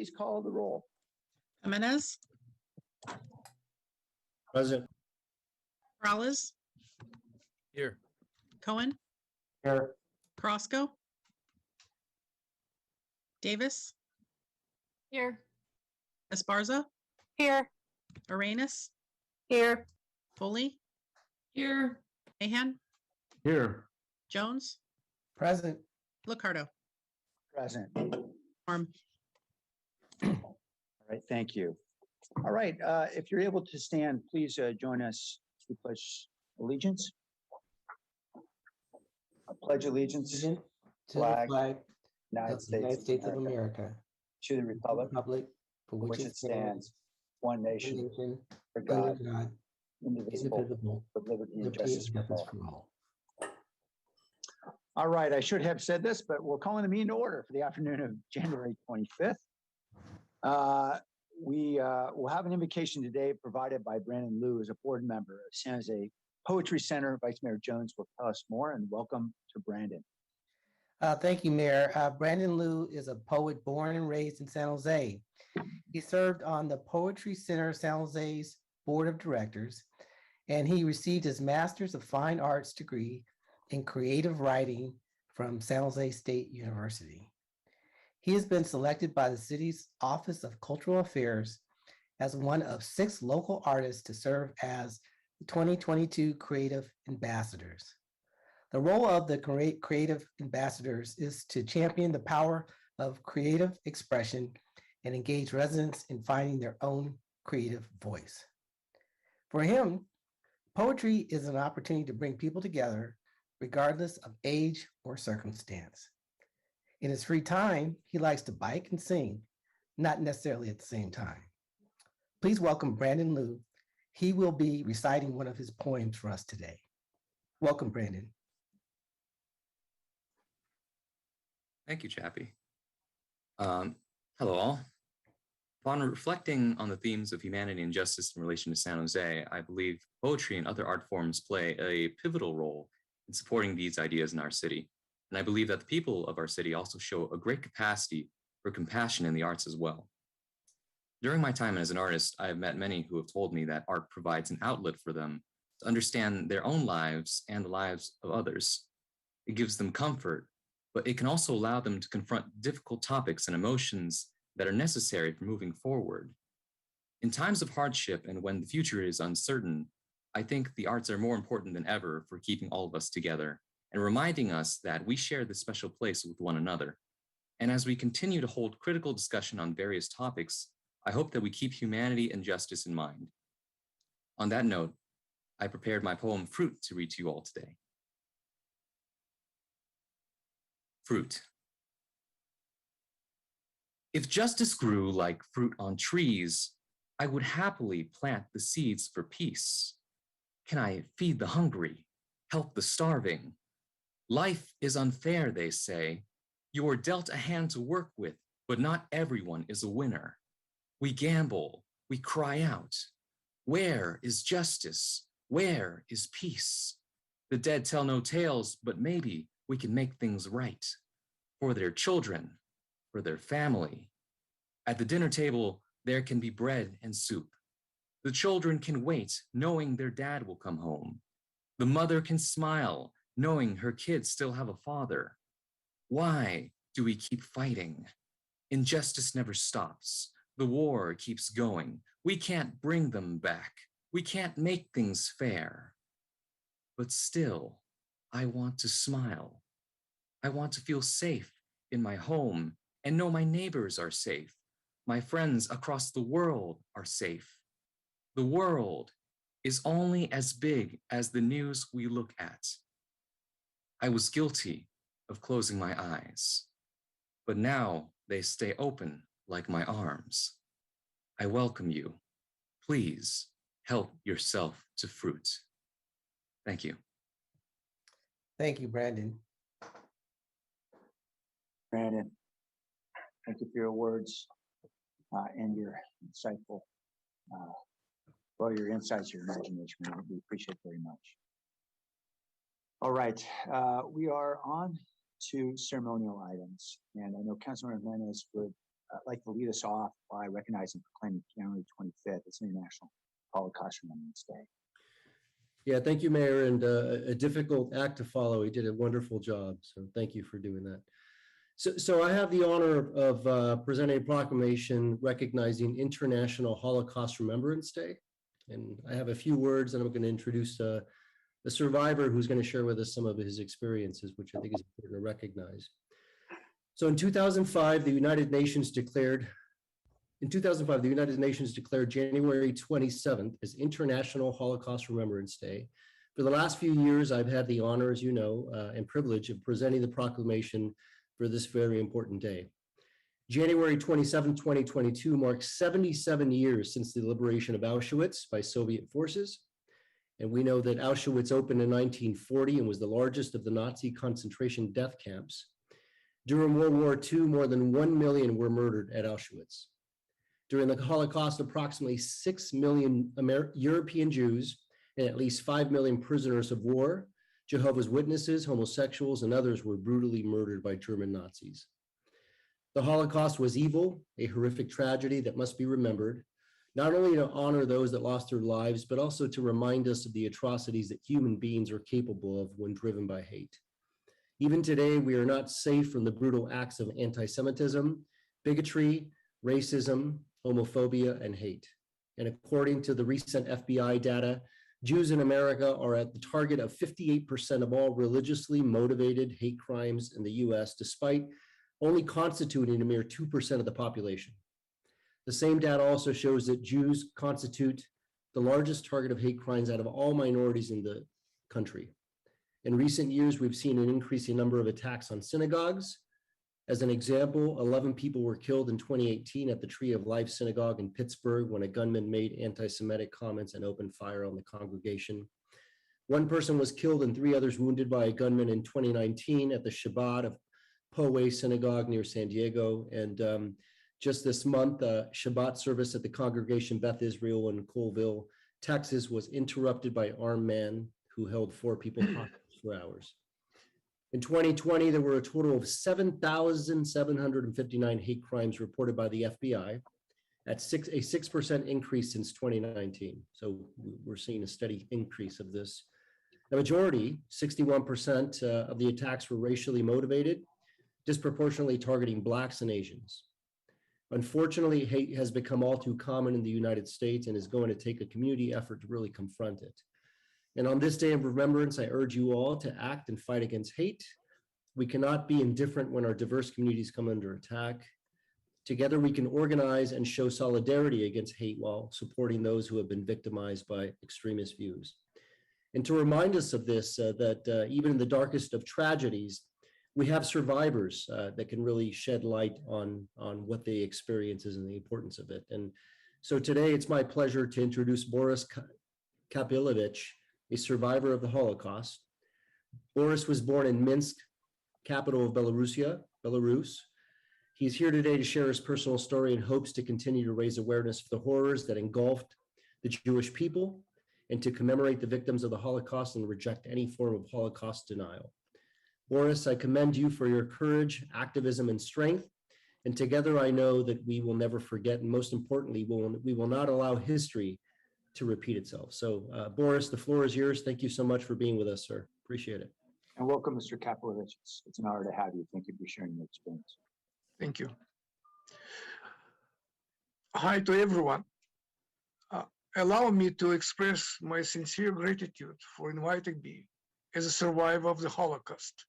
please call the roll. Jimenez, Present. Morales, Here. Cohen, Here. Carrasco, Davis, Here. Esparza, Here. Arenas, Here. Foley, Here. Mahan, Here. Jones, Present. Licardo. Present. Form. All right, thank you. All right, if you're able to stand, please join us to pledge allegiance. I pledge allegiance to To the Flag, flag the of United the United States of America, America, to the republic republic for for which it stands, one one nation, nation, for under God, God, indivisible, indivisible, with liberty and liberty justice and for justice all. for all. All right, I should have said this, but we're calling the meeting to order for the afternoon of January 25th. We will have an invocation today provided by Brandon Liu as a board member of San Jose Poetry Center. Vice Mayor Jones will tell us more, and welcome to Brandon. Thank you, Mayor. Brandon Liu is a poet born and raised in San Jose. He served on the Poetry Center San Jose's Board of Directors, and he received his Master's of Fine Arts degree in creative writing from San Jose State University. He has been selected by the city's Office of Cultural Affairs as one of 6 local artists to serve as the 2022 Creative Ambassadors. The role of the Creative Ambassadors is to champion the power of creative expression and engage residents in finding their own creative voice. For him, poetry is an opportunity to bring people together regardless of age or circumstance. In his free time, he likes to bike and sing, not necessarily at the same time. Please welcome Brandon Liu. He will be reciting one of his poems for us today. Welcome, Brandon. Thank you, Chappie. Hello, all. Upon reflecting on the themes of humanity and justice in relation to San Jose, I believe poetry and other art forms play a pivotal role in supporting these ideas in our city. And I believe that the people of our city also show a great capacity for compassion in the arts as well. During my time as an artist, I have met many who have told me that art provides an outlet for them to understand their own lives and the lives of others. It gives them comfort, but it can also allow them to confront difficult topics and emotions that are necessary for moving forward. In times of hardship and when the future is uncertain, I think the arts are more important than ever for keeping all of us together and reminding us that we share this special place with one another. And as we continue to hold critical discussion on various topics, I hope that we keep humanity and justice in mind. On that note, I prepared my poem Fruit to read to you all today. Fruit. If justice grew like fruit on trees, I would happily plant the seeds for peace. Can I feed the hungry, help the starving? Life is unfair, they say. You are dealt a hand to work with, but not everyone is a winner. We gamble, we cry out. Where is justice? Where is peace? The dead tell no tales, but maybe we can make things right. For their children, for their family. At the dinner table, there can be bread and soup. The children can wait, knowing their dad will come home. The mother can smile, knowing her kids still have a father. Why do we keep fighting? Injustice never stops. The war keeps going. We can't bring them back. We can't make things fair. But still, I want to smile. I want to feel safe in my home and know my neighbors are safe. My friends across the world are safe. The world is only as big as the news we look at. I was guilty of closing my eyes, but now they stay open like my arms. I welcome you. Please help yourself to fruit. Thank you. Thank you, Brandon. Brandon, thank you for your words and your insightful, your insights, your imagination. We appreciate it very much. All right, we are on to ceremonial items. And I know Councilmember Jimenez would I'd like to lead us off by recognizing and proclaiming January 25th as International Holocaust Remembrance Day. Yeah, thank you, Mayor, and a difficult act to follow. He did a wonderful job, so thank you for doing that. So I have the honor of presenting a proclamation recognizing International Holocaust Remembrance Day. And I have a few words, and I'm going to introduce a survivor who's going to share with us some of his experiences, which I think is important to recognize. So in 2005, the United Nations declared January 27th as International Holocaust Remembrance Day. For the last few years, I've had the honor, as you know, and privilege of presenting the proclamation for this very important day. January 27, 2022 marks 77 years since the liberation of Auschwitz by Soviet forces. And we know that Auschwitz opened in 1940 and was the largest of the Nazi concentration death camps. During World War II, more than 1 million were murdered at Auschwitz. During the Holocaust, approximately 6 million European Jews and at least 5 million prisoners of war, Jehovah's Witnesses, homosexuals, and others were brutally murdered by German Nazis. The Holocaust was evil, a horrific tragedy that must be remembered, not only to honor those that lost their lives, but also to remind us of the atrocities that human beings are capable of when driven by hate. Even today, we are not safe from the brutal acts of anti-Semitism, bigotry, racism, homophobia, and hate. And according to the recent FBI data, Jews in America are at the target of 58% of all religiously motivated hate crimes in the US, despite only constituting a mere 2% of the population. The same data also shows that Jews constitute the largest target of hate crimes out of all minorities in the country. In recent years, we've seen an increasing number of attacks on synagogues. As an example, 11 people were killed in 2018 at the Tree of Life Synagogue in Pittsburgh when a gunman made anti-Semitic comments and opened fire on the congregation. One person was killed and 3 others wounded by a gunman in 2019 at the Shabbat of Poway Synagogue near San Diego. And just this month, Shabbat service at the congregation Beth Israel in Colville, Texas was interrupted by an armed man who held 4 people hostage for hours. In 2020, there were a total of 7,759 hate crimes reported by the FBI, at a 6% increase since 2019. So we're seeing a steady increase of this. The majority, 61% of the attacks were racially motivated, disproportionately targeting Blacks and Asians. Unfortunately, hate has become all too common in the United States and is going to take a community effort to really confront it. And on this day of remembrance, I urge you all to act and fight against hate. We cannot be indifferent when our diverse communities come under attack. Together, we can organize and show solidarity against hate while supporting those who have been victimized by extremist views. And to remind us of this, that even in the darkest of tragedies, we have survivors that can really shed light on what they experience and the importance of it. And so today, it's my pleasure to introduce Boris Kapilevich, a survivor of the Holocaust. Boris was born in Minsk, capital of Belarus. He's here today to share his personal story and hopes to continue to raise awareness of the horrors that engulfed the Jewish people and to commemorate the victims of the Holocaust and reject any form of Holocaust denial. Boris, I commend you for your courage, activism, and strength. And together I know that we will never forget, and most importantly, we will not allow history to repeat itself. So Boris, the floor is yours. Thank you so much for being with us, sir. Appreciate it. And welcome, Mr. Kapilevich. It's an honor to have you. Thank you for sharing your experience. Thank you. Hi to everyone. Allow me to express my sincere gratitude for inviting me as a survivor of the Holocaust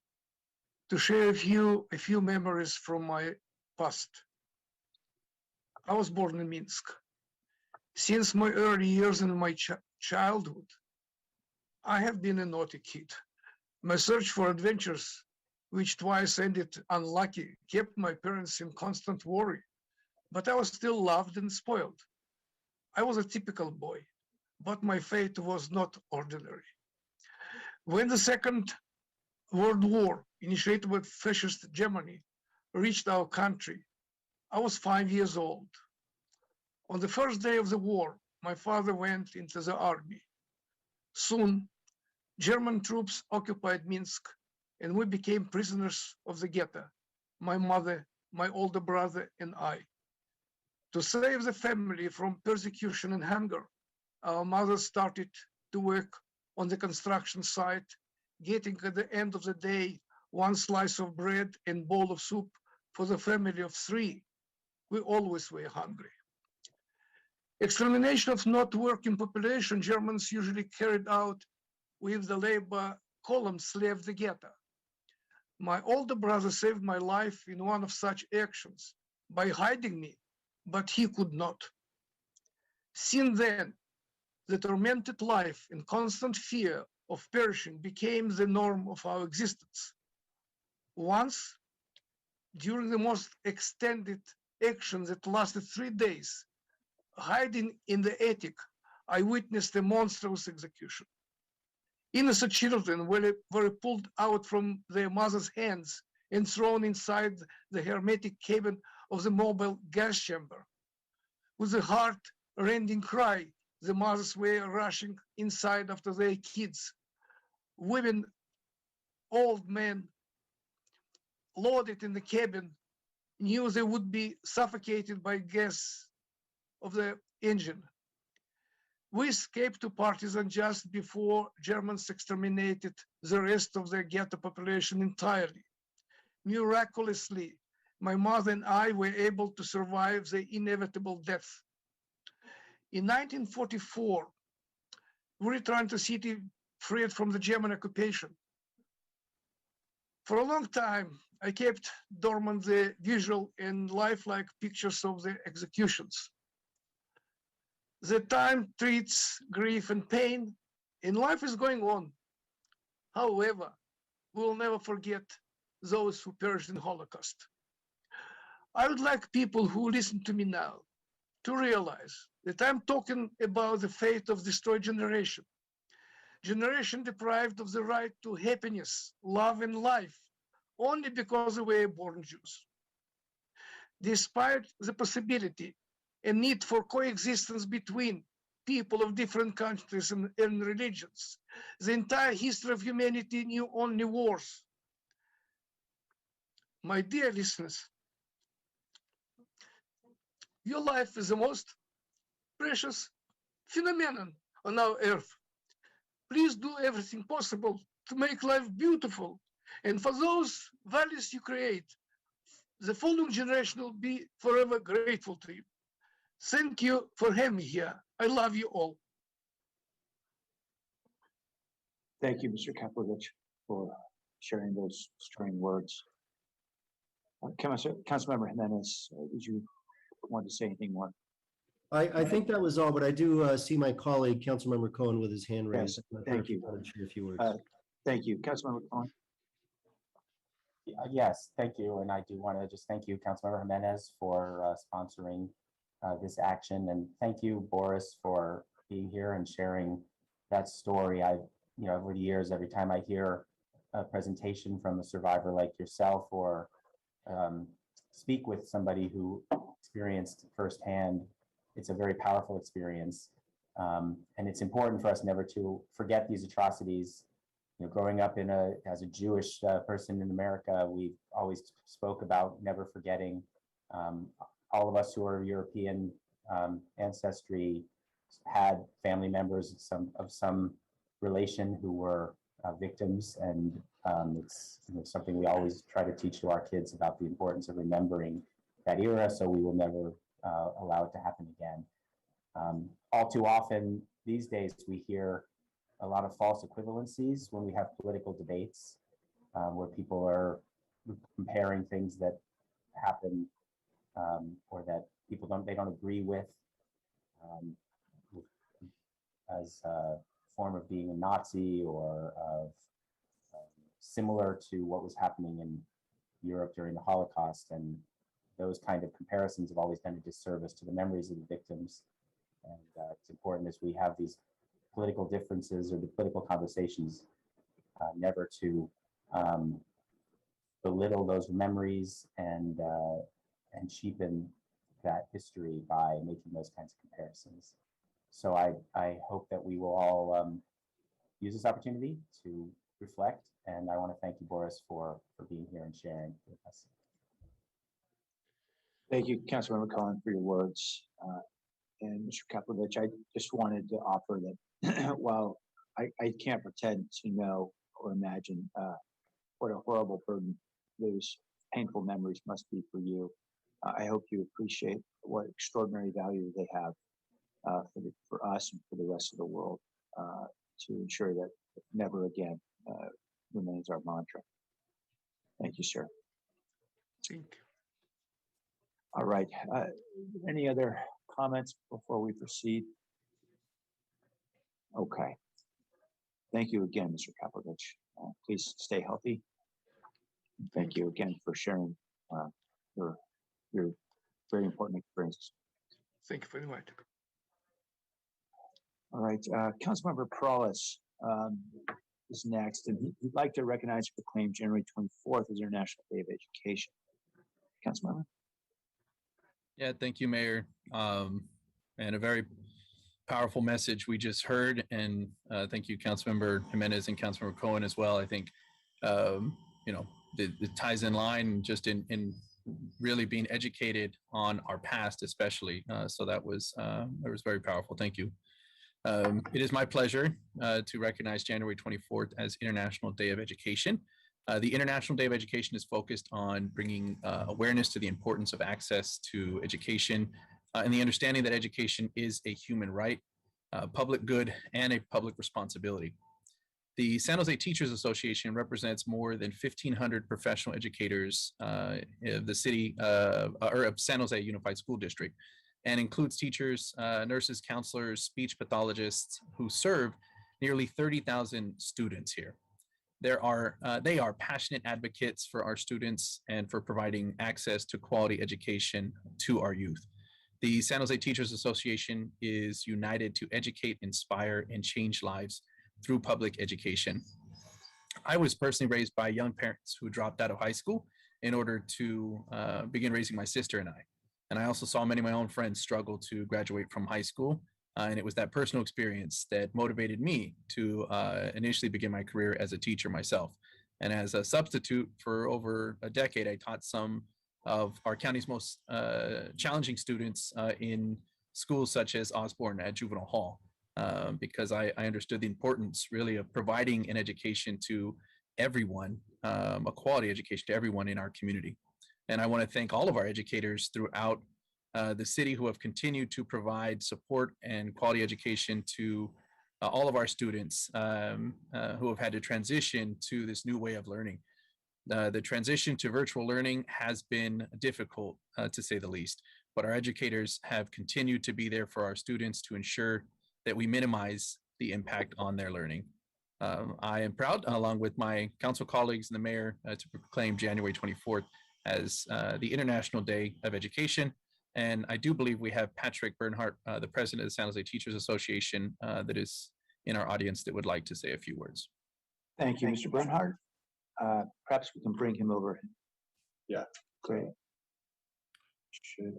to share a few memories from my past. I was born in Minsk. Since my early years in my childhood, I have been a naughty kid. My search for adventures, which twice ended unlucky, kept my parents in constant worry, but I was still loved and spoiled. I was a typical boy, but my fate was not ordinary. When the Second World War, initiated by fascist Germany, reached our country, I was 5 years old. On the first day of the war, my father went into the army. Soon, German troops occupied Minsk, and we became prisoners of the ghetto, my mother, my older brother, and I. To save the family from persecution and hunger, our mothers started to work on the construction site, getting at the end of the day one slice of bread and bowl of soup for the family of 3. We always were hungry. Extermination of not working population, Germans usually carried out with the labor columns left the ghetto. My older brother saved my life in one of such actions by hiding me, but he could not. Since then, the tormented life and constant fear of perishing became the norm of our existence. Once, during the most extended action that lasted 3 days, hiding in the attic, I witnessed a monstrous execution. Innocent children were pulled out from their mothers' hands and thrown inside the hermetic cabin of the mobile gas chamber. With a heart-rending cry, the mothers were rushing inside after their kids. Women, old men, loaded in the cabin, knew they would be suffocated by gas of the engine. We escaped to partisan just before Germans exterminated the rest of the ghetto population entirely. Miraculously, my mother and I were able to survive the inevitable death. In 1944, we returned to city freed from the German occupation. For a long time, I kept dormant the visual and lifelike pictures of the executions. The time treats grief and pain, and life is going on. However, we will never forget those who perished in the Holocaust. I would like people who listen to me now to realize that I'm talking about the fate of destroyed generation deprived of the right to happiness, love, and life, only because they were born Jews. Despite the possibility and need for coexistence between people of different countries and religions, the entire history of humanity knew only wars. My dear listeners, your life is the most precious phenomenon on our earth. Please do everything possible to make life beautiful. And for those values you create, the following generation will be forever grateful to you. Thank you for having me here. I love you all. Thank you, Mr. Kaplovich, for sharing those stirring words. Councilmember Jimenez, did you want to say anything more? I think that was all, but I do see my colleague, Councilmember Cohen, with his hand raised. Yes, thank you. Share a few words. Thank you, Councilmember Cohen. Yes, thank you. And I do want to just thank you, Councilmember Jimenez, for sponsoring this action. And thank you, Boris, for being here and sharing that story. Over the years, every time I hear a presentation from a survivor like yourself or speak with somebody who experienced firsthand, it's a very powerful experience. And it's important for us never to forget these atrocities. Growing up as a Jewish person in America, we always spoke about never forgetting. All of us who are European ancestry had family members of some relation who were victims, and it's something we always try to teach to our kids about the importance of remembering that era, so we will never allow it to happen again. All too often these days, we hear a lot of false equivalencies when we have political debates, where people are comparing things that happen or that people don't agree with as a form of being a Nazi or of similar to what was happening in Europe during the Holocaust. And those kind of comparisons have always done a disservice to the memories of the victims. And it's important as we have these political differences or the political conversations, never to belittle those memories and cheapen that history by making those kinds of comparisons. So I hope that we will all use this opportunity to reflect. And I want to thank you, Boris, for being here and sharing with us. Thank you, Councilmember Cullen, for your words. And Mr. Kaplovich, I just wanted to offer that while I can't pretend to know or imagine what a horrible burden those painful memories must be for you, I hope you appreciate what extraordinary value they have for us and for the rest of the world to ensure that never again remains our mantra. Thank you, sir. Thank you. All right. Any other comments before we proceed? Okay. Thank you again, Mr. Kaplovich. Please stay healthy. Thank you again for sharing your very important experiences. Thank you very much. All right. Councilmember Perales is next, and he'd like to recognize and proclaim January 24th as International Day of Education. Councilmember? Yeah, thank you, Mayor. And a very powerful message we just heard. And thank you, Councilmember Jimenez and Councilmember Cohen as well. I think, it ties in line just in really being educated on our past, especially. So that was very powerful. Thank you. It is my pleasure to recognize January 24th as International Day of Education. The International Day of Education is focused on bringing awareness to the importance of access to education and the understanding that education is a human right, public good, and a public responsibility. The San Jose Teachers Association represents more than 1,500 professional educators of the city or of San Jose Unified School District, and includes teachers, nurses, counselors, speech pathologists who serve nearly 30,000 students here. They are passionate advocates for our students and for providing access to quality education to our youth. The San Jose Teachers Association is united to educate, inspire, and change lives through public education. I was personally raised by young parents who dropped out of high school in order to begin raising my sister and I. And I also saw many of my own friends struggle to graduate from high school. And it was that personal experience that motivated me to initially begin my career as a teacher myself. And as a substitute for over a decade, I taught some of our county's most challenging students in schools such as Osborne at Juvenile Hall, because I understood the importance really of providing an education to everyone, a quality education to everyone in our community. And I want to thank all of our educators throughout the city who have continued to provide support and quality education to all of our students who have had to transition to this new way of learning. The transition to virtual learning has been difficult, to say the least, but our educators have continued to be there for our students to ensure that we minimize the impact on their learning. I am proud, along with my council colleagues and the mayor, to proclaim January 24th as the International Day of Education. And I do believe we have Patrick Bernhardt, the president of the San Jose Teachers Association, that is in our audience that would like to say a few words. Thank you, Mr. Bernhardt. Perhaps we can bring him over. Yeah. Great. Should.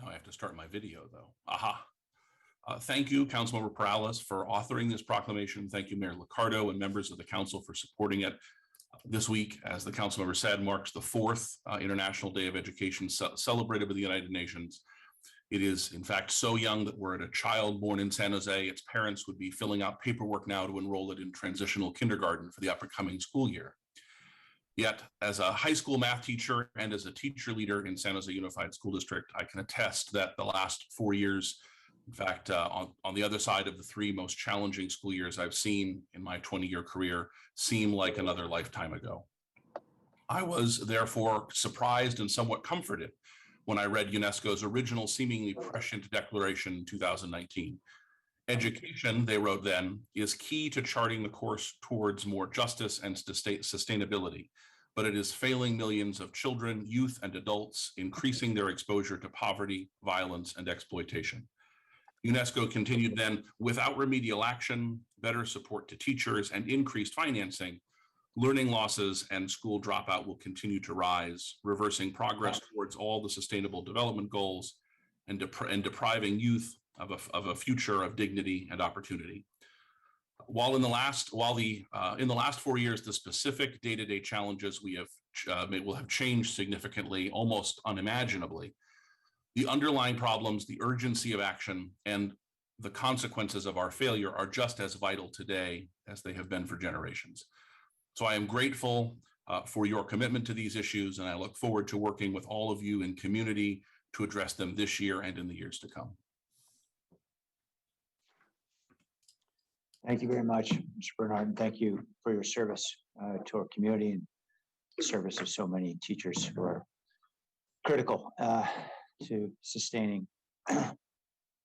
Now I have to start my video though. Aha. Thank you, Councilmember Perales, for authoring this proclamation. Thank you, Mayor Liccardo and members of the council for supporting it. This week, as the councilmember said, marks the 4th International Day of Education celebrated by the United Nations. It is, in fact, so young that were it a child born in San Jose, its parents would be filling out paperwork now to enroll it in transitional kindergarten for the upcoming school year. Yet, as a high school math teacher and as a teacher leader in San Jose Unified School District, I can attest that the last 4 years, in fact, on the other side of the 3 most challenging school years I've seen in my 20-year career, seem like another lifetime ago. I was therefore surprised and somewhat comforted when I read UNESCO's original seemingly prescient declaration in 2019. Education, they wrote then, is key to charting the course towards more justice and sustainability, but it is failing millions of children, youth, and adults, increasing their exposure to poverty, violence, and exploitation. UNESCO continued then, without remedial action, better support to teachers, and increased financing, learning losses and school dropout will continue to rise, reversing progress towards all the sustainable development goals and depriving youth of a future of dignity and opportunity. While in the last 4 years, the specific day-to-day challenges we have will have changed significantly, almost unimaginably, the underlying problems, the urgency of action, and the consequences of our failure are just as vital today as they have been for generations. So I am grateful for your commitment to these issues, and I look forward to working with all of you in community to address them this year and in the years to come. Thank you very much, Mr. Bernard, and thank you for your service to our community and the service of so many teachers who are critical to sustaining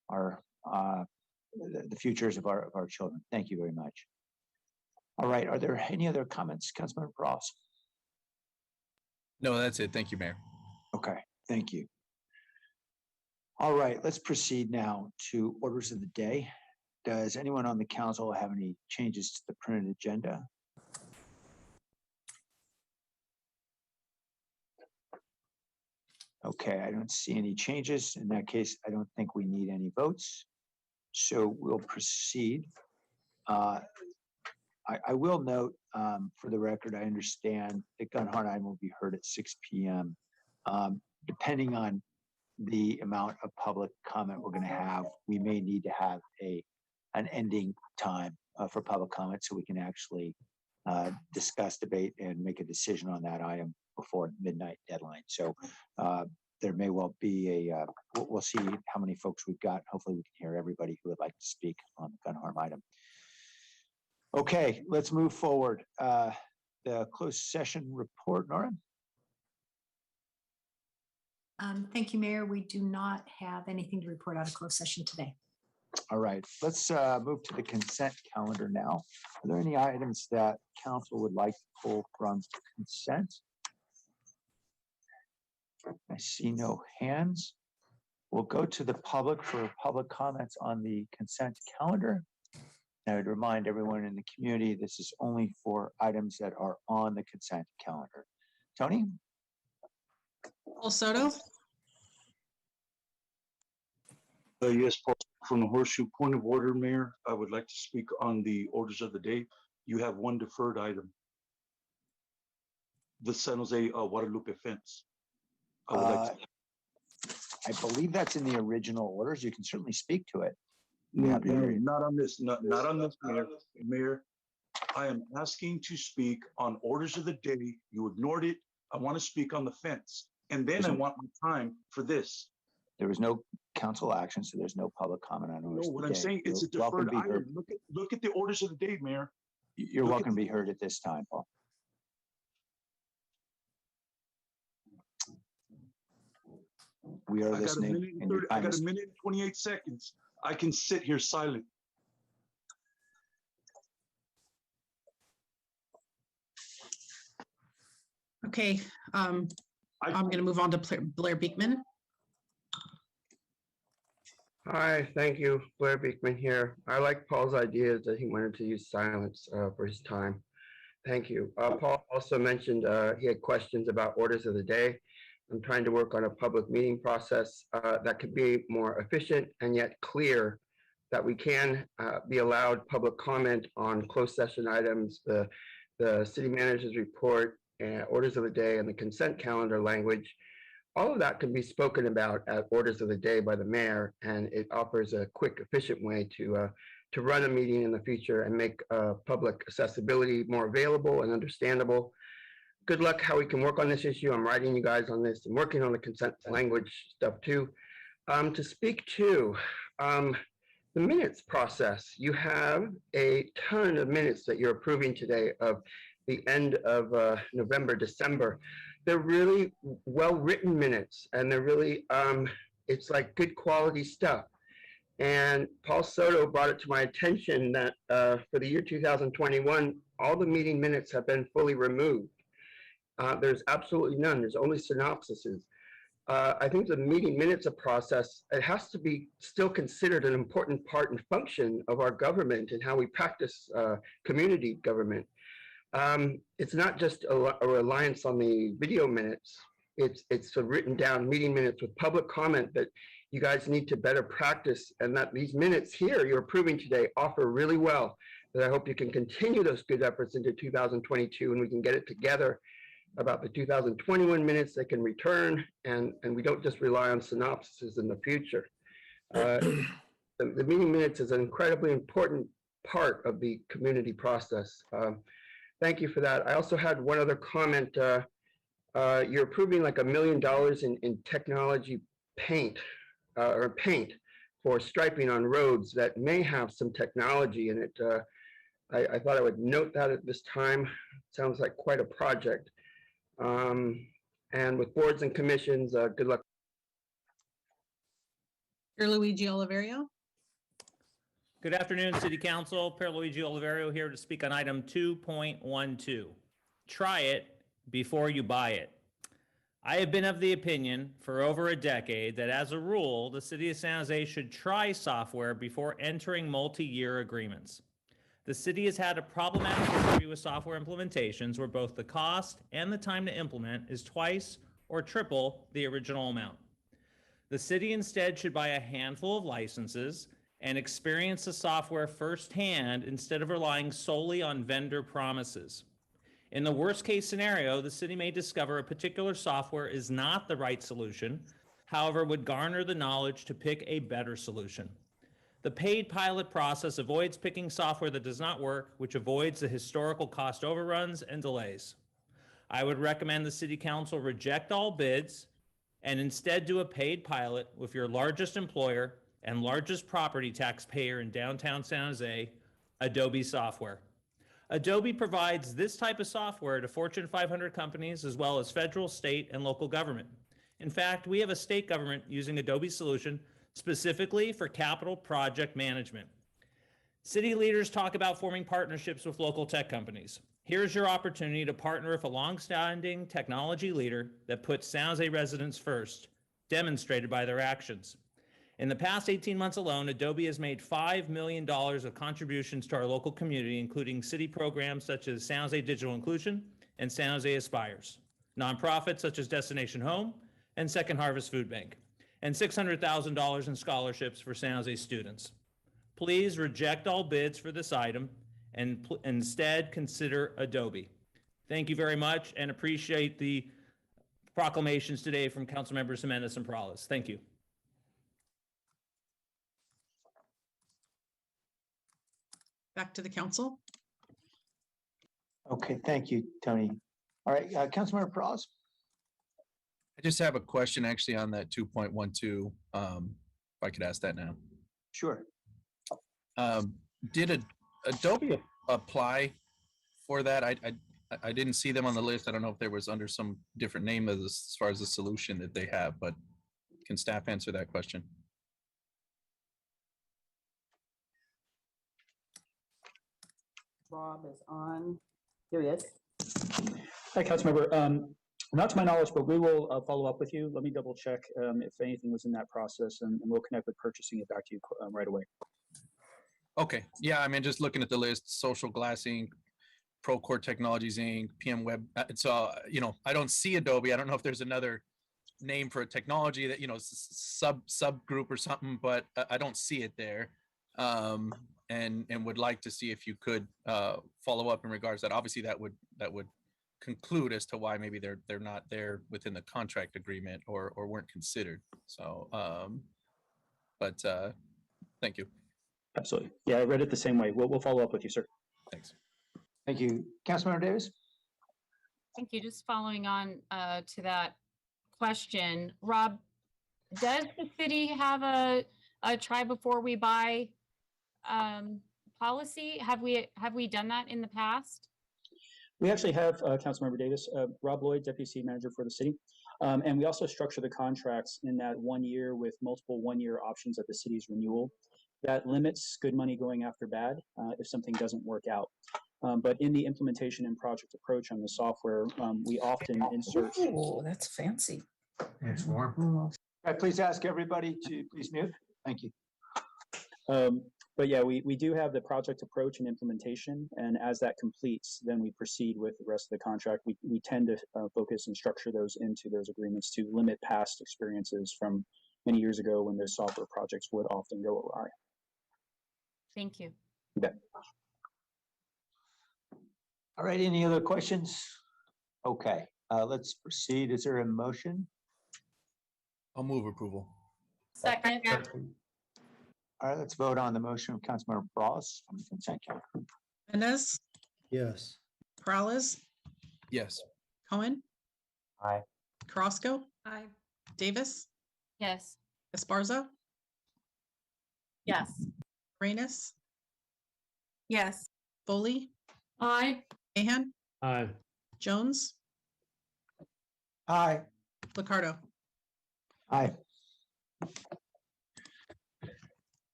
our the futures of our children. Thank you very much. All right, are there any other comments, Councilmember Ross? No, that's it. Thank you, Mayor. Okay, thank you. All right, let's proceed now to orders of the day. Does anyone on the council have any changes to the printed agenda? Okay, I don't see any changes. In that case, I don't think we need any votes. So we'll proceed. I will note for the record, I understand that gun hard item will be heard at 6 p.m. Depending on the amount of public comment we're going to have, we may need to have an ending time for public comment so we can actually discuss, debate, and make a decision on that item before midnight deadline. So there may well be we'll see how many folks we've got. Hopefully we can hear everybody who would like to speak on the gun harm item. Okay, let's move forward. The closed session report, Nora? Thank you, Mayor. We do not have anything to report out of closed session today. All right, let's move to the consent calendar now. Are there any items that council would like to pull from consent? I see no hands. We'll go to the public for public comments on the consent calendar. I would remind everyone in the community, this is only for items that are on the consent calendar. Tony? Paul Soto? Yes, Paul, from the Horseshoe. Point of order, Mayor. I would like to speak on the orders of the day. You have one deferred item. The San Jose Guadalupe fence. I would like to. I believe that's in the original orders. You can certainly speak to it. No, not on this, not on this, Mayor. Mayor, I am asking to speak on orders of the day. You ignored it. I want to speak on the fence. And then I want my time for this. There was no council action, so there's no public comment on orders. No, what I'm saying, it's a deferred item. Look at the orders of the day, Mayor. You're welcome to be heard at this time, Paul. We are listening. I got a minute and 28 seconds. I can sit here silent. Okay, I'm going to move on to Blair Beekman. Hi, thank you. Blair Beekman here. I like Paul's ideas that he wanted to use silence for his time. Thank you. Paul also mentioned he had questions about orders of the day. I'm trying to work on a public meeting process that could be more efficient and yet clear, that we can be allowed public comment on closed session items, the city manager's report, orders of the day, and the consent calendar language. All of that can be spoken about at orders of the day by the mayor, and it offers a quick, efficient way to run a meeting in the future and make public accessibility more available and understandable. Good luck how we can work on this issue. I'm writing you guys on this and working on the consent language stuff too. To speak to the minutes process, you have a ton of minutes that you're approving today of the end of November, December. They're really well-written minutes, and they're really, it's like good quality stuff. And Paul Soto brought it to my attention that for the year 2021, all the meeting minutes have been fully removed. There's absolutely none. There's only synopsises. I think the meeting minutes of process, it has to be still considered an important part and function of our government and how we practice community government. It's not just a reliance on the video minutes. It's a written down meeting minutes with public comment that you guys need to better practice, and that these minutes here you're approving today offer really well. That I hope you can continue those good efforts into 2022, and we can get it together about the 2021 minutes that can return, and we don't just rely on synopsises in the future. The meeting minutes is an incredibly important part of the community process. Thank you for that. I also had one other comment. You're approving like $1 million in technology paint for striping on roads that may have some technology in it. I thought I would note that at this time. Sounds like quite a project. And with boards and commissions, good luck. Luigi Oliverio. Good afternoon, City Council. Pierluigi Oliverio here to speak on item 2.12. Try it before you buy it. I have been of the opinion for over a decade that as a rule, the City of San Jose should try software before entering multi-year agreements. The city has had a problematic history with software implementations where both the cost and the time to implement is twice or triple the original amount. The city instead should buy a handful of licenses and experience the software firsthand instead of relying solely on vendor promises. In the worst case scenario, the city may discover a particular software is not the right solution, however, would garner the knowledge to pick a better solution. The paid pilot process avoids picking software that does not work, which avoids the historical cost overruns and delays. I would recommend the City Council reject all bids and instead do a paid pilot with your largest employer and largest property taxpayer in downtown San Jose, Adobe Software. Adobe provides this type of software to Fortune 500 companies as well as federal, state, and local government. In fact, we have a state government using Adobe solution specifically for capital project management. City leaders talk about forming partnerships with local tech companies. Here's your opportunity to partner with a long-standing technology leader that puts San Jose residents first, demonstrated by their actions. In the past 18 months alone, Adobe has made $5 million of contributions to our local community, including city programs such as San Jose Digital Inclusion and San Jose Aspires, nonprofits such as Destination Home and Second Harvest Food Bank, and $600,000 in scholarships for San Jose students. Please reject all bids for this item and instead consider Adobe. Thank you very much and appreciate the proclamations today from Council Members Jimenez and Perales. Thank you. Back to the council. Okay, thank you, Tony. All right, Councilmember Perales. I just have a question actually on that 2.12. If I could ask that now. Sure. Did Adobe apply for that? I didn't see them on the list. I don't know if there was under some different name as far as the solution that they have, but can staff answer that question? Rob is on. Here he is. Hi, Councilmember. Not to my knowledge, but we will follow up with you. Let me double check if anything was in that process, and we'll connect with purchasing it back to you right away. Okay. Yeah, I mean, just looking at the list, Social Glass Inc., Procore Technologies Inc., PM Web. So, I don't see Adobe. I don't know if there's another name for a technology that, subgroup or something, but I don't see it there. And would like to see if you could follow up in regards to that. Obviously, that would conclude as to why maybe they're not there within the contract agreement or weren't considered. So, but thank you. Absolutely. Yeah, I read it the same way. We'll follow up with you, sir. Thanks. Thank you. Councilmember Davis. Thank you. Just following on to that question, Rob, does the city have a try before we buy policy? Have we done that in the past? We actually have Councilmember Davis, Rob Lloyd, Deputy City Manager for the city. And we also structure the contracts in that 1 year with multiple one-year options at the city's renewal. That limits good money going after bad if something doesn't work out. But in the implementation and project approach on the software, we often insert. Oh, that's fancy. It's warm. All right, please ask everybody to please mute. Thank you. But yeah, we do have the project approach and implementation, and as that completes, then we proceed with the rest of the contract. We tend to focus and structure those into those agreements to limit past experiences from many years ago when those software projects would often go awry. Thank you. You bet. All right, any other questions? Okay, let's proceed. Is there a motion? I'll move approval. Second. All right, let's vote on the motion of Councilmember Bras on the consent calendar. Mendez, Yes. Peralez, Yes. Cohen, Aye. Carrasco, Aye. Davis, Yes. Esparza, Yes. Arenas, Yes. Foley, Aye. Mahan, Aye. Jones, Aye. Ricardo. Aye.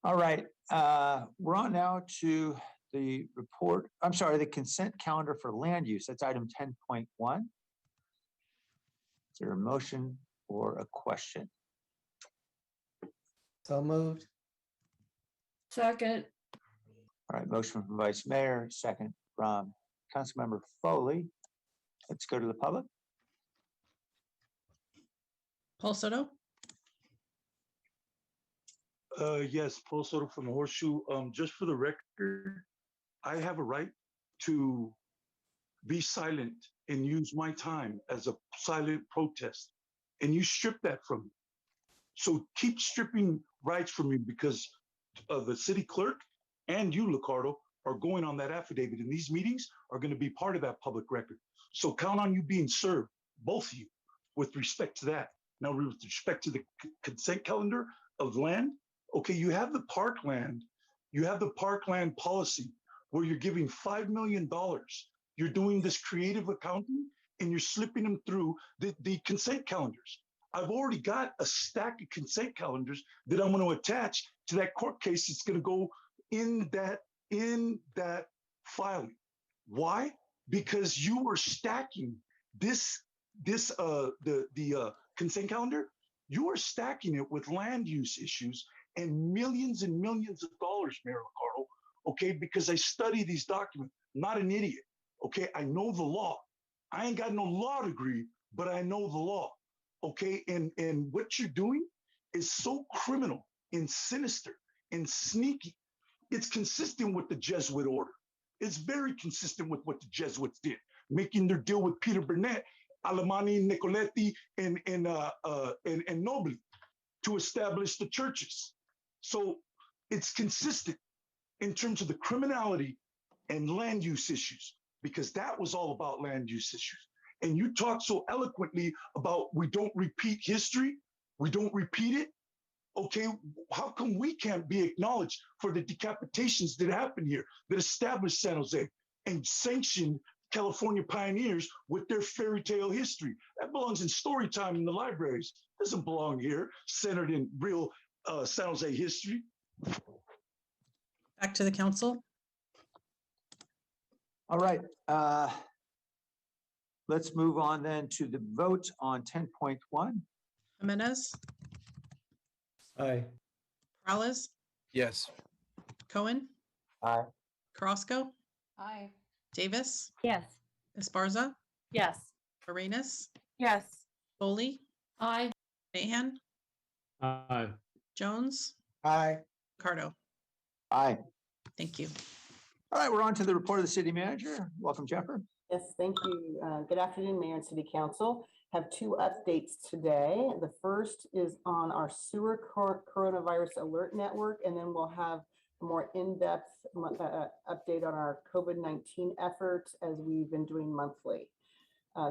All right, we're on now to the report, I'm sorry, the consent calendar for land use. That's item 10.1. Is there a motion or a question? So moved. Second. All right, motion from Vice Mayor, second from Councilmember Foley. Let's go to the public. Paul Soto, Yes, Paul Soto from the Horseshoe. Just for the record, I have a right to be silent and use my time as a silent protest. And you strip that from me. So keep stripping rights from me because the city clerk and you, Ricardo, are going on that affidavit. And these meetings are going to be part of that public record. So count on you being served, both of you, with respect to that. Now, with respect to the consent calendar of land, okay, you have the parkland policy where you're giving $5 million. You're doing this creative accounting and you're slipping them through the consent calendars. I've already got a stack of consent calendars that I'm going to attach to that court case. It's going to go in that filing. Why? Because you were stacking the consent calendar. You are stacking it with land use issues and millions of dollars, Mayor Ricardo, okay? Because I study these documents, I'm not an idiot, okay? I know the law. I ain't got no law degree, but I know the law, okay? And what you're doing is so criminal and sinister and sneaky. It's consistent with the Jesuit order. It's very consistent with what the Jesuits did, making their deal with Peter Burnett, Alemanni, Nicoletti, and Nobili to establish the churches. So it's consistent in terms of the criminality and land use issues, because that was all about land use issues. And you talk so eloquently about we don't repeat history, we don't repeat it. Okay, how come we can't be acknowledged for the decapitations that happened here, that established San Jose and sanctioned California pioneers with their fairy tale history? That belongs in story time in the libraries. It doesn't belong here, centered in real San Jose history. back to the council. All right, let's move on then to the vote on 10.1. Jimenez, Aye. Peralez, Yes. Cohen, Aye. Carrasco, Aye. Davis, Yes. Esparza, Yes. Arenas, Yes. Foley, Aye. Mahan, Aye. Jones, Aye. Ricardo. Aye. Thank you. All right, we're on to the report of the city manager. Welcome, Jennifer. Yes, thank you. Good afternoon, Mayor and City Council. Have two updates today. The first is on our sewer coronavirus alert network, and then we'll have a more in-depth update on our COVID-19 efforts as we've been doing monthly.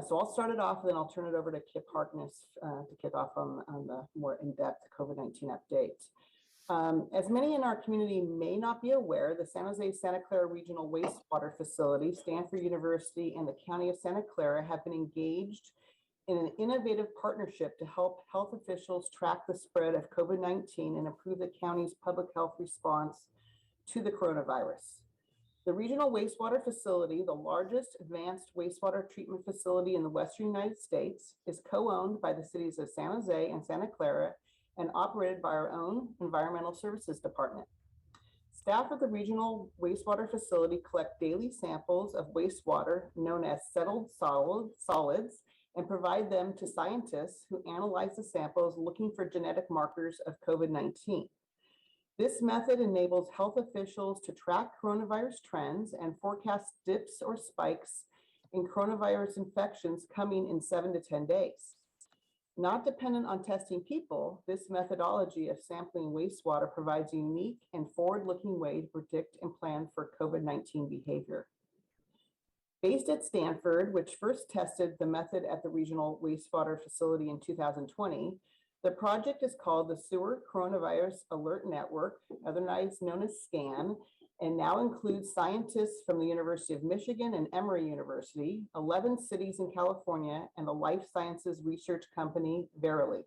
So I'll start it off, and then I'll turn it over to Kip Harkness to kick off on the more in-depth COVID-19 update. As many in our community may not be aware, the San Jose Santa Clara Regional Wastewater Facility, Stanford University, and the County of Santa Clara have been engaged in an innovative partnership to help health officials track the spread of COVID-19 and improve the county's public health response to the coronavirus. The Regional Wastewater Facility, the largest advanced wastewater treatment facility in the Western United States, is co-owned by the cities of San Jose and Santa Clara and operated by our own Environmental Services Department. Staff at the Regional Wastewater Facility collect daily samples of wastewater known as settled solids and provide them to scientists who analyze the samples looking for genetic markers of COVID-19. This method enables health officials to track coronavirus trends and forecast dips or spikes in coronavirus infections coming in 7 to 10 days. Not dependent on testing people, this methodology of sampling wastewater provides a unique and forward-looking way to predict and plan for COVID-19 behavior. Based at Stanford, which first tested the method at the regional wastewater facility in 2020, the project is called the Sewer Coronavirus Alert Network, otherwise known as SCAN, and now includes scientists from the University of Michigan and Emory University, 11 cities in California, and the life sciences research company Verily.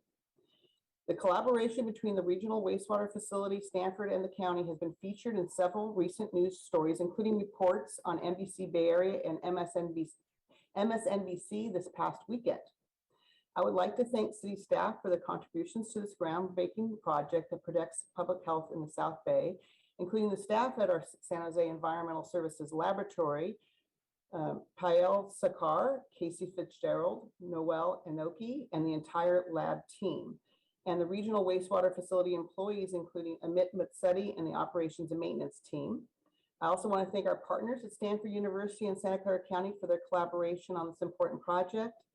The collaboration between the regional wastewater facility, Stanford, and the county has been featured in several recent news stories, including reports on NBC Bay Area and MSNBC this past weekend. I would like to thank city staff for their contributions to this groundbreaking project that protects public health in the South Bay, including the staff at our San Jose Environmental Services Laboratory, Pael Sakar, Casey Fitzgerald, Noel Inoki, and the entire lab team, and the regional wastewater facility employees, including Amit Mutsetti and the operations and maintenance team. I also want to thank our partners at Stanford University and Santa Clara County for their collaboration on this important project.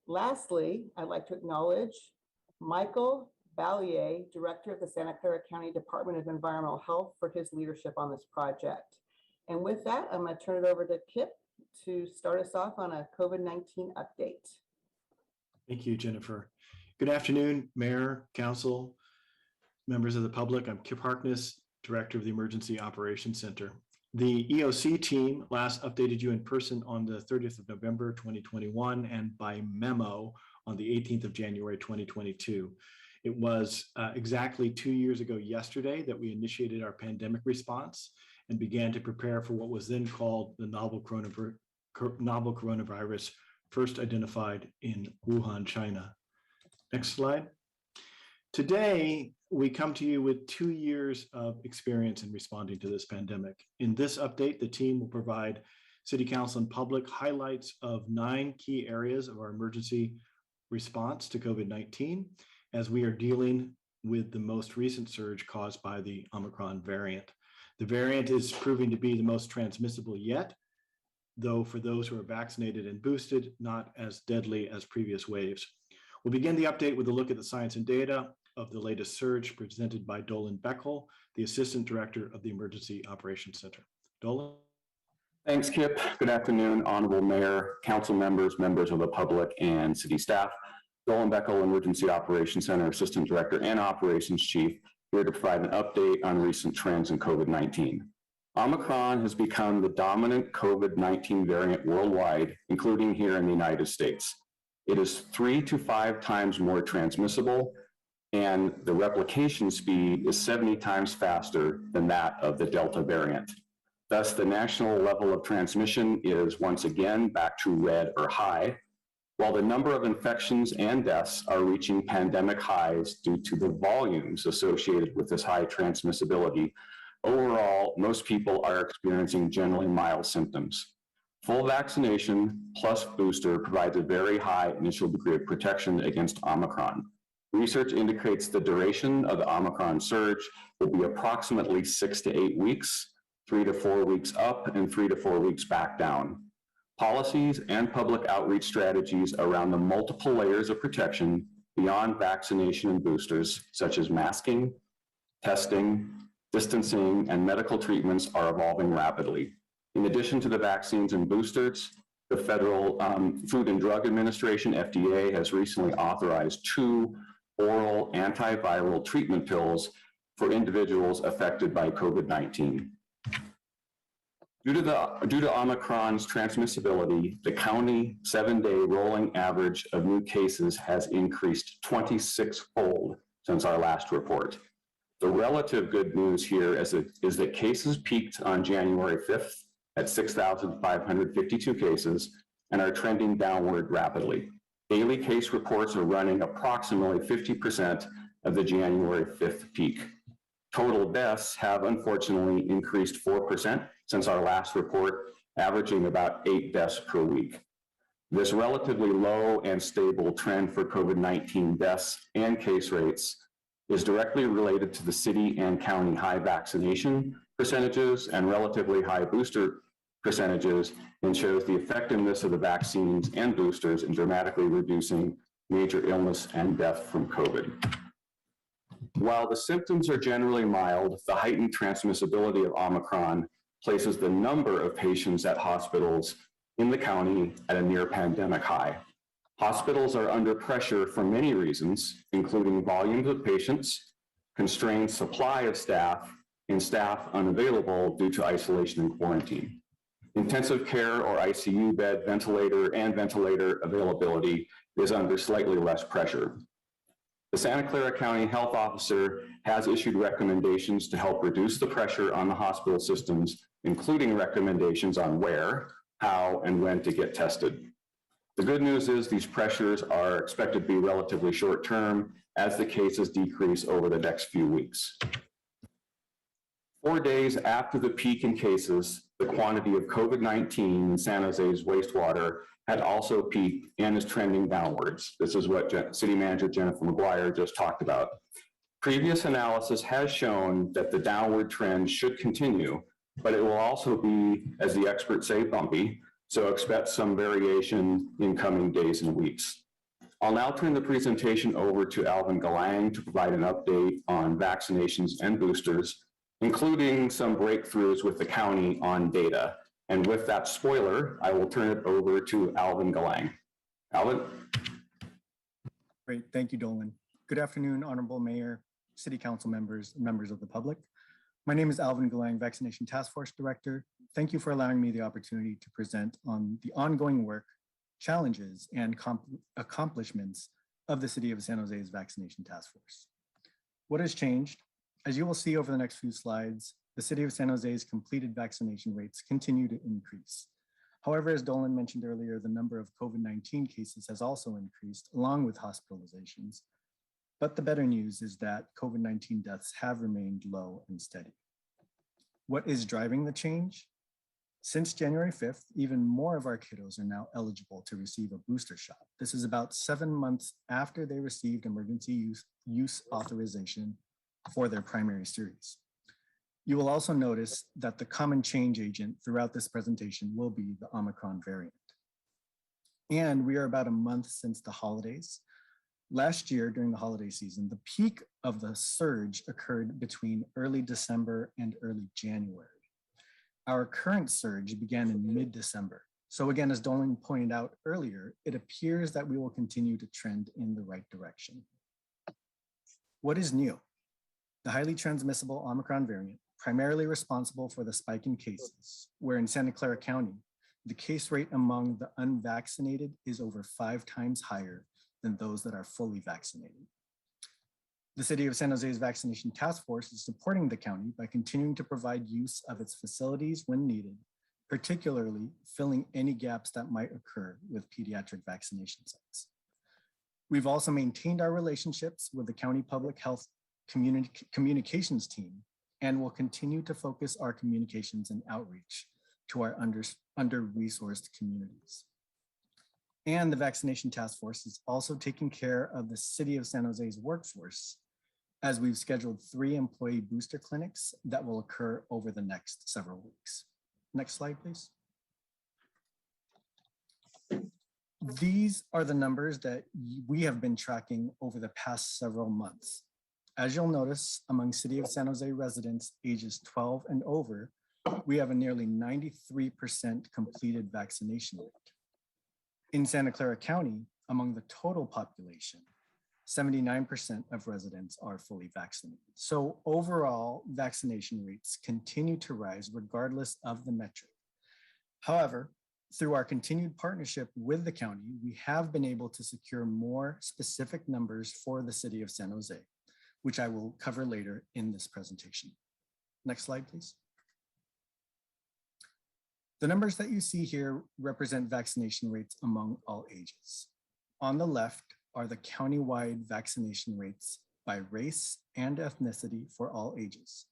Lastly, I'd like to acknowledge Michael Ballier, Director of the Santa Clara County Department of Environmental Health, for his leadership on this project. And with that, I'm going to turn it over to Kip to start us off on a COVID-19 update. Thank you, Jennifer. Good afternoon, Mayor, Council, members of the public. I'm Kip Harkness, Director of the Emergency Operations Center. The EOC team last updated you in person on the 30th of November, 2021, and by memo on the 18th of January, 2022. It was exactly 2 years ago yesterday that we initiated our pandemic response and began to prepare for what was then called the novel coronavirus, first identified in Wuhan, China. Next slide. Today, we come to you with 2 years of experience in responding to this pandemic. In this update, the team will provide City Council and public highlights of 9 key areas of our emergency response to COVID-19 as we are dealing with the most recent surge caused by the Omicron variant. The variant is proving to be the most transmissible yet, though for those who are vaccinated and boosted, not as deadly as previous waves. We'll begin the update with a look at the science and data of the latest surge presented by Dolan Beckel, the Assistant Director of the Emergency Operations Center. Dolan? Thanks, Kip. Good afternoon, Honorable Mayor, Council members, members of the public, and city staff. Dolan Beckel, Emergency Operations Center Assistant Director and Operations Chief, here to provide an update on recent trends in COVID-19. Omicron has become the dominant COVID-19 variant worldwide, including here in the United States. It is 3 to 5 times more transmissible, and the replication speed is 70 times faster than that of the Delta variant. Thus, the national level of transmission is once again back to red or high, while the number of infections and deaths are reaching pandemic highs due to the volumes associated with this high transmissibility. Overall, most people are experiencing generally mild symptoms. Full vaccination plus booster provides a very high initial degree of protection against Omicron. Research indicates the duration of the Omicron surge will be approximately 6 to 8 weeks, 3 to 4 weeks up and 3 to 4 weeks back down. Policies and public outreach strategies around the multiple layers of protection beyond vaccination and boosters, such as masking, testing, distancing, and medical treatments are evolving rapidly. In addition to the vaccines and boosters, the Federal Food and Drug Administration, FDA, has recently authorized 2 oral antiviral treatment pills for individuals affected by COVID-19. Due to Omicron's transmissibility, the county 7-day rolling average of new cases has increased 26-fold since our last report. The relative good news here is that cases peaked on January 5th at 6,552 cases and are trending downward rapidly. Daily case reports are running approximately 50% of the January 5th peak. Total deaths have unfortunately increased 4% since our last report, averaging about 8 deaths per week. This relatively low and stable trend for COVID-19 deaths and case rates is directly related to the city and county high vaccination percentages and relatively high booster percentages, and shows the effectiveness of the vaccines and boosters in dramatically reducing major illness and death from COVID. While the symptoms are generally mild, the heightened transmissibility of Omicron places the number of patients at hospitals in the county at a near pandemic high. Hospitals are under pressure for many reasons, including volumes of patients, constrained supply of staff, and staff unavailable due to isolation and quarantine. Intensive care or ICU bed ventilator availability is under slightly less pressure. The Santa Clara County Health Officer has issued recommendations to help reduce the pressure on the hospital systems, including recommendations on where, how, and when to get tested. The good news is these pressures are expected to be relatively short-term as the cases decrease over the next few weeks. 4 days after the peak in cases, the quantity of COVID-19 in San Jose's wastewater had also peaked and is trending downwards. This is what City Manager Jennifer McGuire just talked about. Previous analysis has shown that the downward trend should continue, but it will also be, as the experts say, bumpy, so expect some variation in coming days and weeks. I'll now turn the presentation over to Alvin Galang to provide an update on vaccinations and boosters, including some breakthroughs with the county on data. And with that spoiler, I will turn it over to Alvin Galang. Alvin? Great, thank you, Dolan. Good afternoon, Honorable Mayor, City Council members, and members of the public. My name is Alvin Galang, Vaccination Task Force Director. Thank you for allowing me the opportunity to present on the ongoing work, challenges, and accomplishments of the City of San Jose's Vaccination Task Force. What has changed? As you will see over the next few slides, the City of San Jose's completed vaccination rates continue to increase. However, as Dolan mentioned earlier, the number of COVID-19 cases has also increased along with hospitalizations. But the better news is that COVID-19 deaths have remained low and steady. What is driving the change? Since January 5th, even more of our kiddos are now eligible to receive a booster shot. This is about 7 months after they received emergency use authorization for their primary series. You will also notice that the common change agent throughout this presentation will be the Omicron variant. And we are about a month since the holidays. Last year, during the holiday season, the peak of the surge occurred between early December and early January. Our current surge began in mid-December. So again, as Dolan pointed out earlier, it appears that we will continue to trend in the right direction. What is new? The highly transmissible Omicron variant, primarily responsible for the spike in cases, where in Santa Clara County, the case rate among the unvaccinated is over 5 times higher than those that are fully vaccinated. The City of San Jose's Vaccination Task Force is supporting the county by continuing to provide use of its facilities when needed, particularly filling any gaps that might occur with pediatric vaccination sites. We've also maintained our relationships with the county public health communications team and will continue to focus our communications and outreach to our under-resourced communities. And the Vaccination Task Force is also taking care of the City of San Jose's workforce, as we've scheduled 3 employee booster clinics that will occur over the next several weeks. Next slide, please. These are the numbers that we have been tracking over the past several months. As you'll notice, among City of San Jose residents ages 12 and over, we have a nearly 93% completed vaccination rate. In Santa Clara County, among the total population, 79% of residents are fully vaccinated. So overall, vaccination rates continue to rise regardless of the metric. However, through our continued partnership with the county, we have been able to secure more specific numbers for the City of San Jose, which I will cover later in this presentation. Next slide, please. The numbers that you see here represent vaccination rates among all ages. On the left are the countywide vaccination rates by race and ethnicity for all ages.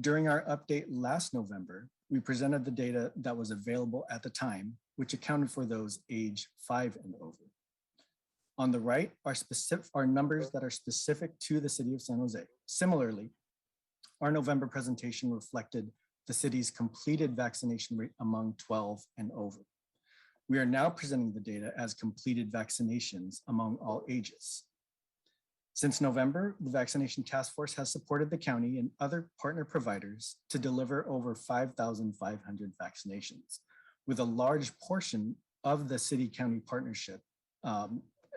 During our update last November, we presented the data that was available at the time, which accounted for those age 5 and over. On the right are numbers that are specific to the city of San Jose. Similarly, our November presentation reflected the city's completed vaccination rate among 12 and over. We are now presenting the data as completed vaccinations among all ages. Since November, the Vaccination Task Force has supported the county and other partner providers to deliver over 5,500 vaccinations, with a large portion of the city-county partnership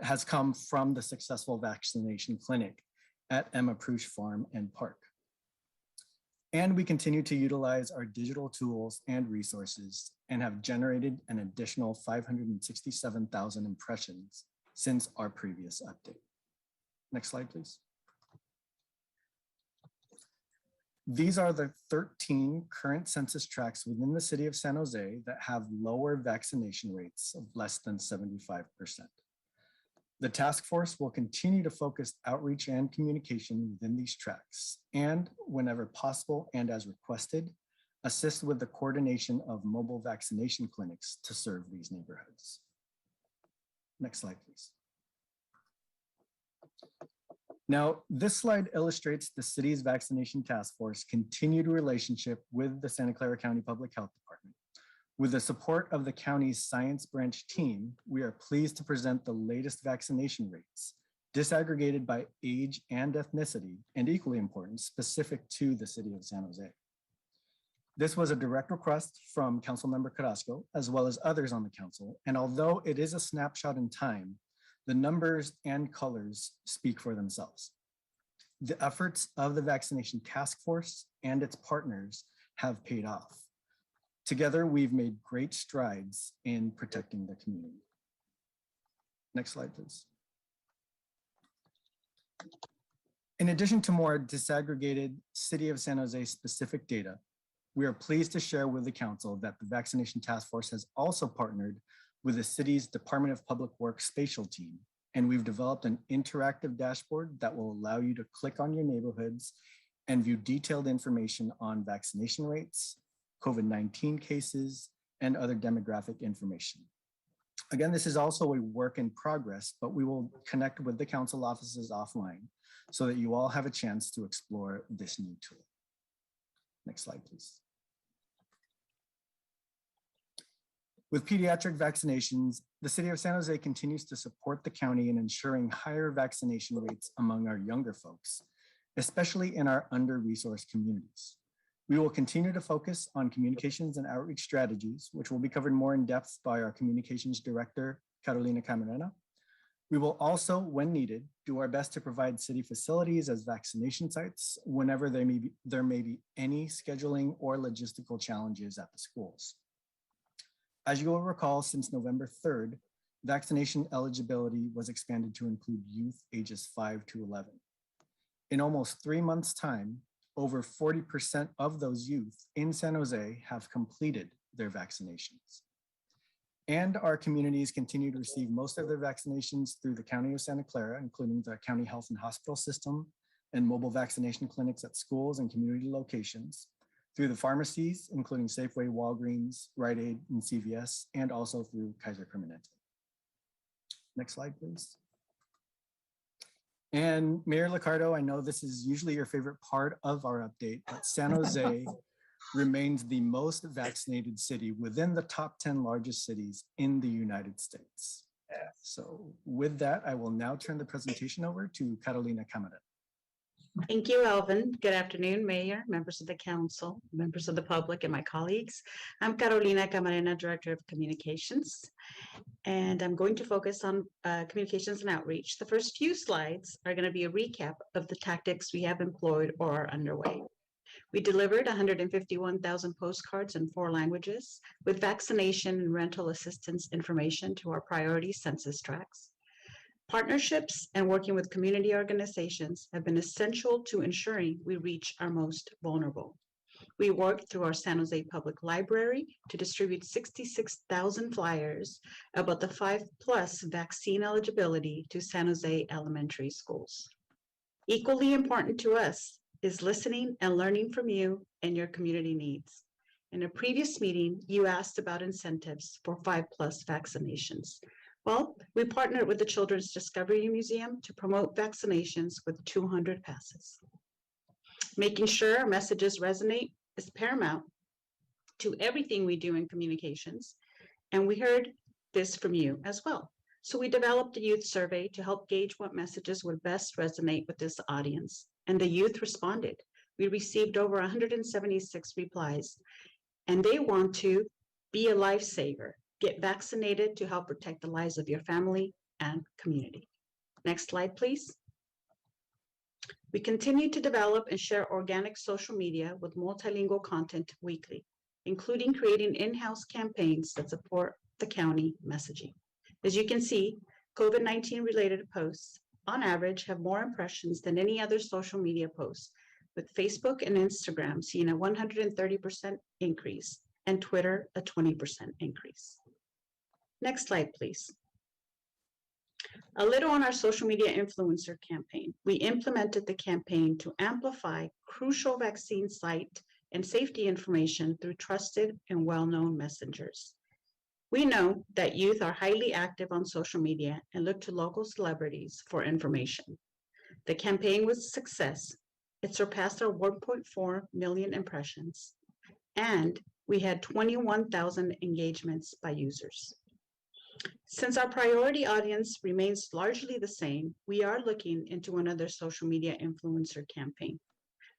has come from the successful vaccination clinic at Emma Prush Farm and Park. And we continue to utilize our digital tools and resources and have generated an additional 567,000 impressions since our previous update. Next slide, please. These are the 13 current census tracts within the city of San Jose that have lower vaccination rates of less than 75%. The task force will continue to focus outreach and communication within these tracts, and whenever possible and as requested, assist with the coordination of mobile vaccination clinics to serve these neighborhoods. Next slide, please. Now, this slide illustrates the city's vaccination task force continued relationship with the Santa Clara County Public Health Department. With the support of the county's science branch team, we are pleased to present the latest vaccination rates, disaggregated by age and ethnicity, and equally important, specific to the city of San Jose. This was a direct request from Councilmember Carrasco, as well as others on the council, and although it is a snapshot in time, the numbers and colors speak for themselves. The efforts of the vaccination task force and its partners have paid off. Together, we've made great strides in protecting the community. Next slide, please. In addition to more disaggregated City of San Jose specific data, we are pleased to share with the council that the vaccination task force has also partnered with the city's Department of Public Works spatial team, and we've developed an interactive dashboard that will allow you to click on your neighborhoods and view detailed information on vaccination rates, COVID-19 cases, and other demographic information. Again, this is also a work in progress, but we will connect with the council offices offline so that you all have a chance to explore this new tool. Next slide, please. With pediatric vaccinations, the city of San Jose continues to support the county in ensuring higher vaccination rates among our younger folks, especially in our under-resourced communities. We will continue to focus on communications and outreach strategies, which will be covered more in depth by our communications director, Carolina Camarena. We will also, when needed, do our best to provide city facilities as vaccination sites whenever there may be any scheduling or logistical challenges at the schools. As you will recall, since November 3rd, vaccination eligibility was expanded to include youth ages 5 to 11. In almost 3 months' time, over 40% of those youth in San Jose have completed their vaccinations. And our communities continue to receive most of their vaccinations through the County of Santa Clara, including the County Health and Hospital System and mobile vaccination clinics at schools and community locations, through the pharmacies, including Safeway, Walgreens, Rite Aid, and CVS, and also through Kaiser Permanente. Next slide, please. And Mayor Liccardo, I know this is usually your favorite part of our update, but San Jose remains the most vaccinated city within the top 10 largest cities in the United States. So with that, I will now turn the presentation over to Carolina Camarena. Thank you, Alvin. Good afternoon, Mayor, members of the council, members of the public, and my colleagues. I'm Carolina Camarena, Director of Communications, and I'm going to focus on communications and outreach. The first few slides are going to be a recap of the tactics we have employed or are underway. We delivered 151,000 postcards in 4 languages with vaccination and rental assistance information to our priority census tracts. Partnerships and working with community organizations have been essential to ensuring we reach our most vulnerable. We worked through our San Jose Public Library to distribute 66,000 flyers about the 5+ vaccine eligibility to San Jose elementary schools. Equally important to us is listening and learning from you and your community needs. In a previous meeting, you asked about incentives for 5+ vaccinations. Well, we partnered with the Children's Discovery Museum to promote vaccinations with 200 passes. Making sure our messages resonate is paramount to everything we do in communications, and we heard this from you as well. So we developed a youth survey to help gauge what messages would best resonate with this audience, and the youth responded. We received over 176 replies, and they want to be a lifesaver, get vaccinated to help protect the lives of your family and community. Next slide, please. We continue to develop and share organic social media with multilingual content weekly, including creating in-house campaigns that support the county messaging. As you can see, COVID-19 related posts on average have more impressions than any other social media posts, with Facebook and Instagram seeing a 130% increase and Twitter a 20% increase. Next slide, please. A little on our social media influencer campaign. We implemented the campaign to amplify crucial vaccine site and safety information through trusted and well-known messengers. We know that youth are highly active on social media and look to local celebrities for information. The campaign was a success. It surpassed our 1.4 million impressions, and we had 21,000 engagements by users. Since our priority audience remains largely the same, we are looking into another social media influencer campaign.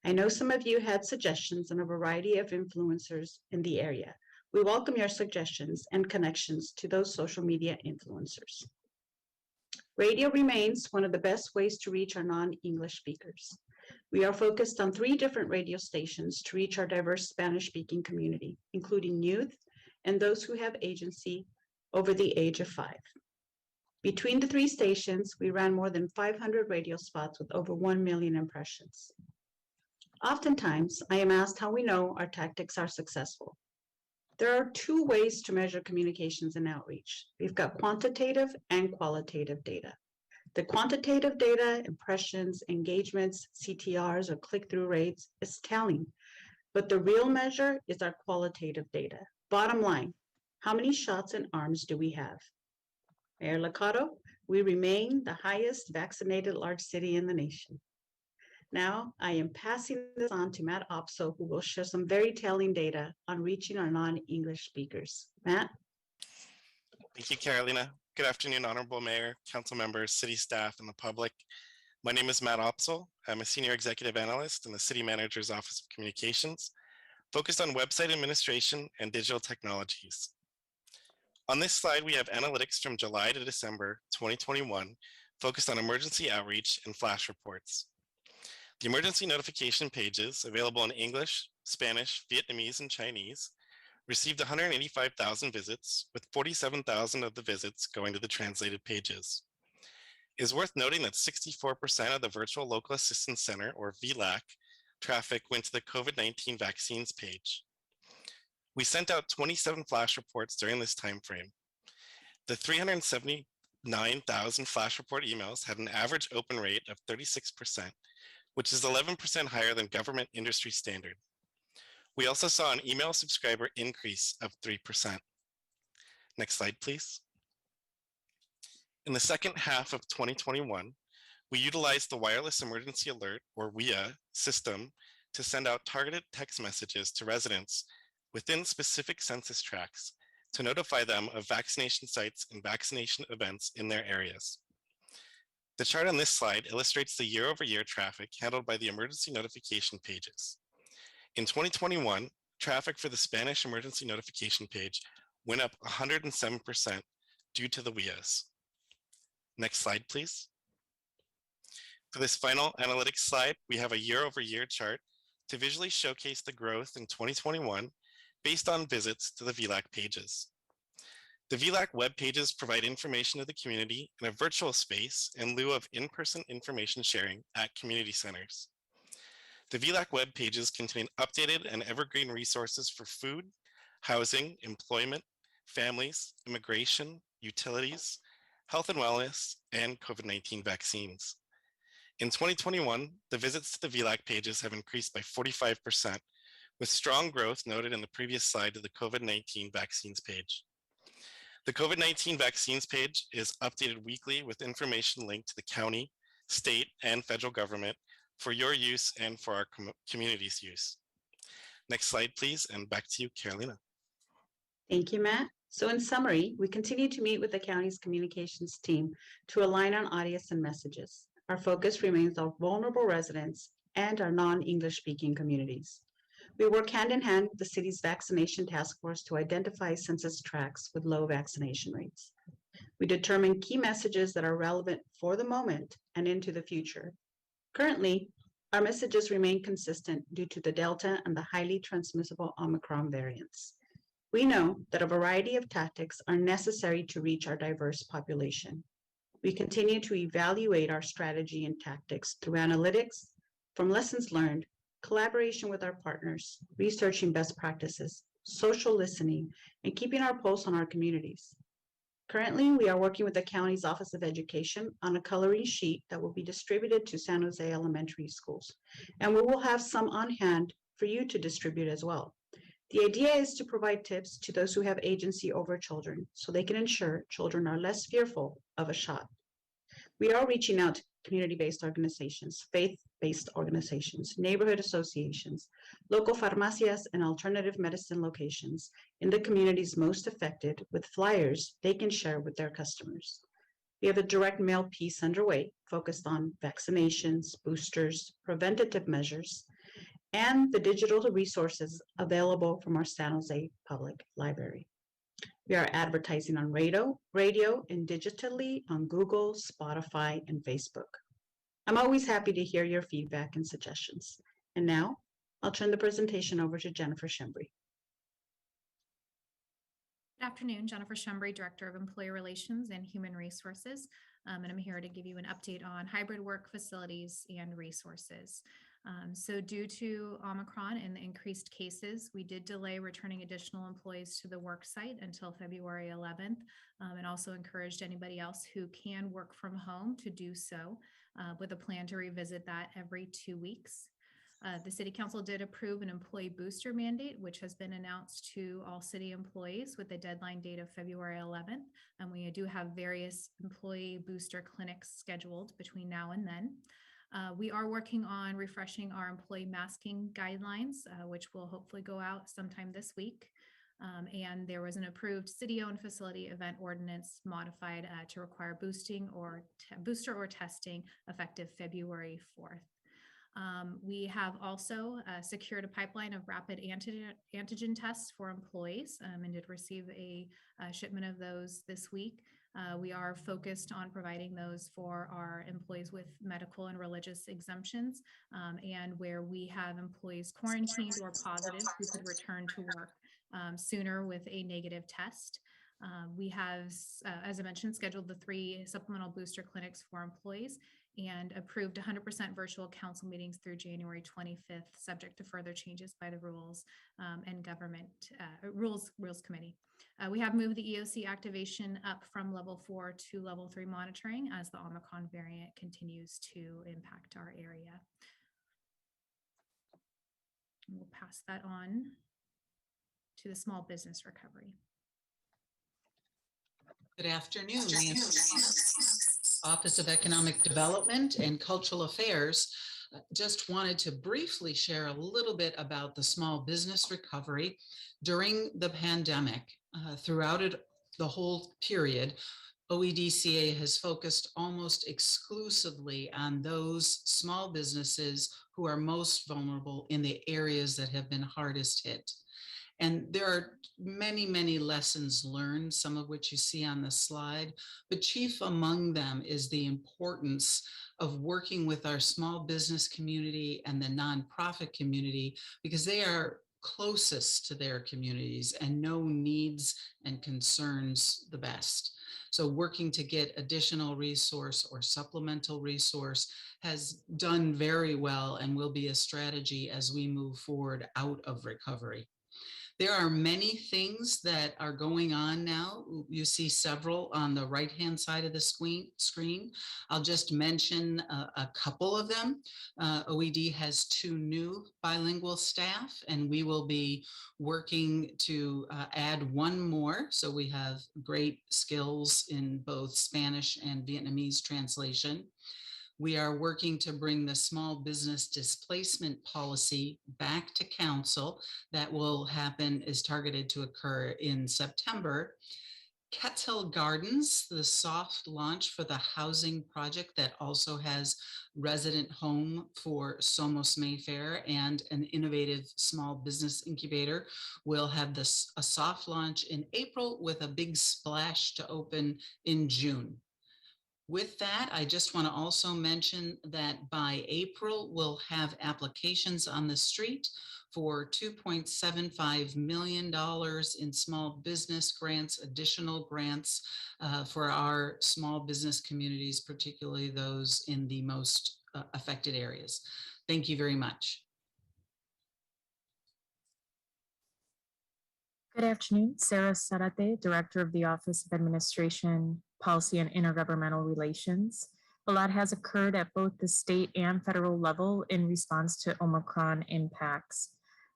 I know some of you had suggestions on a variety of influencers in the area. We welcome your suggestions and connections to those social media influencers. Radio remains one of the best ways to reach our non-English speakers. We are focused on 3 different radio stations to reach our diverse Spanish-speaking community, including youth and those who have agency over the age of 5. Between the 3 stations, we ran more than 500 radio spots with over 1 million impressions. Oftentimes, I am asked how we know our tactics are successful. There are 2 ways to measure communications and outreach. We've got quantitative and qualitative data. The quantitative data, impressions, engagements, CTRs, or click-through rates is telling, but the real measure is our qualitative data. Bottom line, how many shots in arms do we have? Mayor Liccardo, we remain the highest vaccinated large city in the nation. Now, I am passing this on to Matt Opso, who will share some very telling data on reaching our non-English speakers. Matt? Thank you, Carolina. Good afternoon, Honorable Mayor, council members, city staff, and the public. My name is Matt Opsel. I'm a senior executive analyst in the City Manager's Office of Communications, focused on website administration and digital technologies. On this slide, we have analytics from July to December 2021, focused on emergency outreach and flash reports. The emergency notification pages, available in English, Spanish, Vietnamese, and Chinese, received 185,000 visits, with 47,000 of the visits going to the translated pages. It is worth noting that 64% of the Virtual Local Assistance Center, or VLAC, traffic went to the COVID-19 vaccines page. We sent out 27 flash reports during this time frame. The 379,000 flash report emails had an average open rate of 36%, which is 11% higher than government industry standard. We also saw an email subscriber increase of 3%. Next slide, please. In the second half of 2021, we utilized the Wireless Emergency Alert, or WEA, system to send out targeted text messages to residents within specific census tracts to notify them of vaccination sites and vaccination events in their areas. The chart on this slide illustrates the year-over-year traffic handled by the emergency notification pages. In 2021, traffic for the Spanish emergency notification page went up 107% due to the WEAs. Next slide, please. For this final analytics slide, we have a year-over-year chart to visually showcase the growth in 2021 based on visits to the VLAC pages. The VLAC web pages provide information to the community in a virtual space in lieu of in-person information sharing at community centers. The VLAC web pages contain updated and evergreen resources for food, housing, employment, families, immigration, utilities, health and wellness, and COVID-19 vaccines. In 2021, the visits to the VLAC pages have increased by 45%, with strong growth noted in the previous slide to the COVID-19 vaccines page. The COVID-19 vaccines page is updated weekly with information linked to the county, state, and federal government for your use and for our community's use. Next slide, please, and back to you, Carolina. Thank you, Matt. So in summary, we continue to meet with the county's communications team to align on audience and messages. Our focus remains on vulnerable residents and our non-English speaking communities. We work hand in hand with the city's vaccination task force to identify census tracts with low vaccination rates. We determine key messages that are relevant for the moment and into the future. Currently, our messages remain consistent due to the Delta and the highly transmissible Omicron variants. We know that a variety of tactics are necessary to reach our diverse population. We continue to evaluate our strategy and tactics through analytics, from lessons learned, collaboration with our partners, researching best practices, social listening, and keeping our pulse on our communities. Currently, we are working with the county's Office of Education on a coloring sheet that will be distributed to San Jose elementary schools, and we will have some on hand for you to distribute as well. The idea is to provide tips to those who have agency over children so they can ensure children are less fearful of a shot. We are reaching out to community-based organizations, faith-based organizations, neighborhood associations, local farmacias, and alternative medicine locations in the communities most affected with flyers they can share with their customers. We have a direct mail piece underway focused on vaccinations, boosters, preventative measures, and the digital resources available from our San Jose Public Library. We are advertising on radio, and digitally on Google, Spotify, and Facebook. I'm always happy to hear your feedback and suggestions. And now I'll turn the presentation over to Jennifer Shembri. Good afternoon, Jennifer Shembri, Director of Employee Relations and Human Resources. And I'm here to give you an update on hybrid work facilities and resources. So due to Omicron and the increased cases, we did delay returning additional employees to the work site until February 11th, and also encouraged anybody else who can work from home to do so with a plan to revisit that every 2 weeks. The City Council did approve an employee booster mandate, which has been announced to all city employees with the deadline date of February 11th. And we do have various employee booster clinics scheduled between now and then. We are working on refreshing our employee masking guidelines, which will hopefully go out sometime this week. And there was an approved city-owned facility event ordinance modified to require booster or testing effective February 4th. We have also secured a pipeline of rapid antigen tests for employees and did receive a shipment of those this week. We are focused on providing those for our employees with medical and religious exemptions, and where we have employees quarantined or positive who could return to work sooner with a negative test. We have, as I mentioned, scheduled the 3 supplemental booster clinics for employees and approved 100% virtual council meetings through January 25th, subject to further changes by the Rules and Government Rules Committee. We have moved the EOC activation up from level 4 to level 3 monitoring as the Omicron variant continues to impact our area. We'll pass that on to the small business recovery. Good afternoon, Office of Economic Development and Cultural Affairs. Just wanted to briefly share a little bit about the small business recovery during the pandemic. Throughout the whole period, OEDCA has focused almost exclusively on those small businesses who are most vulnerable in the areas that have been hardest hit. And there are many, many lessons learned, some of which you see on the slide, but chief among them is the importance of working with our small business community and the nonprofit community, because they are closest to their communities and know needs and concerns the best. So working to get additional resource or supplemental resource has done very well and will be a strategy as we move forward out of recovery. There are many things that are going on now. You see several on the right-hand side of the screen. I'll just mention a couple of them. OED has 2 new bilingual staff, and we will be working to add 1 more. So we have great skills in both Spanish and Vietnamese translation. We are working to bring the small business displacement policy back to council. That will happen, is targeted to occur in September. Kettle Gardens, the soft launch for the housing project that also has resident home for Somos Mayfair and an innovative small business incubator, will have this a soft launch in April with a big splash to open in June. With that, I just want to also mention that by April, we'll have applications on the street for $2.75 million in small business grants, additional grants for our small business communities, particularly those in the most affected areas. Thank you very much. Good afternoon, Sarah Sarate, Director of the Office of Administration, Policy and Intergovernmental Relations. A lot has occurred at both the state and federal level in response to Omicron impacts.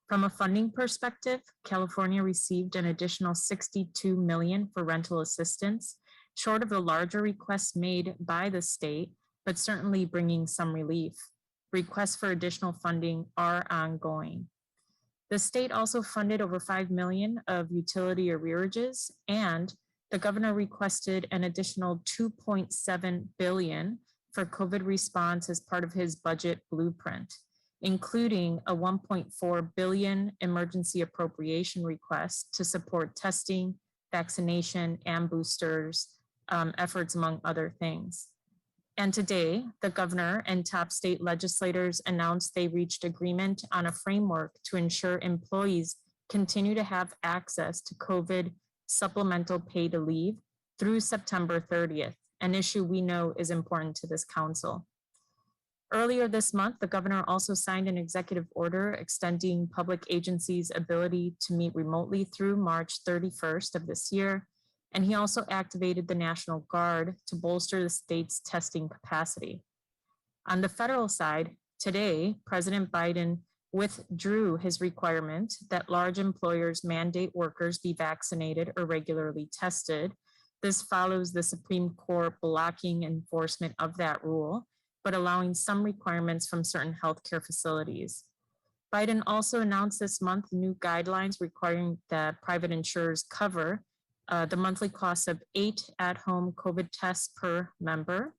From a funding perspective, California received an additional $62 million for rental assistance, short of the larger requests made by the state, but certainly bringing some relief. Requests for additional funding are ongoing. The state also funded over $5 million of utility arrearages, and the governor requested an additional $2.7 billion for COVID response as part of his budget blueprint, including a $1.4 billion emergency appropriation request to support testing, vaccination, and boosters efforts, among other things. And today, the governor and top state legislators announced they reached agreement on a framework to ensure employees continue to have access to COVID supplemental pay to leave through September 30th, an issue we know is important to this council. Earlier this month, the governor also signed an executive order extending public agencies' ability to meet remotely through March 31st of this year. And he also activated the National Guard to bolster the state's testing capacity. On the federal side, today, President Biden withdrew his requirement that large employers mandate workers be vaccinated or regularly tested. This follows the Supreme Court blocking enforcement of that rule, but allowing some requirements from certain healthcare facilities. Biden also announced this month new guidelines requiring that private insurers cover the monthly cost of 8 at-home COVID tests per member,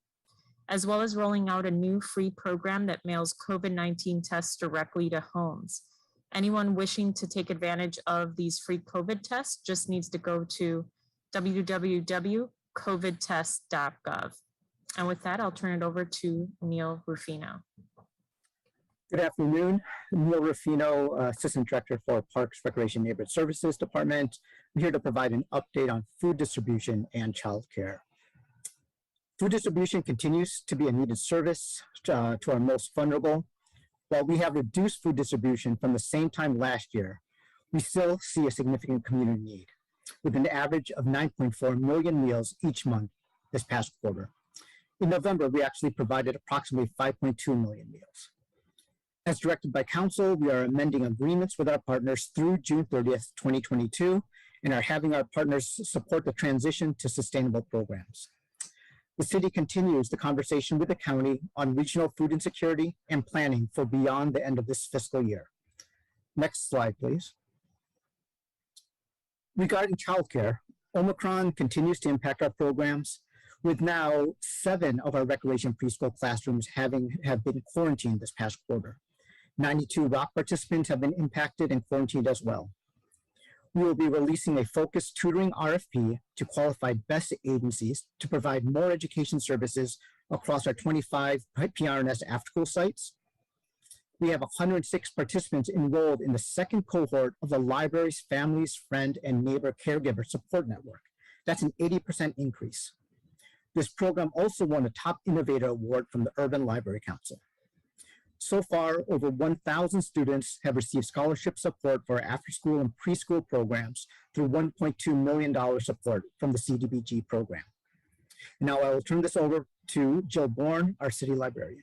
as well as rolling out a new free program that mails COVID-19 tests directly to homes. Anyone wishing to take advantage of these free COVID tests just needs to go to www.covidtest.gov. And with that, I'll turn it over to Neil Rufino. Good afternoon. Neil Rufino, Assistant Director for Parks, Recreation, Neighborhood Services Department. I'm here to provide an update on food distribution and childcare. Food distribution continues to be a needed service to our most vulnerable. While we have reduced food distribution from the same time last year, we still see a significant community need, with an average of 9.4 million meals each month this past quarter. In November, we actually provided approximately 5.2 million meals. As directed by Council, we are amending agreements with our partners through June 30th, 2022, and are having our partners support the transition to sustainable programs. The city continues the conversation with the county on regional food insecurity and planning for beyond the end of this fiscal year. Next slide, please. Regarding childcare, Omicron continues to impact our programs, with now 7 of our recreation preschool classrooms have been quarantined this past quarter. 92 ROC participants have been impacted and quarantined as well. We will be releasing a focused tutoring RFP to qualify best agencies to provide more education services across our 25 PRNS after-school sites. We have 106 participants enrolled in the second cohort of the library's Families, Friend, and Neighbor Caregiver Support Network. That's an 80% increase. This program also won a Top Innovator Award from the Urban Library Council. So far, over 1,000 students have received scholarship support for after-school and preschool programs through $1.2 million support from the CDBG program. Now I will turn this over to Jill Bourne, our city librarian.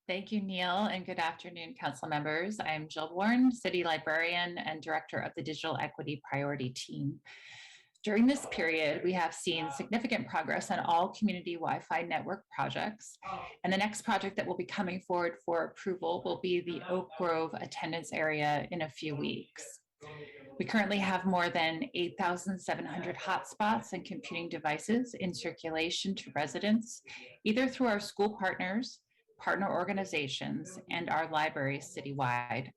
Thank you, Neil, and good afternoon, council members. I'm Jill Bourne, City Librarian and Director of the Digital Equity Priority Team. During this period, we have seen significant progress on all community Wi-Fi network projects, and the next project that will be coming forward for approval will be the Oak Grove attendance area in a few weeks. We currently have more than 8,700 hotspots and computing devices in circulation to residents, either through our school partners, partner organizations, and our libraries citywide.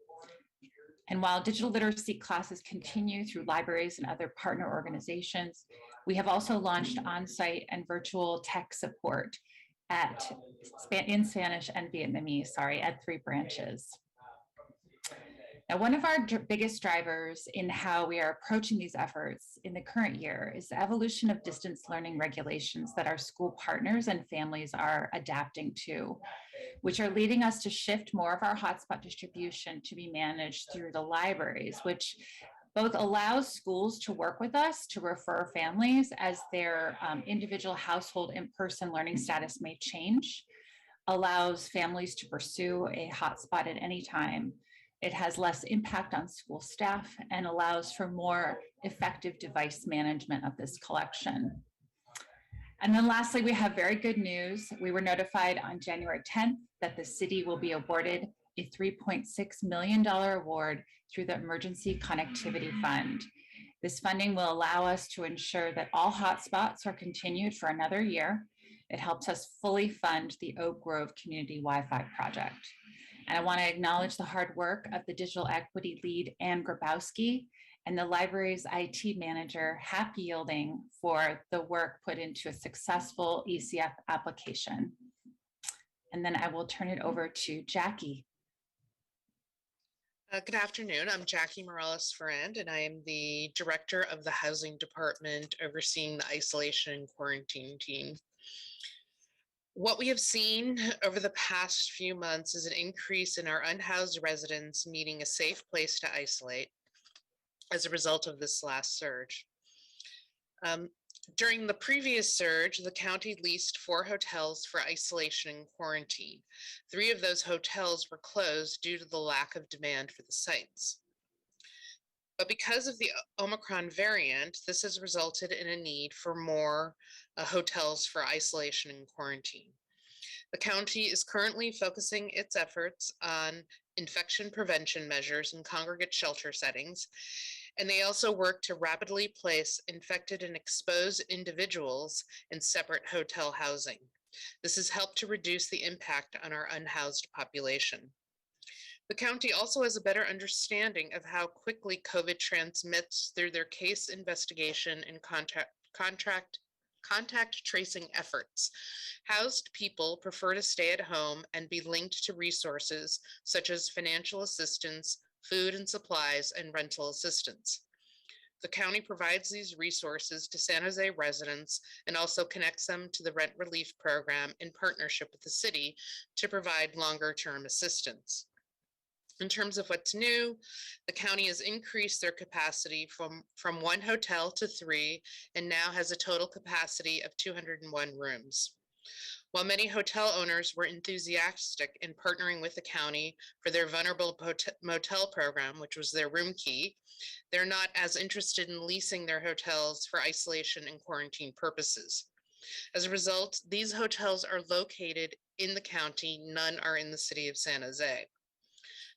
And while digital literacy classes continue through libraries and other partner organizations, we have also launched on-site and virtual tech support in Spanish and Vietnamese, at 3 branches. Now, one of our biggest drivers in how we are approaching these efforts in the current year is the evolution of distance learning regulations that our school partners and families are adapting to, which are leading us to shift more of our hotspot distribution to be managed through the libraries, which both allows schools to work with us to refer families as their individual household in-person learning status may change, allows families to pursue a hotspot at any time. It has less impact on school staff and allows for more effective device management of this collection. And then lastly, we have very good news. We were notified on January 10th that the city will be awarded a $3.6 million award through the Emergency Connectivity Fund. This funding will allow us to ensure that all hotspots are continued for another year. It helps us fully fund the Oak Grove Community Wi-Fi project. And I want to acknowledge the hard work of the digital equity lead, Ann Grabowski, and the library's IT manager, Hap Yielding, for the work put into a successful ECF application. And then I will turn it over to Jackie. Good afternoon. I'm Jackie Morales-Ferrand, and I am the Director of the Housing Department overseeing the isolation and quarantine team. What we have seen over the past few months is an increase in our unhoused residents needing a safe place to isolate as a result of this last surge. During the previous surge, the county leased 4 hotels for isolation and quarantine. 3 of those hotels were closed due to the lack of demand for the sites. But because of the Omicron variant, this has resulted in a need for more hotels for isolation and quarantine. The county is currently focusing its efforts on infection prevention measures in congregate shelter settings, and they also work to rapidly place infected and exposed individuals in separate hotel housing. This has helped to reduce the impact on our unhoused population. The county also has a better understanding of how quickly COVID transmits through their case investigation and contact tracing efforts. Housed people prefer to stay at home and be linked to resources such as financial assistance, food and supplies, and rental assistance. The county provides these resources to San Jose residents and also connects them to the rent relief program in partnership with the city to provide longer-term assistance. In terms of what's new, the county has increased their capacity from 1 hotel to 3 and now has a total capacity of 201 rooms. While many hotel owners were enthusiastic in partnering with the county for their vulnerable motel program, which was their room key, they're not as interested in leasing their hotels for isolation and quarantine purposes. As a result, these hotels are located in the county, none are in the city of San Jose.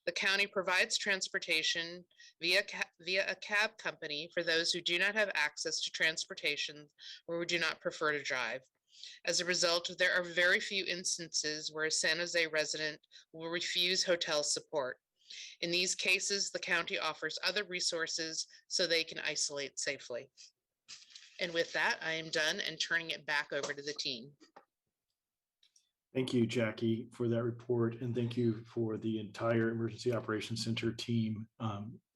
The county provides transportation via a cab company for those who do not have access to transportation or who do not prefer to drive. As a result, there are very few instances where a San Jose resident will refuse hotel support. In these cases, the county offers other resources so they can isolate safely. And with that, I am done and turning it back over to the team. Thank you, Jackie, for that report, and thank you for the entire Emergency Operations Center team,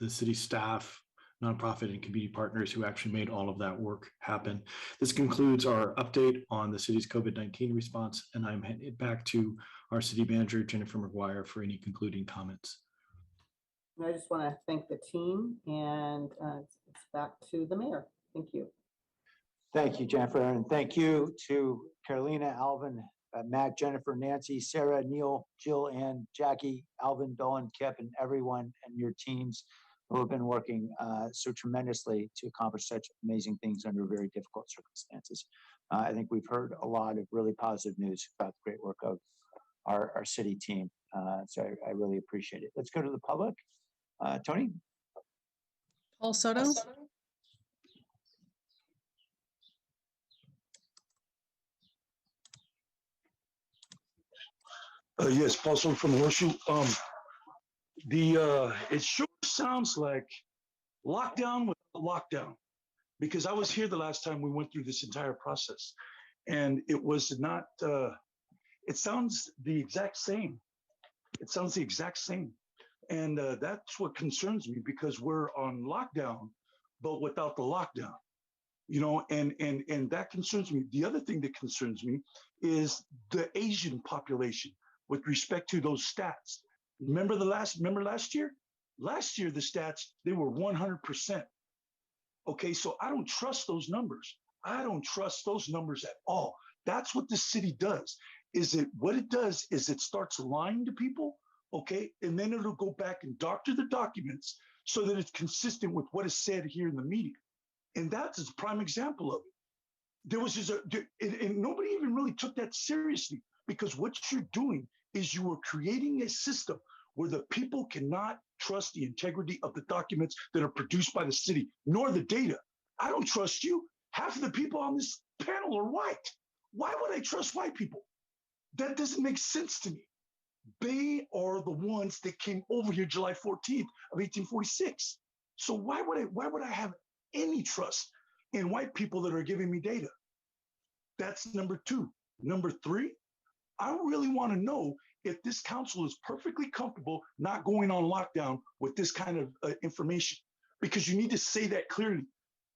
the city staff, nonprofit and community partners who actually made all of that work happen. This concludes our update on the city's COVID-19 response, and I'm handing it back to our city manager, Jennifer McGuire, for any concluding comments. And I just want to thank the team, and it's back to the mayor. Thank you. Thank you, Jennifer, and thank you to Carolina, Alvin, Matt, Jennifer, Nancy, Sarah, Neil, Jill, and Jackie, Alvin, Dolan, Kip, and everyone and your teams who have been working so tremendously to accomplish such amazing things under very difficult circumstances. I think we've heard a lot of really positive news about the great work of our city team. So I really appreciate it. Let's go to the public. Tony? Paul Soto? Yes, Paul Soto from Horseshoe. It sure sounds like lockdown without lockdown, because I was here the last time we went through this entire process, and it was not. It sounds the exact same. It sounds the exact same, and that's what concerns me, because we're on lockdown, but without the lockdown. You know, and that concerns me. The other thing that concerns me is the Asian population with respect to those stats. Remember last year? Last year, the stats, they were 100%. Okay, so I don't trust those numbers. I don't trust those numbers at all. That's what the city does. What it does is it starts lying to people, okay, and then it'll go back and doctor the documents so that it's consistent with what is said here in the media. And that's a prime example of it. There was just and nobody even really took that seriously, because what you're doing is you are creating a system where the people cannot trust the integrity of the documents that are produced by the city, nor the data. I don't trust you. Half of the people on this panel are white. Why would I trust white people? That doesn't make sense to me. They are the ones that came over here July 14th of 1846. So why would I have any trust in white people that are giving me data? That's number two. Number three, I really want to know if this council is perfectly comfortable not going on lockdown with this kind of information, because you need to say that clearly.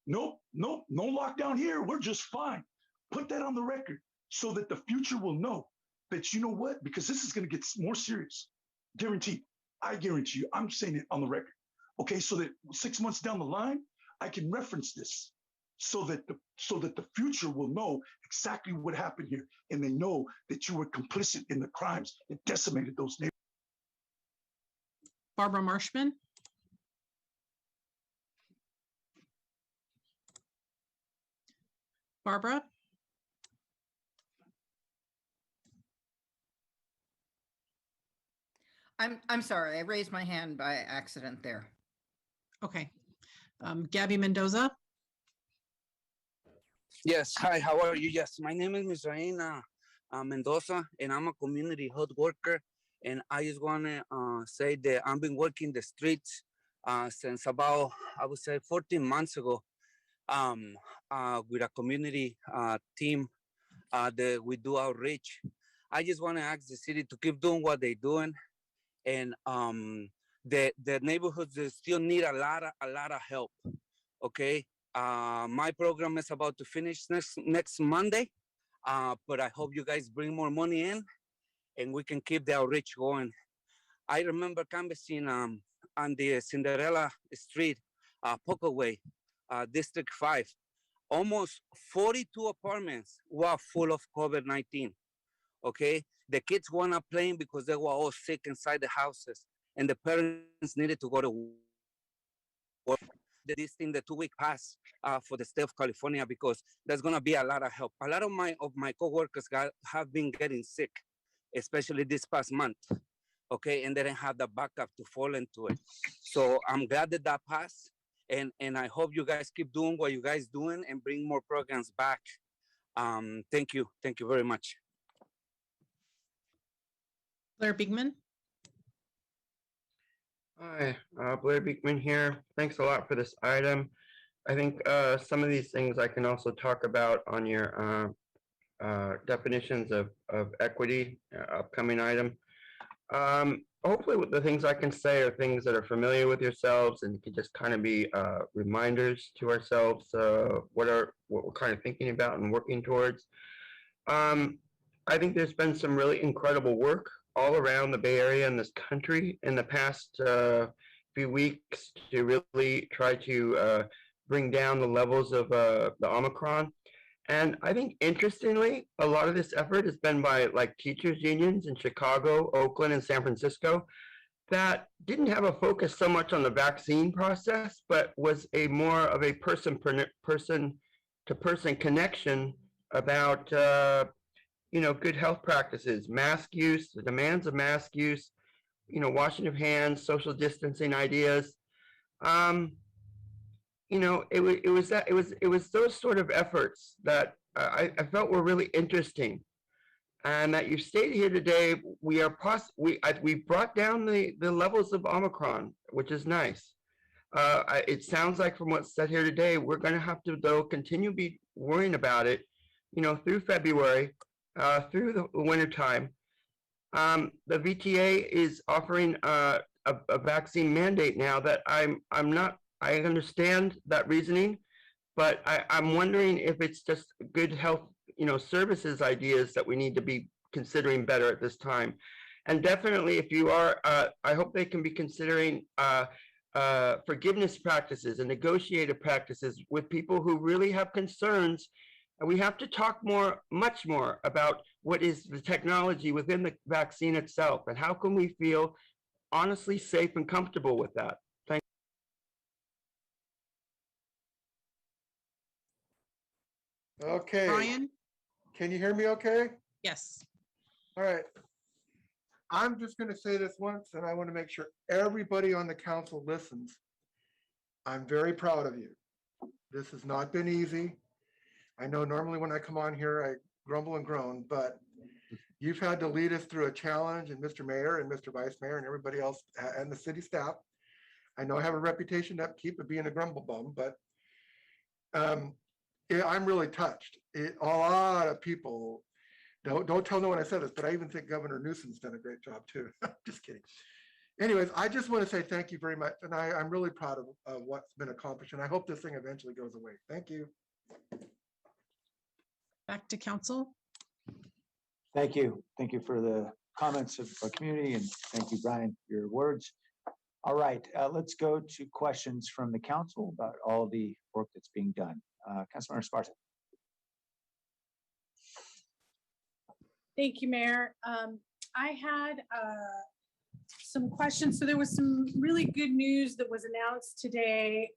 Nope, no lockdown here. We're just fine. Put that on the record so that the future will know that, you know what, because this is going to get more serious. Guaranteed. I guarantee you. I'm saying it on the record. Okay, so that 6 months down the line, I can reference this so that the future will know exactly what happened here, and they know that you were complicit in the crimes that decimated those neighborhoods. Barbara Marshman? Barbara? I'm sorry, I raised my hand by accident there. Okay. Gabby Mendoza? Yes, hi, how are you? Yes, my name is Misraina Mendoza, and I'm a community health worker. And I just want to say that I've been working the streets since about, I would say, 14 months ago with a community team that we do outreach. I just want to ask the city to keep doing what they're doing. And the neighborhoods they still need a lot of help, okay? My program is about to finish next Monday, but I hope you guys bring more money in and we can keep the outreach going. I remember canvassing on the Cinderella Street, Pokeway, District 5. Almost 42 apartments were full of COVID-19, okay? The kids were not playing because they were all sick inside the houses, and the parents needed to go to work. This thing, the 2-week pass for the state of California, because there's gonna be a lot of help. A lot of my coworkers have been getting sick, especially this past month, okay, and they didn't have the backup to fall into it. So I'm glad that passed, and I hope you guys keep doing what you guys doing and bring more programs back. Thank you very much. Blair Bigman? Hi, Blair Beekman here. Thanks a lot for this item. I think some of these things I can also talk about on your definitions of equity, upcoming item. hopefully what the things I can say are things that are familiar with yourselves and can just kind of be reminders to ourselves what we're kind of thinking about and working towards. I think there's been some really incredible work all around the Bay Area and this country in the past few weeks to really try to bring down the levels of the Omicron. And I think interestingly, a lot of this effort has been by like teachers unions in Chicago, Oakland, and San Francisco that didn't have a focus so much on the vaccine process, but was a more of a person to person connection about good health practices, mask use, the demands of mask use, washing of hands, social distancing ideas. It was those sort of efforts that I felt were really interesting, and that you stated here today. We brought down the levels of Omicron, which is nice. It sounds like from what's said here today, we're going to have to though continue be worrying about it, through February, through the winter time. The VTA is offering a vaccine mandate now that I'm not. I understand that reasoning, but I'm wondering if it's just good health, services ideas that we need to be considering better at this time. And definitely, if you are, I hope they can be considering forgiveness practices and negotiated practices with people who really have concerns. And we have to talk much more about what is the technology within the vaccine itself, and how can we feel honestly safe and comfortable with that. Thank you. Okay. Brian? Can you hear me okay? Yes. All right. I'm just going to say this once, and I want to make sure everybody on the council listens. I'm very proud of you. This has not been easy. I know normally when I come on here, I grumble and groan, but you've had to lead us through a challenge, and Mr. Mayor and Mr. Vice Mayor and everybody else and the city staff. I know I have a reputation to upkeep of being a grumble bum, but I'm really touched. A lot of people, don't tell no one I said this, but I even think Governor Newsom's done a great job too. Just kidding. Anyways, I just want to say thank you very much. And I'm really proud of what's been accomplished. And I hope this thing eventually goes away. Thank you. Back to council. Thank you. Thank you for the comments of our community, and thank you, Brian, for your words. All right, let's go to questions from the council about all the work that's being done. Councilmember Esparza. Thank you, Mayor. I had some questions. So there was some really good news that was announced today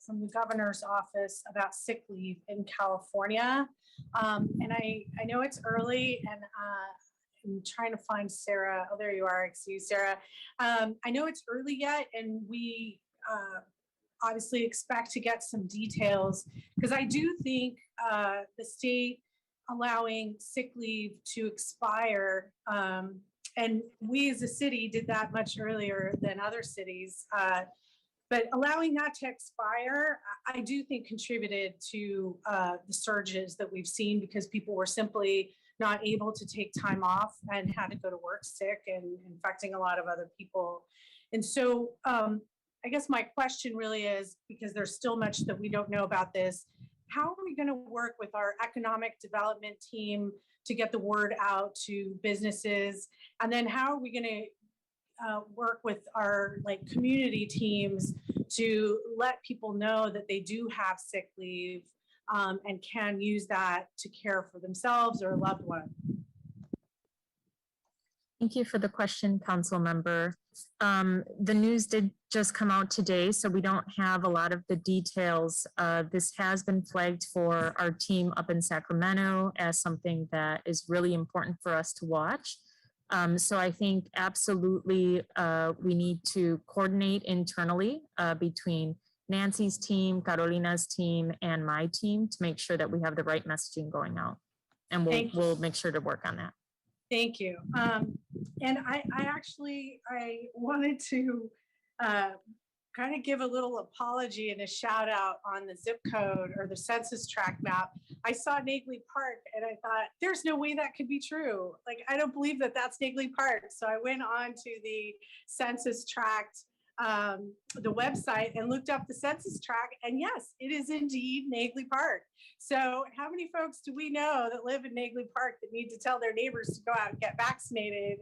from the governor's office about sick leave in California. And I know it's early, and I'm trying to find Sarah. Oh, there you are. Excuse Sarah. I know it's early yet, and we obviously expect to get some details, because I do think the state allowing sick leave to expire, and we as a city did that much earlier than other cities, but allowing that to expire, I do think contributed to the surges that we've seen, because people were simply not able to take time off and had to go to work sick and infecting a lot of other people. And so I guess my question really is, because there's still much that we don't know about this, how are we going to work with our economic development team to get the word out to businesses? And then how are we going to work with our community teams to let people know that they do have sick leave and can use that to care for themselves or a loved one? Thank you for the question, Council Member. The news did just come out today, so we don't have a lot of the details. This has been flagged for our team up in Sacramento as something that is really important for us to watch. So I think absolutely we need to coordinate internally between Nancy's team, Carolina's team, and my team to make sure that we have the right messaging going out. And we'll make sure to work on that. Thank you. And I wanted to kind of give a little apology and a shout out on the zip code or the census tract map. I saw Nagley Park and I thought, there's no way that could be true. Like, I don't believe that that's Nagley Park. So I went on to the census tract, the website, and looked up the census tract. And yes, it is indeed Nagley Park. So how many folks do we know that live in Nagley Park that need to tell their neighbors to go out and get vaccinated?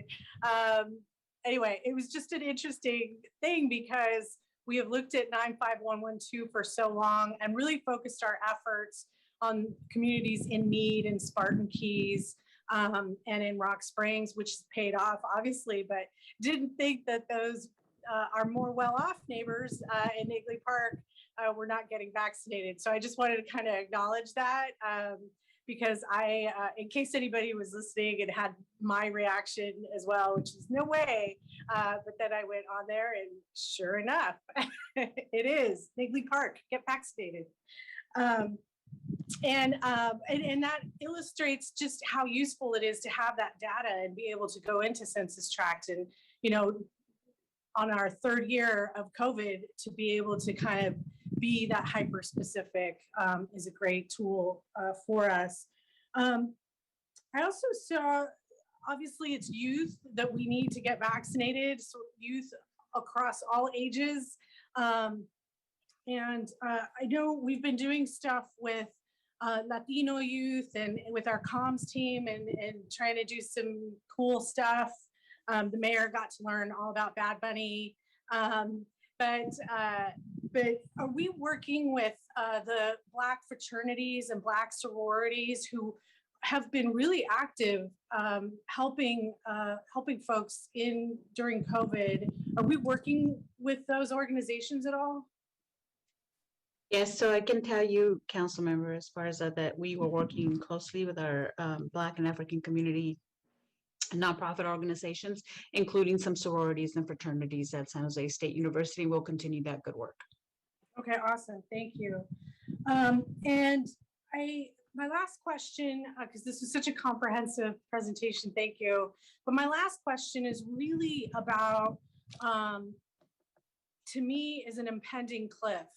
Anyway, it was just an interesting thing because we have looked at 95112 for so long and really focused our efforts on communities in need in Spartan Keys and in Rock Springs, which has paid off, obviously, but didn't think that those our more well-off neighbors in Nagley Park were not getting vaccinated. So I just wanted to kind of acknowledge that because in case anybody was listening and had my reaction as well, which is no way, but then I went on there and sure enough, it is Nagley Park, get vaccinated. And that illustrates just how useful it is to have that data and be able to go into census tract and, you know, on our third year of COVID to be able to kind of be that hyper specific is a great tool for us. I also saw, obviously it's youth that we need to get vaccinated, so youth across all ages. I know we've been doing stuff with Latino youth and with our comms team and trying to do some cool stuff. The mayor got to learn all about Bad Bunny. But are we working with the Black fraternities and Black sororities who have been really active helping folks during COVID? Are we working with those organizations at all? Yes, so I can tell you, council member, as far as that we were working closely with our Black and African community nonprofit organizations, including some sororities and fraternities at San Jose State University. We'll continue that good work. Okay, awesome. Thank you. And my last question, because this was such a comprehensive presentation, thank you. But my last question is really about, to me, is an impending cliff.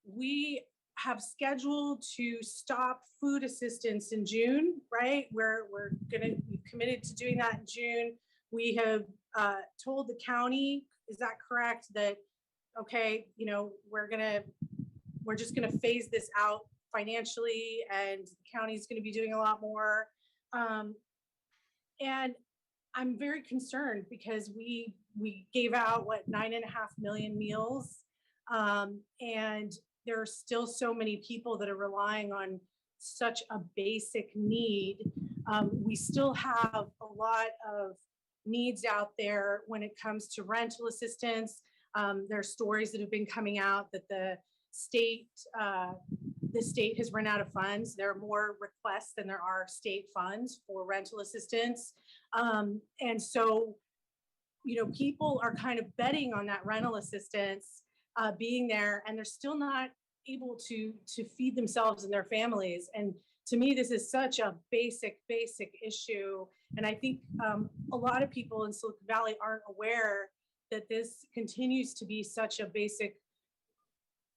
We have scheduled to stop food assistance in June, right? We're committed to doing that in June. We have told the county, is that correct, that okay, you know, we're just gonna phase this out financially, and the county's gonna be doing a lot more. And I'm very concerned because we gave out what 9.5 million meals, and there are still so many people that are relying on such a basic need. We still have a lot of needs out there when it comes to rental assistance. There are stories that have been coming out that the state has run out of funds. There are more requests than there are state funds for rental assistance. And so, you know, people are kind of betting on that rental assistance being there, and they're still not able to feed themselves and their families. And to me, this is such a basic issue. And I think a lot of people in Silicon Valley aren't aware that this continues to be such a basic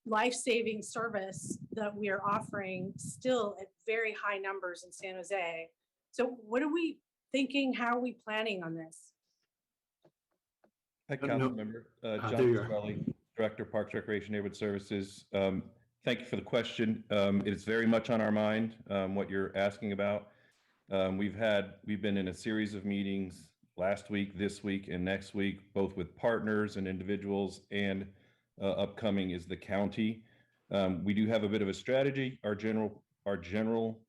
life-saving service that we are offering still at very high numbers in San Jose. So what are we thinking? How are we planning on this? Hi, Council Member John Pasquale, Director of Parks, Recreation, Neighborhood Services. Thank you for the question. It is very much on our mind, what you're asking about. We've been in a series of meetings last week, this week, and next week, both with partners and individuals, and upcoming is the county. We do have a bit of a strategy. Our general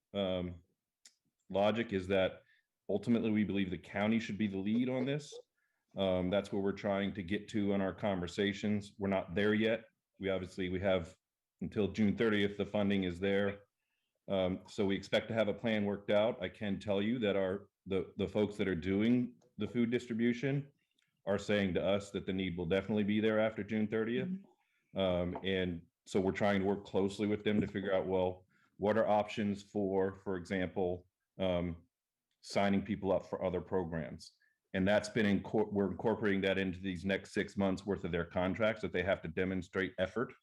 logic is that ultimately we believe the county should be the lead on this. That's where we're trying to get to in our conversations. We're not there yet. We have until June 30th, the funding is there. So we expect to have a plan worked out. I can tell you that the folks that are doing the food distribution are saying to us that the need will definitely be there after June 30th. And so we're trying to work closely with them to figure out, well, what are options for example, signing people up for other programs. And that's been, we're incorporating that into these next 6 months worth of their contracts, that they have to demonstrate effort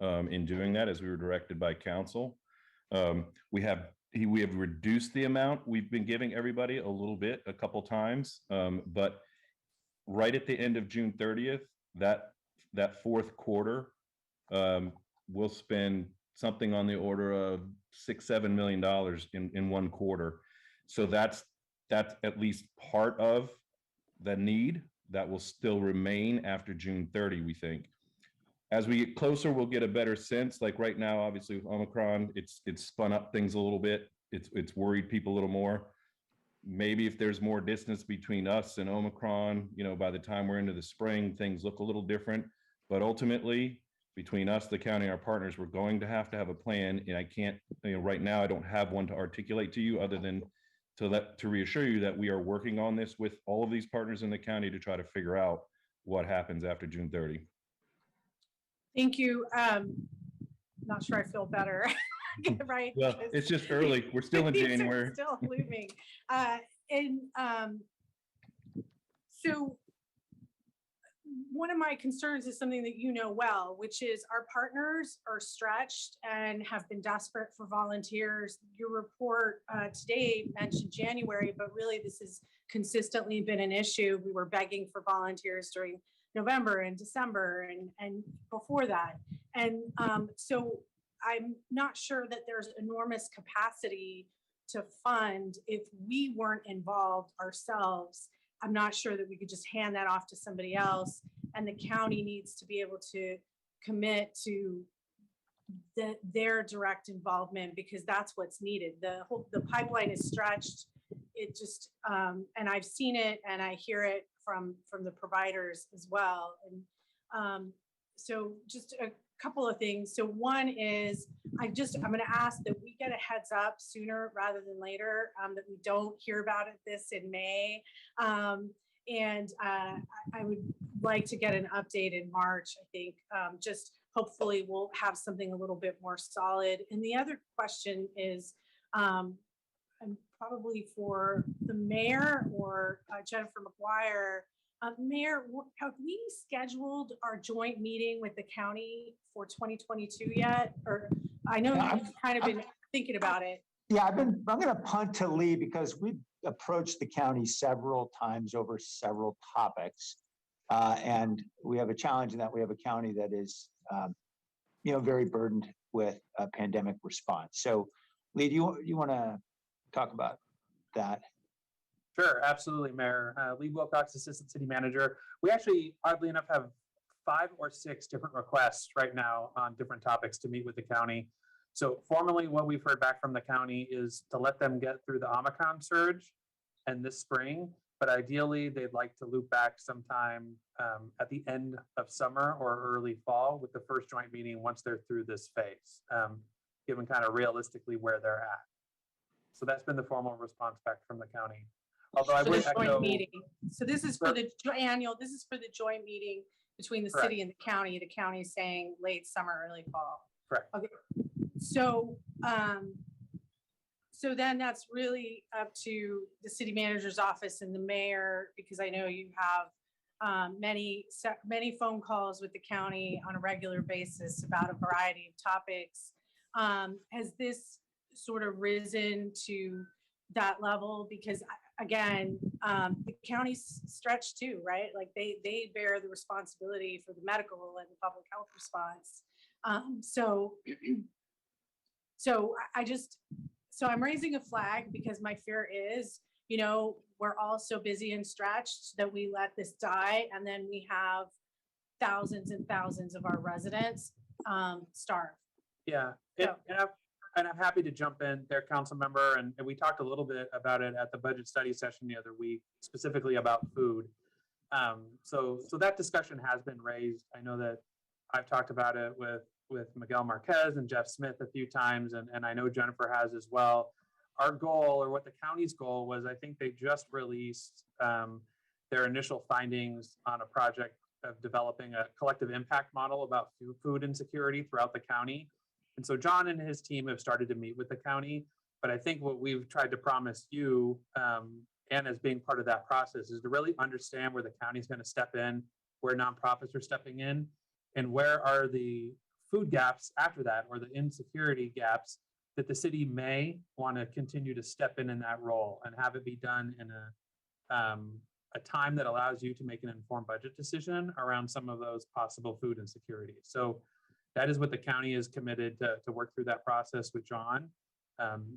in doing that, as we were directed by council. We have reduced the amount we've been giving everybody a little bit, a couple times, but right at the end of June 30th, that fourth quarter, we'll spend something on the order of $6-7 million in one quarter. So that's at least part of the need that will still remain after June 30, we think. As we get closer, we'll get a better sense. Like right now, obviously with Omicron, it's spun up things a little bit. It's worried people a little more. Maybe if there's more distance between us and Omicron, by the time we're into the spring, things look a little different. But ultimately, between us, the county, our partners, we're going to have a plan. And I can't, right now, I don't have one to articulate to you other than to reassure you that we are working on this with all of these partners in the county to try to figure out what happens after June 30. Thank you. Not sure I feel better. Right. Well, it's just early. We're still in January. Still looming. So one of my concerns is something that you know well, which is our partners are stretched and have been desperate for volunteers. Your report today mentioned January, but really this has consistently been an issue. We were begging for volunteers during November and December and before that. And so I'm not sure that there's enormous capacity to fund if we weren't involved ourselves. I'm not sure that we could just hand that off to somebody else, and the county needs to be able to commit to their direct involvement, because that's what's needed. The pipeline is stretched. It just and I've seen it and I hear it from the providers as well. And so just a couple of things. So one is I'm going to ask that we get a heads up sooner rather than later, that we don't hear about this in May. And I would like to get an update in March, I think. Just hopefully we'll have something a little bit more solid. And the other question is, probably for the mayor or Jennifer McGuire. Mayor, have we scheduled our joint meeting with the county for 2022 yet? Or I know you've kind of been thinking about it. Yeah, I'm going to punt to Lee because we've approached the county several times over several topics. And we have a challenge in that we have a county that is, very burdened with a pandemic response. So Lee, do you want to talk about that? Sure, absolutely, Mayor. Lee Wilcox, Assistant City Manager. We actually, oddly enough, have 5 or 6 different requests right now on different topics to meet with the county. So formally, what we've heard back from the county is to let them get through the Omicron surge and this spring, but ideally they'd like to loop back sometime at the end of summer or early fall with the first joint meeting once they're through this phase, given kind of realistically where they're at. So that's been the formal response back from the county. Although I would echo, meeting. So this is for the annual, this is for the joint meeting between the city and the county. The county is saying late summer, early fall. Correct. Okay. So, so then that's really up to the city manager's office and the mayor, because I know you have many phone calls with the county on a regular basis about a variety of topics. Has this sort of risen to that level? Because again, the county's stretched too, right? Like they bear the responsibility for the medical and the public health response. So I'm raising a flag because my fear is, we're all so busy and stretched that we let this die, and then we have thousands and thousands of our residents starve. Yeah, and I'm happy to jump in there, council member. And we talked a little bit about it at the budget study session the other week, specifically about food. So that discussion has been raised. I know that I've talked about it with Miguel Marquez and Jeff Smith a few times, and I know Jennifer has as well. Our goal, or what the county's goal was, I think they just released their initial findings on a project of developing a collective impact model about food insecurity throughout the county. And so John and his team have started to meet with the county, but I think what we've tried to promise you and as being part of that process is to really understand where the county is going to step in, where nonprofits are stepping in, and where are the food gaps after that, or the insecurity gaps that the city may want to continue to step in that role and have it be done in a time that allows you to make an informed budget decision around some of those possible food insecurities. So that is what the county is committed to work through that process with John.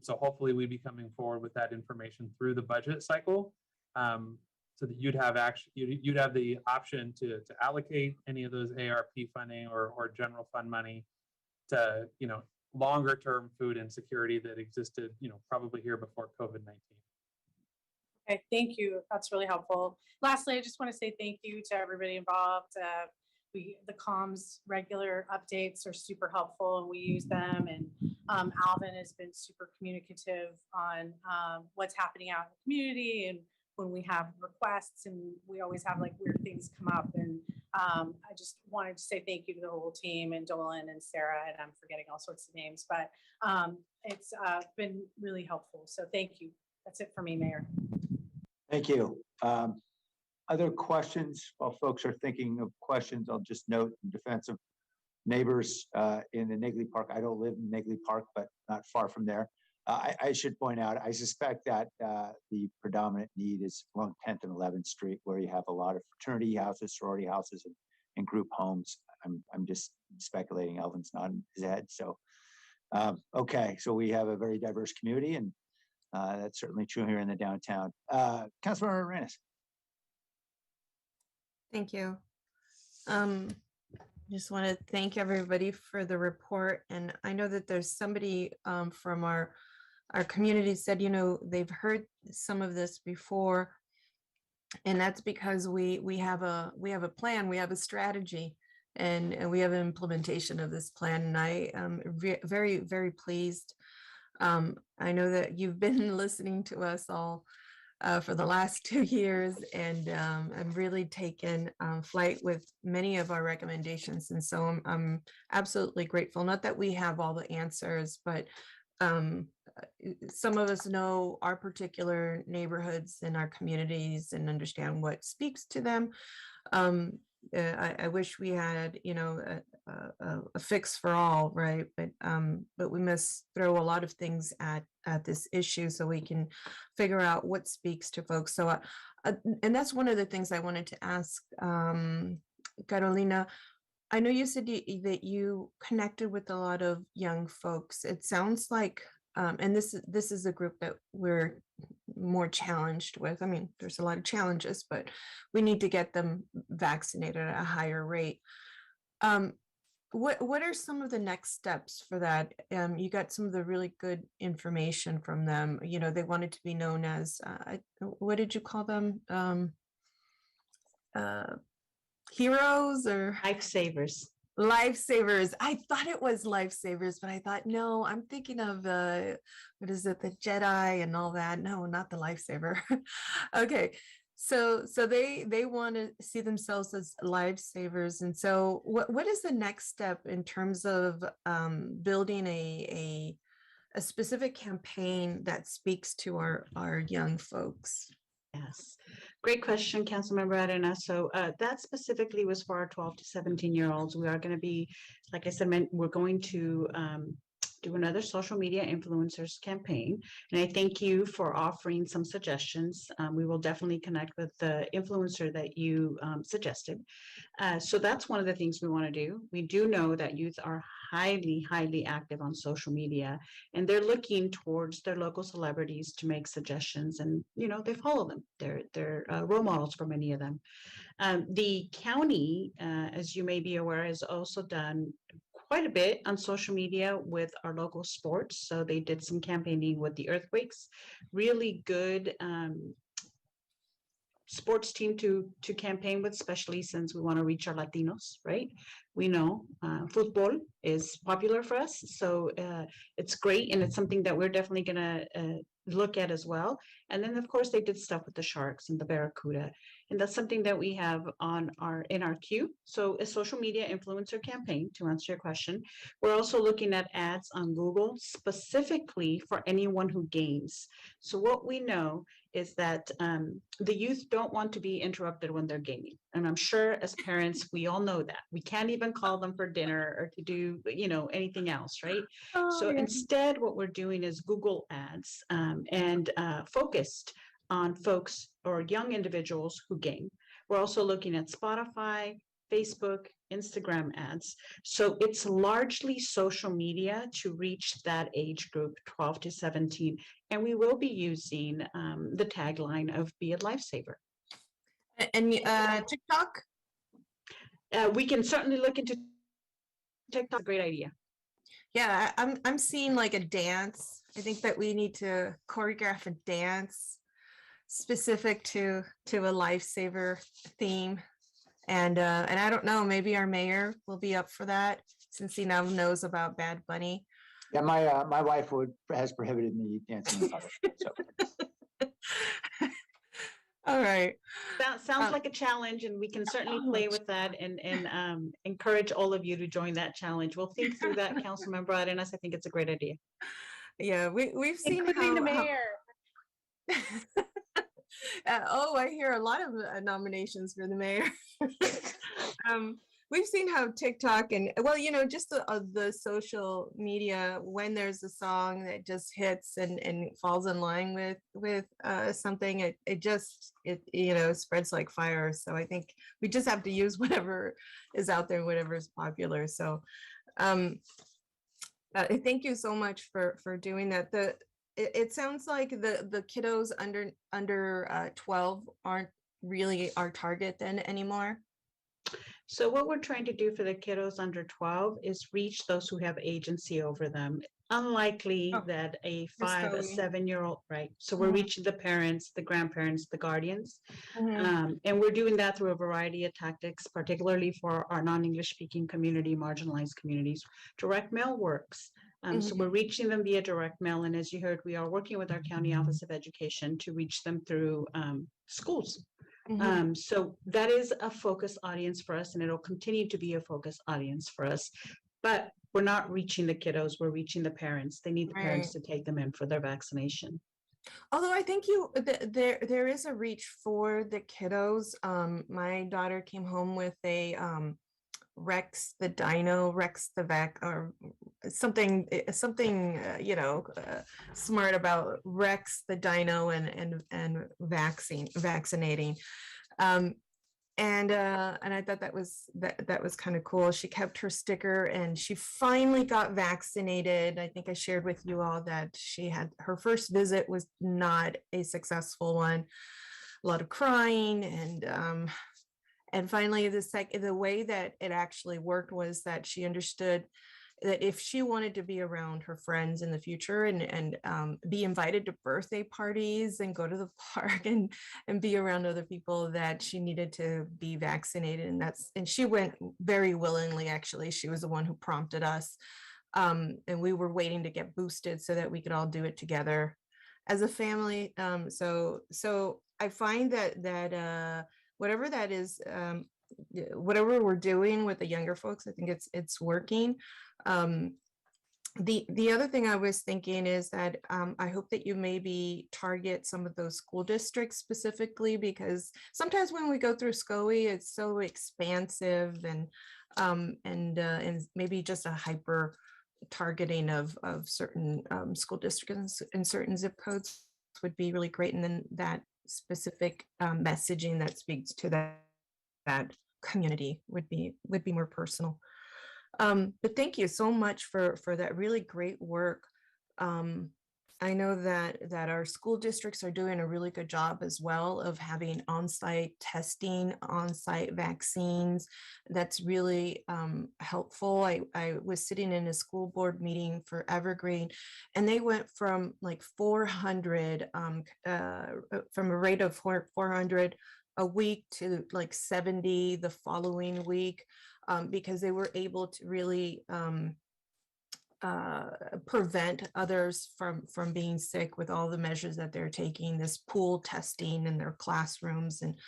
So hopefully we'd be coming forward with that information through the budget cycle, so that you'd have the option to allocate any of those ARP funding or general fund money to, longer term food insecurity that existed, probably here before COVID-19. Okay, thank you. That's really helpful. Lastly, I just want to say thank you to everybody involved. The comms regular updates are super helpful and we use them. And Alvin has been super communicative on what's happening out in the community and when we have requests, and we always have like weird things come up. And I just wanted to say thank you to the whole team and Dolan and Sarah, and I'm forgetting all sorts of names, but it's been really helpful. So thank you. That's it for me, Mayor. Thank you. Other questions? While folks are thinking of questions, I'll just note in defense of neighbors in the Negley Park. I don't live in Negley Park, but not far from there. I should point out, I suspect that the predominant need is along 10th and 11th Street, where you have a lot of fraternity houses, sorority houses, and group homes. I'm just speculating. Elvin's nodding his head. So, okay, so we have a very diverse community, and that's certainly true here in the downtown. Councilmember Arenas. Thank you. Just want to thank everybody for the report. And I know that there's somebody from our community said, they've heard some of this before. And that's because we have a plan, we have a strategy, and we have an implementation of this plan. And I am very, very pleased. I know that you've been listening to us all for the last 2 years, and I've really taken flight with many of our recommendations. And so I'm absolutely grateful. Not that we have all the answers, but some of us know our particular neighborhoods and our communities and understand what speaks to them. I wish we had, a fix for all, right? But we must throw a lot of things at this issue so we can figure out what speaks to folks. So, and that's one of the things I wanted to ask Carolina. I know you said that you connected with a lot of young folks. It sounds like, and this is a group that we're more challenged with. I mean, there's a lot of challenges, but we need to get them vaccinated at a higher rate. What are some of the next steps for that? You got some of the really good information from them. They wanted to be known as, what did you call them? Heroes or lifesavers. Lifesavers. I thought it was lifesavers, but I thought, no, I'm thinking of what is it, the Jedi and all that. No, not the lifesaver. Okay. So they want to see themselves as lifesavers. And so what is the next step in terms of building a specific campaign that speaks to our young folks? Yes, great question, Councilmember Arena. So that specifically was for our 12 to 17-year-olds. We are going to be, like I said, we're going to do another social media influencers campaign. And I thank you for offering some suggestions. We will definitely connect with the influencer that you suggested. So that's one of the things we want to do. We do know that youth are highly, highly active on social media, and they're looking towards their local celebrities to make suggestions, and they follow them. They're role models for many of them. The county, as you may be aware, has also done quite a bit on social media with our local sports. So they did some campaigning with the Earthquakes, really good sports team to campaign with, especially since we want to reach our Latinos, right? We know football is popular for us, so it's great, and it's something that we're definitely gonna look at as well. And then of course they did stuff with the Sharks and the Barracuda, And that's something that we have in our queue. So a social media influencer campaign, to answer your question. We're also looking at ads on Google specifically for anyone who games. So what we know is that the youth don't want to be interrupted when they're gaming. And I'm sure as parents, we all know that. We can't even call them for dinner or to do, anything else, right? So instead, what we're doing is Google ads and focused on folks or young individuals who game. We're also looking at Spotify, Facebook, Instagram ads. So it's largely social media to reach that age group, 12 to 17. And we will be using the tagline of Be a Lifesaver. And TikTok? We can certainly look into TikTok. Great idea. Yeah, I'm seeing like a dance. I think that we need to choreograph a dance specific to a lifesaver theme. And I don't know, maybe our mayor will be up for that since he now knows about Bad Bunny. Yeah, my wife has prohibited me dancing in public. So. All right. That sounds like a challenge, and we can certainly play with that and encourage all of you to join that challenge. We'll think through that, Councilmember Arenas. I think it's a great idea. Yeah, we've seen Including the mayor. I hear a lot of nominations for the mayor. We've seen how TikTok and just the social media, when there's a song that just hits and falls in line with something, it spreads like fire. So I think we just have to use whatever is out there, whatever is popular. So thank you so much for doing that. It sounds like the kiddos under 12 aren't really our target then anymore. So what we're trying to do for the kiddos under 12 is reach those who have agency over them. Unlikely that a 5, a 7-year-old, right? So we're reaching the parents, the grandparents, the guardians. And we're doing that through a variety of tactics, particularly for our non-English speaking community, marginalized communities. Direct mail works. So we're reaching them via direct mail. And as you heard, we are working with our County Office of Education to reach them through schools. So that is a focus audience for us, and it'll continue to be a focus audience for us. But we're not reaching the kiddos, we're reaching the parents. They need the parents to take them in for their vaccination. Although I think there is a reach for the kiddos. My daughter came home with a Rex the Dino, Rex the Vac, or something smart about Rex the Dino and vaccinating. And I thought that was kind of cool. She kept her sticker and she finally got vaccinated. I think I shared with you all that her first visit was not a successful one. A lot of crying and finally the way that it actually worked was that she understood that if she wanted to be around her friends in the future and be invited to birthday parties and go to the park and be around other people, that she needed to be vaccinated. And she went very willingly, actually. She was the one who prompted us. And we were waiting to get boosted so that we could all do it together as a family. So I find that whatever that is, whatever we're doing with the younger folks, I think it's working. The other thing I was thinking is that I hope that you maybe target some of those school districts specifically, because sometimes when we go through SCOE, it's so expansive and maybe just a hyper targeting of certain school districts in certain zip codes would be really great. And then that specific messaging that speaks to that community would be more personal. But thank you so much for that really great work. I know that our school districts are doing a really good job as well of having on-site testing, on-site vaccines. That's really helpful. I was sitting in a school board meeting for Evergreen, and they went from like 400, from a rate of 400 a week to like 70 the following week, because they were able to really prevent others from being sick with all the measures that they're taking, this pool testing in their classrooms. And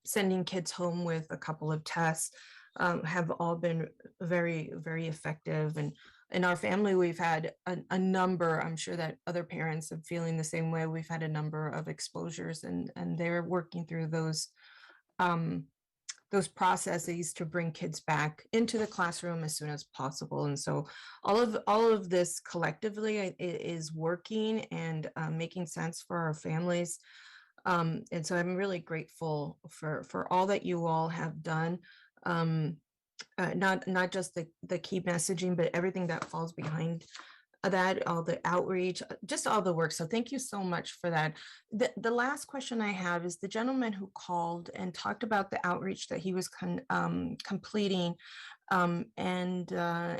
sending kids home with a couple of tests have all been very, very effective. And in our family, we've had a number, I'm sure that other parents are feeling the same way. We've had a number of exposures, and they're working through those processes to bring kids back into the classroom as soon as possible. And so all of this collectively is working and making sense for our families. And so I'm really grateful for all that you all have done. Not just the key messaging, but everything that falls behind that, all the outreach, just all the work. So thank you so much for that. The last question I have is the gentleman who called and talked about the outreach that he was completing, and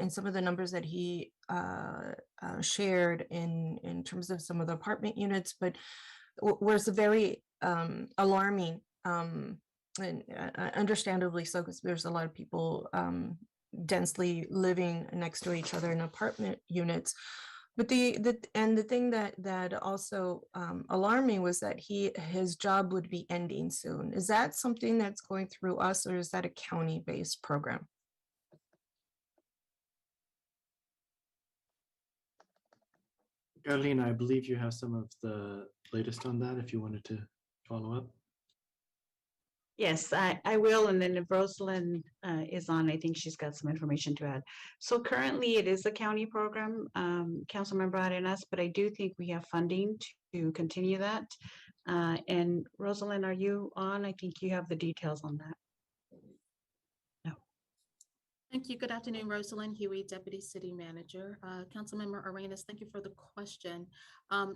some of the numbers that he shared in terms of some of the apartment units, but was very alarming, and understandably so, because there's a lot of people densely living next to each other in apartment units. But the thing that also alarmed me was that his job would be ending soon. Is that something that's going through us, or is that a county-based program? Carolina, I believe you have some of the latest on that if you wanted to follow up. Yes, I will. And then if Rosalind is on, I think she's got some information to add. So currently it is a county program, Councilmember Arenas, but I do think we have funding to continue that. And Rosalind, are you on? I think you have the details on that. Thank you. Good afternoon, Rosalind Huey, Deputy City Manager. Councilmember Arenas, thank you for the question.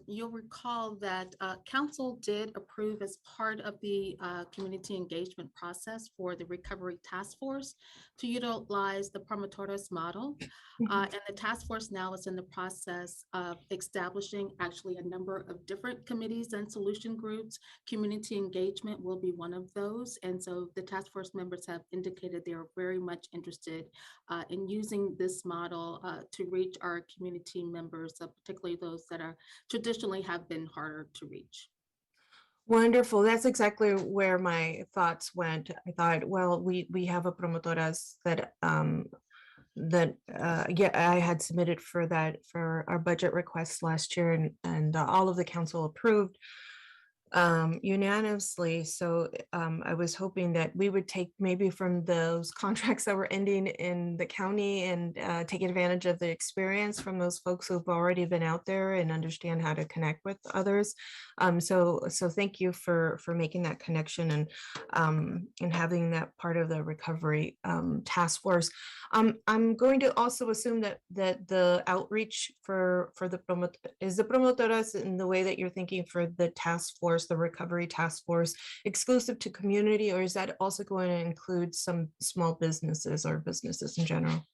You'll recall that Council did approve as part of the community engagement process for the Recovery Task Force to utilize the promotores model. And the task force now is in the process of establishing actually a number of different committees and solution groups. Community engagement will be one of those. And so the task force members have indicated they are very much interested in using this model to reach our community members, particularly those that are traditionally have been harder to reach. Wonderful. That's exactly where my thoughts went. I thought, well, we have a promotoras that yeah, I had submitted for that for our budget requests last year, and all of the council approved unanimously. So I was hoping that we would take maybe from those contracts that were ending in the county and take advantage of the experience from those folks who've already been out there and understand how to connect with others. So thank you for making that connection and having that part of the recovery task force. I'm going to also assume that the outreach for the promotoras in the way that you're thinking for the task force, the recovery task force, exclusive to community, or is that also going to include some small businesses or businesses in general?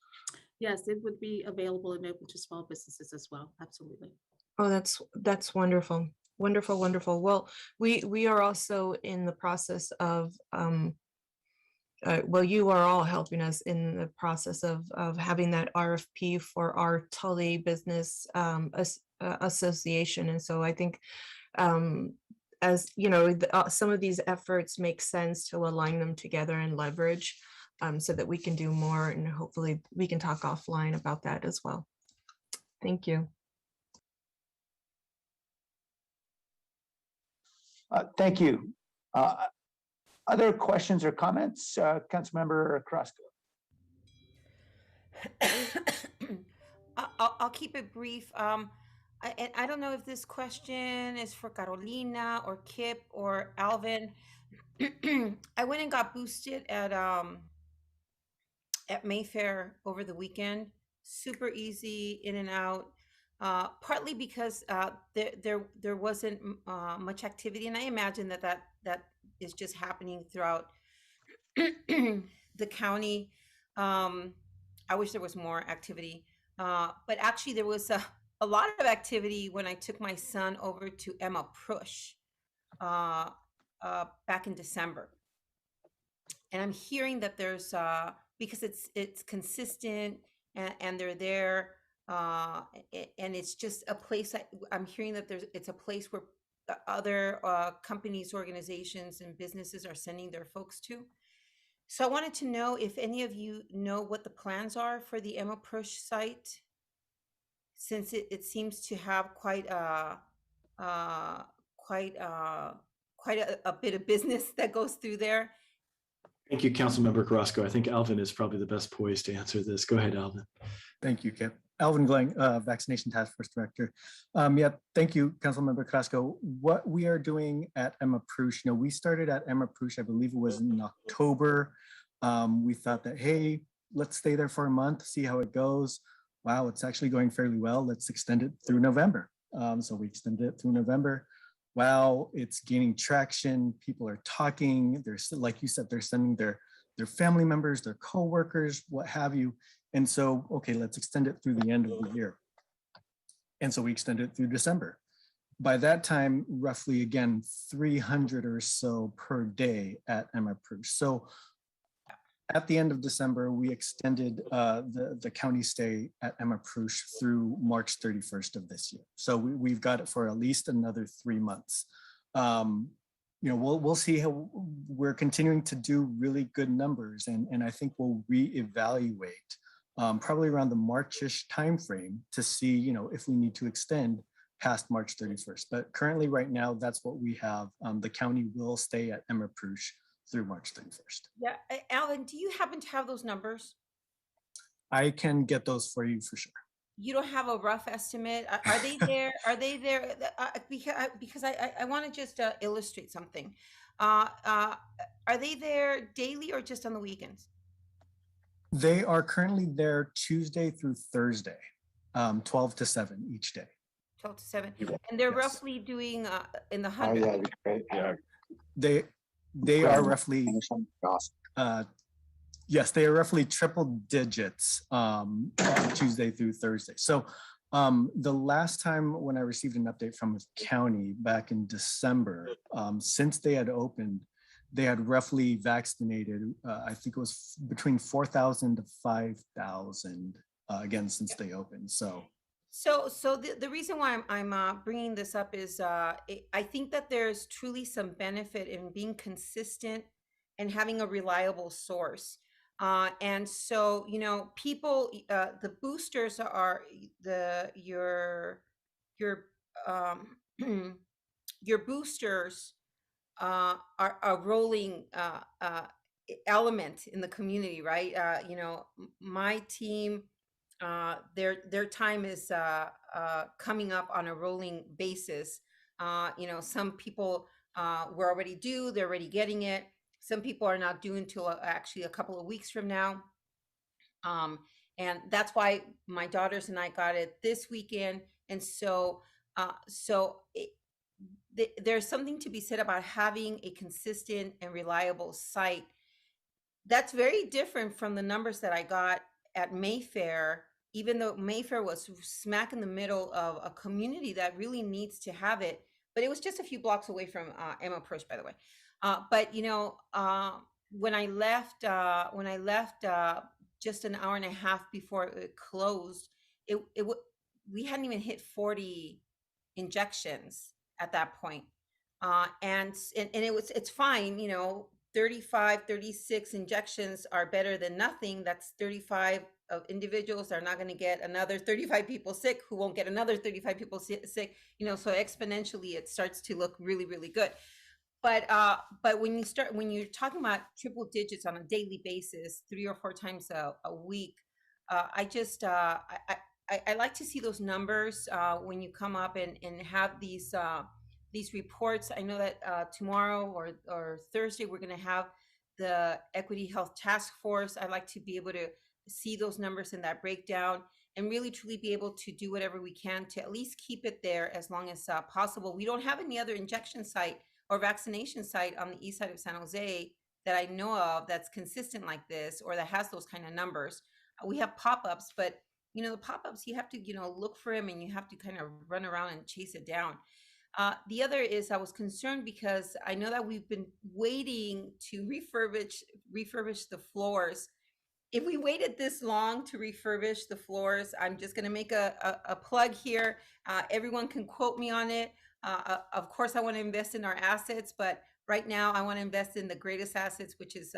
Yes, it would be available and open to small businesses as well. Absolutely. Oh, that's wonderful. Wonderful, wonderful. Well, we are also in the process of well, you are all helping us in the process of having that RFP for our Tully Business Association. And so I think, as you know, some of these efforts make sense to align them together and leverage so that we can do more, and hopefully we can talk offline about that as well. Thank you. Thank you. Other questions or comments, Councilmember Carrasco? I'll keep it brief. I don't know if this question is for Carolina or Kip or Alvin. I went and got boosted at Mayfair over the weekend. Super easy in and out. Partly because there wasn't much activity, and I imagine that is just happening throughout the county. I wish there was more activity, but actually there was a lot of activity when I took my son over to Emma Prush back in December. And I'm hearing that there's because it's consistent and they're there, and it's just a place that I'm hearing that it's a place where other companies, organizations, and businesses are sending their folks to. So I wanted to know if any of you know what the plans are for the Emma Prush site, since it seems to have quite quite a bit of business that goes through there. Thank you, Councilmember Carrasco. I think Alvin is probably the best poised to answer this. Go ahead, Alvin. Thank you, Kip. Alvin Glenn, Vaccination Task Force Director. Yeah, thank you, Councilmember Carrasco. What we are doing at Emma Prush, we started at Emma Prush, I believe it was in October. We thought that, hey, let's stay there for a month, see how it goes. Wow, it's actually going fairly well. Let's extend it through November. So we extended it through November. Wow, it's gaining traction. People are talking. There's, like you said, they're sending their family members, their coworkers, what have you. And so, okay, let's extend it through the end of the year. And so we extended it through December. By that time, roughly, again, 300 or so per day at Emma Prush. So at the end of December, we extended the county stay at Emma Prush through March 31st of this year. So we've got it for at least another 3 months. We'll see how we're continuing to do really good numbers, and I think we'll reevaluate probably around the March-ish timeframe to see, if we need to extend past March 31st. But currently, right now, that's what we have. The county will stay at Emma Prush through March 31st. Yeah, Alvin, do you happen to have those numbers? I can get those for you for sure. You don't have a rough estimate? Are they there? Are they there? Because I want to just illustrate something. Are they there daily or just on the weekends? They are currently there Tuesday through Thursday, 12 to 7 each day. 12 to 7. And they're roughly doing in the Oh, hundred. yeah. They are roughly, yes, they are roughly triple digits Tuesday through Thursday. So the last time when I received an update from the county back in December, since they had opened, they had roughly vaccinated, I think it was between 4,000 to 5,000 again, since they opened. So the reason why I'm bringing this up is I think that there's truly some benefit in being consistent and having a reliable source. And so, people, the boosters are your boosters are a rolling element in the community, right? My team, their time is coming up on a rolling basis. Some people were already due, they're already getting it. Some people are not due until actually a couple of weeks from now. And that's why my daughters and I got it this weekend. And so, there's something to be said about having a consistent and reliable site. That's very different from the numbers that I got at Mayfair, even though Mayfair was smack in the middle of a community that really needs to have it. But it was just a few blocks away from Emma Prush, by the way. But when I left just an hour and a half before it closed, we hadn't even hit 40 injections at that point. And it's fine, 35, 36 injections are better than nothing. That's 35 of individuals are not going to get another 35 people sick who won't get another 35 people sick, so exponentially it starts to look really, really good. But when you're talking about triple digits on a daily basis, 3 or 4 times a week, I like to see those numbers when you come up and have these reports. I know that tomorrow or Thursday, we're going to have the Equity Health Task Force. I'd like to be able to see those numbers in that breakdown and really truly be able to do whatever we can to at least keep it there as long as possible. We don't have any other injection site or vaccination site on the east side of San Jose that I know of that's consistent like this or that has those kind of numbers. We have pop-ups, but the pop-ups, you have to, look for them and you have to kind of run around and chase it down. The other is I was concerned because I know that we've been waiting to refurbish the floors if we waited this long to refurbish the floors, I'm just going to make a plug here. Everyone can quote me on it. Of course, I want to invest in our assets, but right now I want to invest in the greatest assets, which is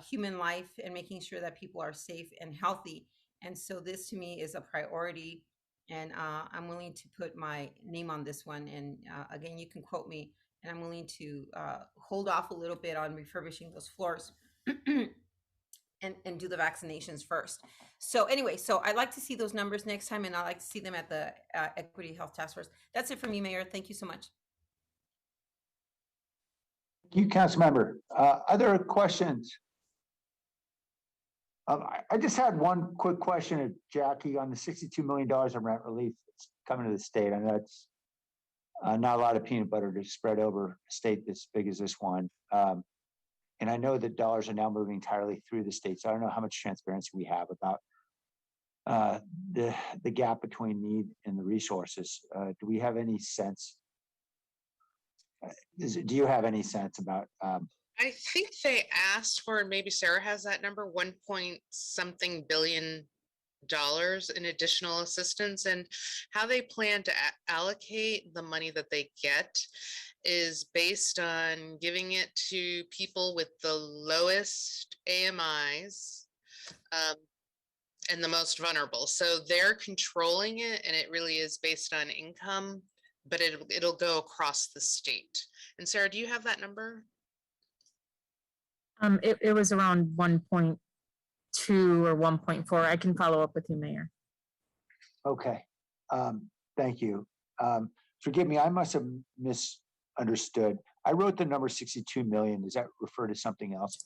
human life and making sure that people are safe and healthy. And so this to me is a priority, and I'm willing to put my name on this one. And again, you can quote me, and I'm willing to hold off a little bit on refurbishing those floors and do the vaccinations first. So anyway, so I'd like to see those numbers next time, and I'd like to see them at the Equity Health Task Force. That's it for me, Mayor. Thank you so much. You, Councilmember. Other questions? I just had one quick question of Jackie on the $62 million in rent relief that's coming to the state. I know it's not a lot of peanut butter to spread over a state that's big as this one. And I know that dollars are now moving entirely through the state. So I don't know how much transparency we have about the gap between need and the resources. Do we have any sense? Do you have any sense about? I think they asked for, and maybe Sarah has that number, 1.something billion in additional assistance, and how they plan to allocate the money that they get is based on giving it to people with the lowest AMIs and the most vulnerable. So they're controlling it, and it really is based on income, but it'll go across the state. And Sarah, do you have that number? It was around 1.2 or 1.4. I can follow up with you, Mayor. Okay, thank you. Forgive me, I must have misunderstood. I wrote the number 62 million. Does that refer to something else?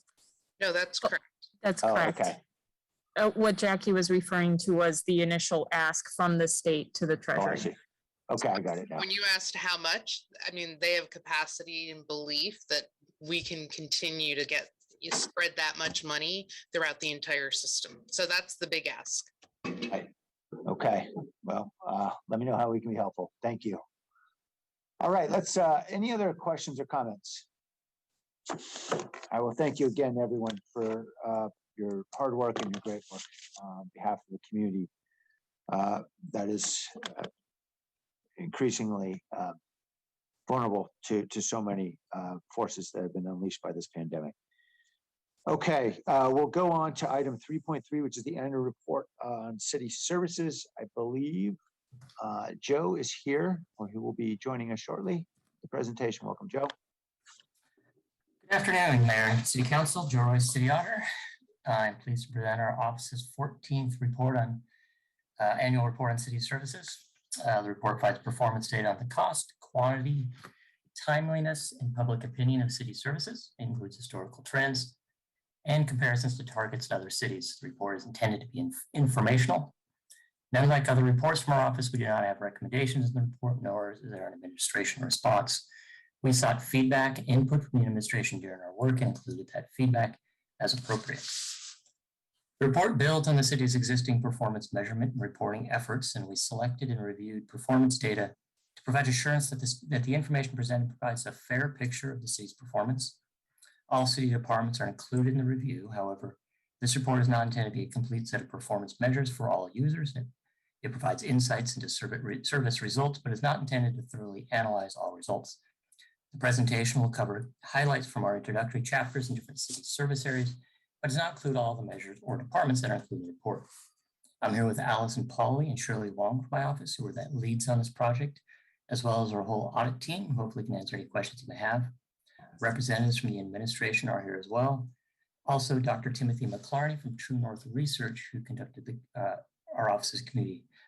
No, that's correct. That's correct. Okay. What Jackie was referring to was the initial ask from the state to the Oh, I Treasury. see. Okay, I got it now. When you asked how much, I mean, they have capacity and belief that we can continue to spread that much money throughout the entire system. So that's the big ask. Right. Okay, well, let me know how we can be helpful. Thank you. All right, let's, any other questions or comments? I will thank you again, everyone, for your hard work and your great work on behalf of the community that is increasingly vulnerable to so many forces that have been unleashed by this pandemic. Okay, we'll go on to item 3.3, which is the annual report on city services. I believe Joe is here, or he will be joining us shortly. The presentation. Welcome, Joe. Good afternoon, Mayor and City Council. Joe Royce, City Auditor. I'm pleased to present our office's 14th report on annual report on city services. The report provides performance data on the cost, quantity, timeliness, and public opinion of city services. It includes historical trends and comparisons to targets in other cities. The report is intended to be informational. Now, unlike other reports from our office, we do not have recommendations in the report, nor is there an administration response. We sought feedback and input from the administration during our work and included that feedback as appropriate. The report builds on the city's existing performance measurement and reporting efforts, and we selected and reviewed performance data to provide assurance that the information presented provides a fair picture of the city's performance. All city departments are included in the review. However, this report is not intended to be a complete set of performance measures for all users. It provides insights into service results, but is not intended to thoroughly analyze all results. The presentation will cover highlights from our introductory chapters in different city service areas, but does not include all the measures or departments that are included in the report. I'm here with Allison Pauley and Shirley Wong from my office, who are the leads on this project, as well as our whole audit team, who hopefully can answer any questions you may have. Representatives from the administration are here as well. Also, Dr. Timothy McClarney from True North Research, who conducted our office's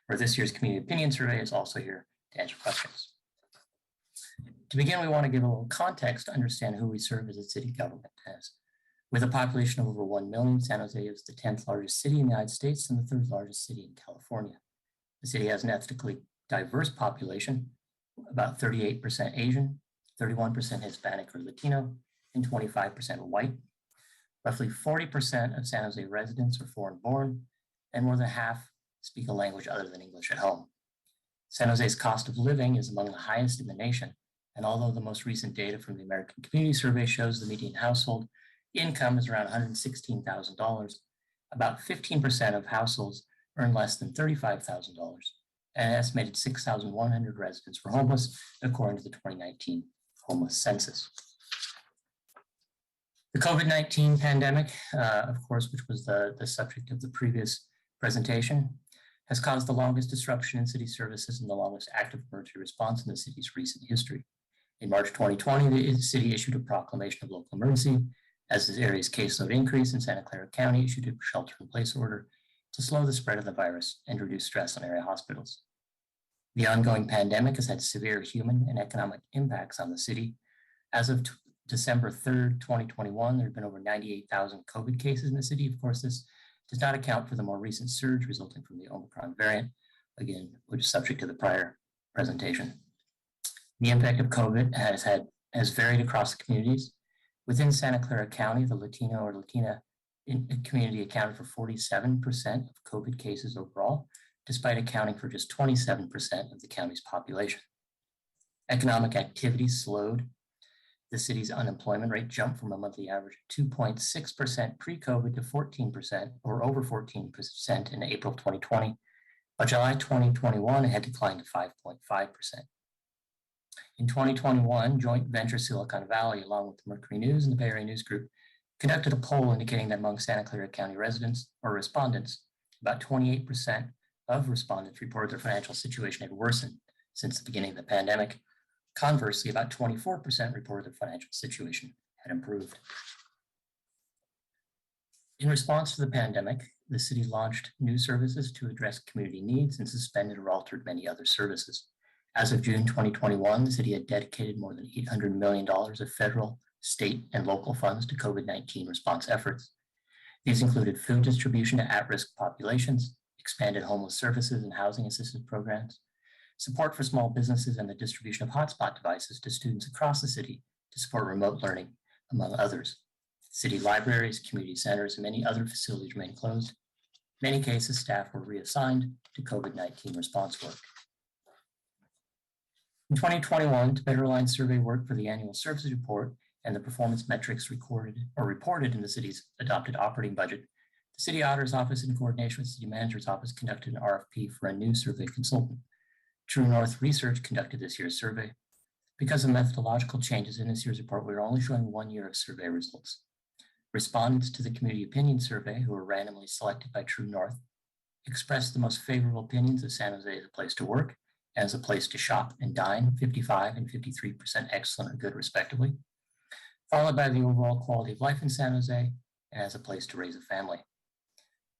this year's community opinion survey, is also here to answer questions. To begin, we want to give a little context to understand who we serve as a city government. With a population of over 1 million, San Jose is the 10th largest city in the United States and the 3rd largest city in California. The city has an ethnically diverse population, about 38% Asian, 31% Hispanic or Latino, and 25% white. Roughly 40% of San Jose residents are foreign born, and more than half speak a language other than English at home. San Jose's cost of living is among the highest in the nation, and although the most recent data from the American Community Survey shows the median household income is around $116,000, About 15% of households earn less than $35,000, and an estimated 6,100 residents were homeless, according to the 2019 homeless census. The COVID-19 pandemic, of course, which was the subject of the previous presentation, has caused the longest disruption in city services and the longest active emergency response in the city's recent history. In March 2020, the city issued a proclamation of local emergency. As the area's caseload increased in Santa Clara County, issued a shelter-in-place order to slow the spread of the virus and reduce stress on area hospitals. The ongoing pandemic has had severe human and economic impacts on the city. As of December 3rd, 2021, there have been over 98,000 COVID cases in the city. Of course, this does not account for the more recent surge resulting from the Omicron variant, again, which is subject to the prior presentation. The impact of COVID has varied across the communities. Within Santa Clara County, the Latino or Latina community accounted for 47% of COVID cases overall, despite accounting for just 27% of the county's population. Economic activity slowed. The city's unemployment rate jumped from a monthly average of 2.6% pre-COVID to 14% or over 14% in April 2020. By July 2021, it had declined to 5.5%. In 2021, joint venture Silicon Valley, along with the Mercury News and the Bay Area News Group, conducted a poll indicating that among Santa Clara County residents or respondents, about 28% of respondents reported their financial situation had worsened since the beginning of the pandemic. Conversely, about 24% reported their financial situation had improved. In response to the pandemic, the city launched new services to address community needs and suspended or altered many other services. As of June 2021, the city had dedicated more than $800 million of federal, state, and local funds to COVID-19 response efforts. These included food distribution to at-risk populations, expanded homeless services and housing assistance programs, support for small businesses, and the distribution of hotspot devices to students across the city to support remote learning, among others. City libraries, community centers, and many other facilities remain closed. In many cases, staff were reassigned to COVID-19 response work. In 2021, to better align survey work for the annual services report and the performance metrics reported in the city's adopted operating budget, the City Auditor's Office, in coordination with the City Manager's Office, conducted an RFP for a new survey consultant. True North Research conducted this year's survey. Because of methodological changes in this year's report, we are only showing 1 year of survey results. Respondents to the Community Opinion Survey, who were randomly selected by True North, expressed the most favorable opinions of San Jose as a place to work, as a place to shop and dine, 55% and 53% excellent or good respectively, followed by the overall quality of life in San Jose and as a place to raise a family.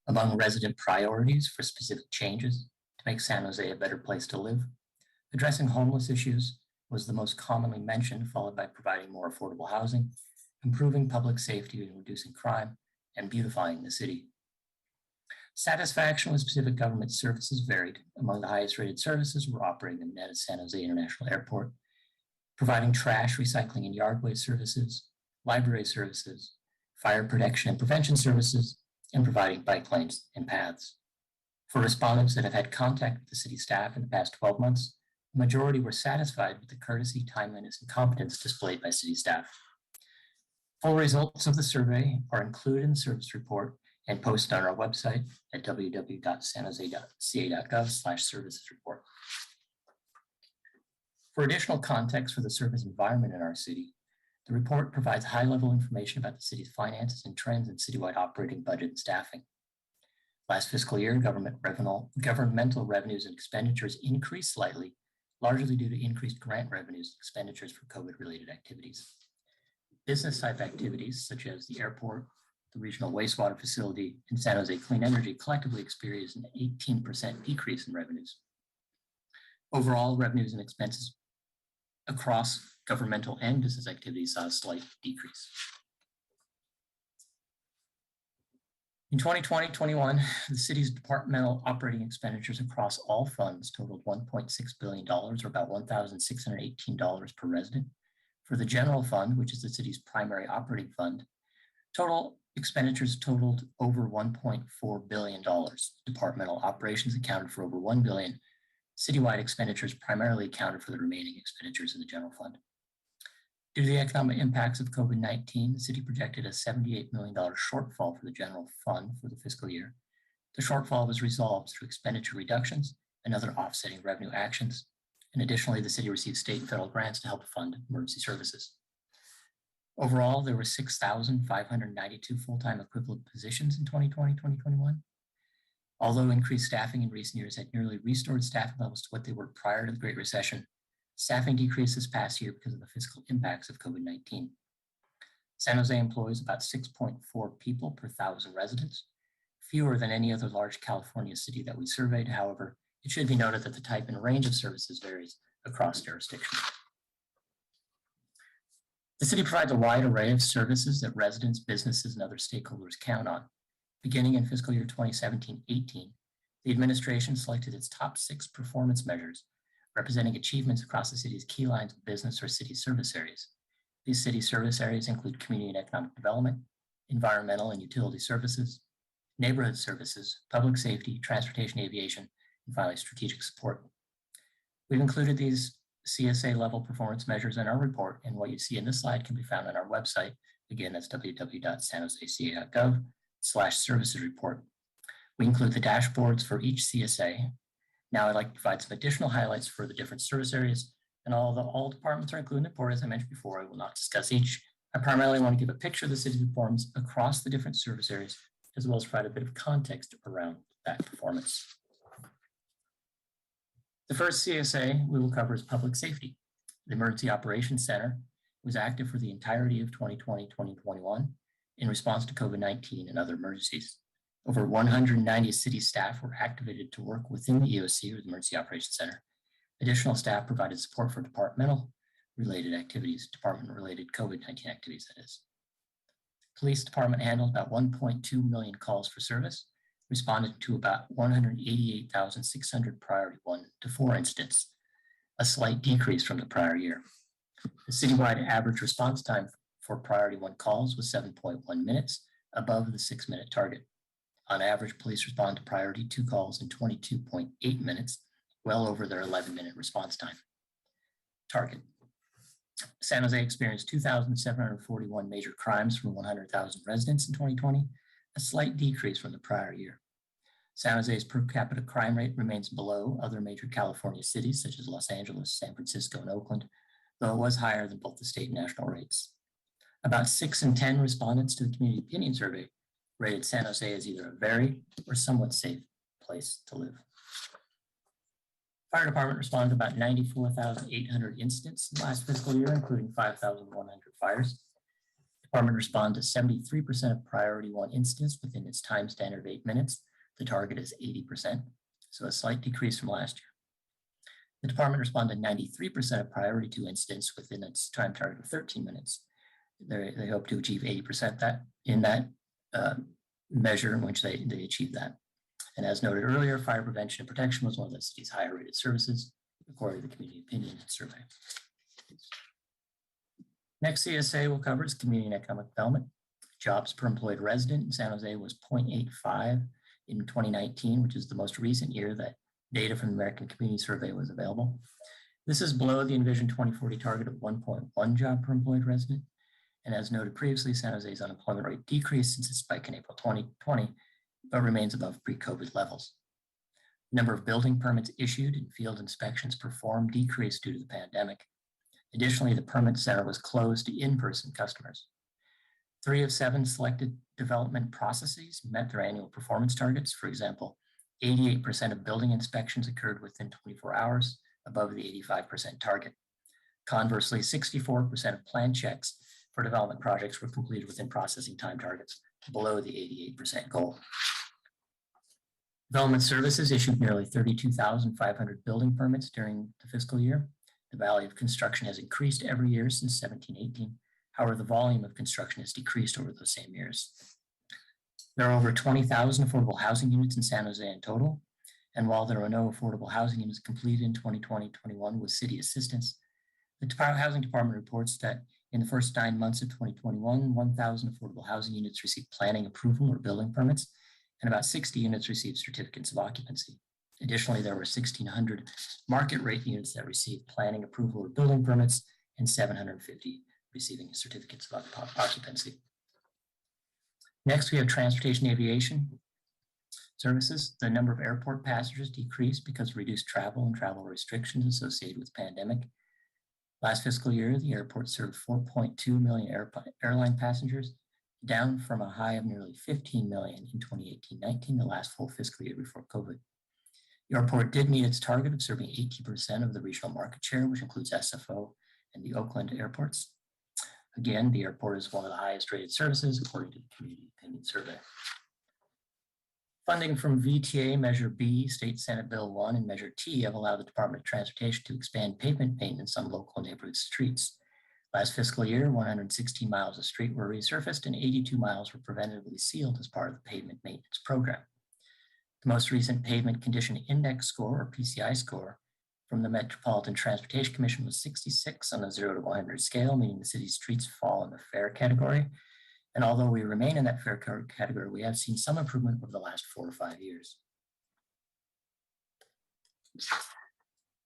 Among resident priorities for specific changes to make San Jose a better place to live, addressing homeless issues was the most commonly mentioned, followed by providing more affordable housing, improving public safety and reducing crime, and beautifying the city. Satisfaction with specific government services varied. Among the highest rated services were operating the net at San Jose International Airport, providing trash, recycling, and yard waste services, library services, fire protection and prevention services, and providing bike lanes and paths. For respondents that have had contact with the city staff in the past 12 months, the majority were satisfied with the courtesy, timeliness, and competence displayed by city staff. Full results of the survey are included in the service report and posted on our website at www.sanjose.ca.gov/services-report. For additional context for the service environment in our city, the report provides high-level information about the city's finances and trends in citywide operating budget and staffing. Last fiscal year, governmental revenues and expenditures increased slightly, largely due to increased grant revenues and expenditures for COVID-related activities. Business-type activities, such as the airport, the regional wastewater facility, and San Jose Clean Energy collectively experienced an 18% decrease in revenues. Overall, revenues and expenses across governmental and business activities saw a slight decrease. In 2020-21, the city's departmental operating expenditures across all funds totaled $1.6 billion, or about $1,618 per resident. For the general fund, which is the city's primary operating fund, total expenditures totaled over $1.4 billion. Departmental operations accounted for over $1 billion. Citywide expenditures primarily accounted for the remaining expenditures in the general fund. Due to the economic impacts of COVID-19, the city projected a $78 million shortfall for the general fund for the fiscal year. The shortfall was resolved through expenditure reductions and other offsetting revenue actions. And additionally, the city received state and federal grants to help fund emergency services. Overall, there were 6,592 full-time equivalent positions in 2020-2021. Although increased staffing in recent years had nearly restored staffing levels to what they were prior to the Great Recession, staffing decreased this past year because of the fiscal impacts of COVID-19. San Jose employs about 6.4 people per 1,000 residents, fewer than any other large California city that we surveyed. However, it should be noted that the type and range of services varies across jurisdictions. The city provides a wide array of services that residents, businesses, and other stakeholders count on. Beginning in fiscal year 2017-18, the administration selected its top 6 performance measures, representing achievements across the city's key lines of business or city service areas. These city service areas include community and economic development, environmental and utility services, neighborhood services, public safety, transportation, aviation, and finally, strategic support. We've included these CSA level performance measures in our report, and what you see in this slide can be found on our website. Again, that's www.sanjoseca.gov/services report. We include the dashboards for each CSA. Now I'd like to provide some additional highlights for the different service areas, and although all departments are included in the report, as I mentioned before, I will not discuss each. I primarily want to give a picture of the city's performance across the different service areas, as well as provide a bit of context around that performance. The first CSA we will cover is public safety. The Emergency Operations Center was active for the entirety of 2020-2021 in response to COVID-19 and other emergencies. Over 190 city staff were activated to work within the EOC, or the Emergency Operations Center. Additional staff provided support for department-related COVID-19 activities, that is. Police department handled about 1.2 million calls for service, responded to about 188,600 priority 1 to 4 incidents, a slight decrease from the prior year. The citywide average response time for priority 1 calls was 7.1 minutes, above the 6-minute target. On average, police respond to priority 2 calls in 22.8 minutes, well over their 11-minute response time target. San Jose experienced 2,741 major crimes from 100,000 residents in 2020, a slight decrease from the prior year. San Jose's per capita crime rate remains below other major California cities such as Los Angeles, San Francisco, and Oakland, though it was higher than both the state and national rates. About 6 in 10 respondents to the community opinion survey rated San Jose as either a very or somewhat safe place to live. Fire department responded to about 94,800 incidents last fiscal year, including 5,100 fires. Department responded to 73% of priority 1 incidents within its time standard of 8 minutes. The target is 80%, so a slight decrease from last year. The department responded to 93% of priority 2 incidents within its time target of 13 minutes. They hope to achieve 80% in that measure in which they achieved that. And as noted earlier, fire prevention and protection was one of the city's higher rated services, according to the community opinion survey. Next CSA we'll cover is community and economic development. Jobs per employed resident in San Jose was 0.85 in 2019, which is the most recent year that data from the American Community Survey was available. This is below the Envision 2040 target of 1.1 job per employed resident. And as noted previously, San Jose's unemployment rate decreased since its spike in April 2020, but remains above pre-COVID levels. The number of building permits issued and field inspections performed decreased due to the pandemic. Additionally, the permit center was closed to in-person customers. 3 of 7 selected development processes met their annual performance targets. For example, 88% of building inspections occurred within 24 hours, above the 85% target. Conversely, 64% of plan checks for development projects were completed within processing time targets, below the 88% goal. Development Services issued nearly 32,500 building permits during the fiscal year. The value of construction has increased every year since 1718. However, the volume of construction has decreased over those same years. There are over 20,000 affordable housing units in San Jose in total. And while there were no affordable housing units completed in 2020-21 with city assistance, the Housing Department reports that in the first 9 months of 2021, 1,000 affordable housing units received planning approval or building permits, and about 60 units received certificates of occupancy. Additionally, there were 1,600 market rate units that received planning approval or building permits, and 750 receiving certificates of occupancy. Next, we have transportation aviation services. The number of airport passengers decreased because of reduced travel and travel restrictions associated with the pandemic. Last fiscal year, the airport served 4.2 million airline passengers, down from a high of nearly 15 million in 2018-19, the last full fiscal year before COVID. The airport did meet its target of serving 80% of the regional market share, which includes SFO and the Oakland airports. Again, the airport is one of the highest rated services according to the Community Opinion Survey. Funding from VTA Measure B, State Senate Bill 1, and Measure T have allowed the Department of Transportation to expand pavement maintenance on local neighborhood streets. Last fiscal year, 116 miles of street were resurfaced and 82 miles were preventatively sealed as part of the pavement maintenance program. The most recent Pavement Condition Index score, or PCI score, from the Metropolitan Transportation Commission was 66 on a 0 to 100 scale, meaning the city's streets fall in the fair category. And although we remain in that fair category, we have seen some improvement over the last 4 or 5 years.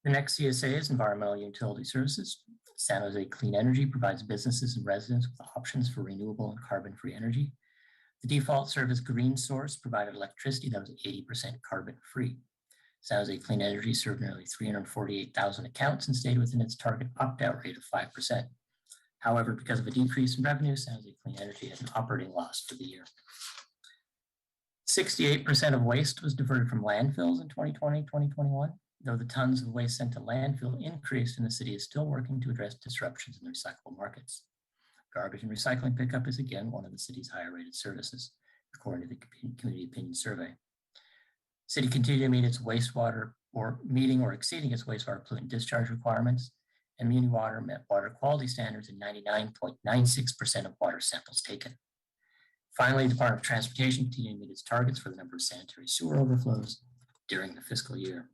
The next CSA is Environmental Utility Services. San Jose Clean Energy provides businesses and residents with options for renewable and carbon-free energy. The default service Green Source provided electricity that was 80% carbon-free. San Jose Clean Energy served nearly 348,000 accounts and stayed within its target opt-out rate of 5%. However, because of a decrease in revenue, San Jose Clean Energy had an operating loss for the year. 68% of waste was diverted from landfills in 2020-2021. Though the tons of waste sent to landfill increased, and the city is still working to address disruptions in the recyclable markets. Garbage and recycling pickup is again one of the city's higher rated services, according to the Community Opinion Survey. City continued to meet its wastewater or meeting or exceeding its wastewater pollutant discharge requirements, and Muni Water met water quality standards in 99.96% of water samples taken. Finally, the Department of Transportation continued to meet its targets for the number of sanitary sewer overflows during the fiscal year.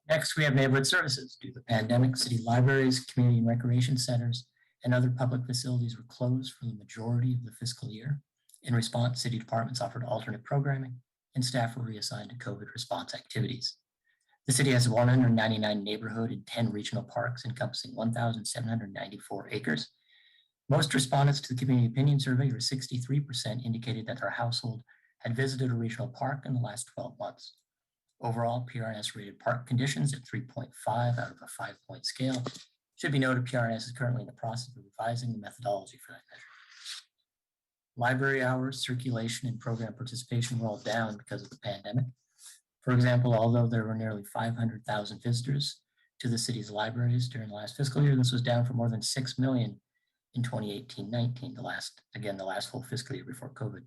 Next, we have neighborhood services. Due to the pandemic, city libraries, community and recreation centers, and other public facilities were closed for the majority of the fiscal year. In response, city departments offered alternate programming, and staff were reassigned to COVID response activities. The city has 199 neighborhood and 10 regional parks encompassing 1,794 acres. Most respondents to the Community Opinion Survey, or 63%, indicated that their household had visited a regional park in the last 12 months. Overall, PRNS rated park conditions at 3.5 out of a 5-point scale. Should be noted, PRNS is currently in the process of revising the methodology for that measure. Library hours, circulation, and program participation were all down because of the pandemic. For example, although there were nearly 500,000 visitors to the city's libraries during the last fiscal year, this was down from more than 6 million in 2018-19, the last full fiscal year before COVID.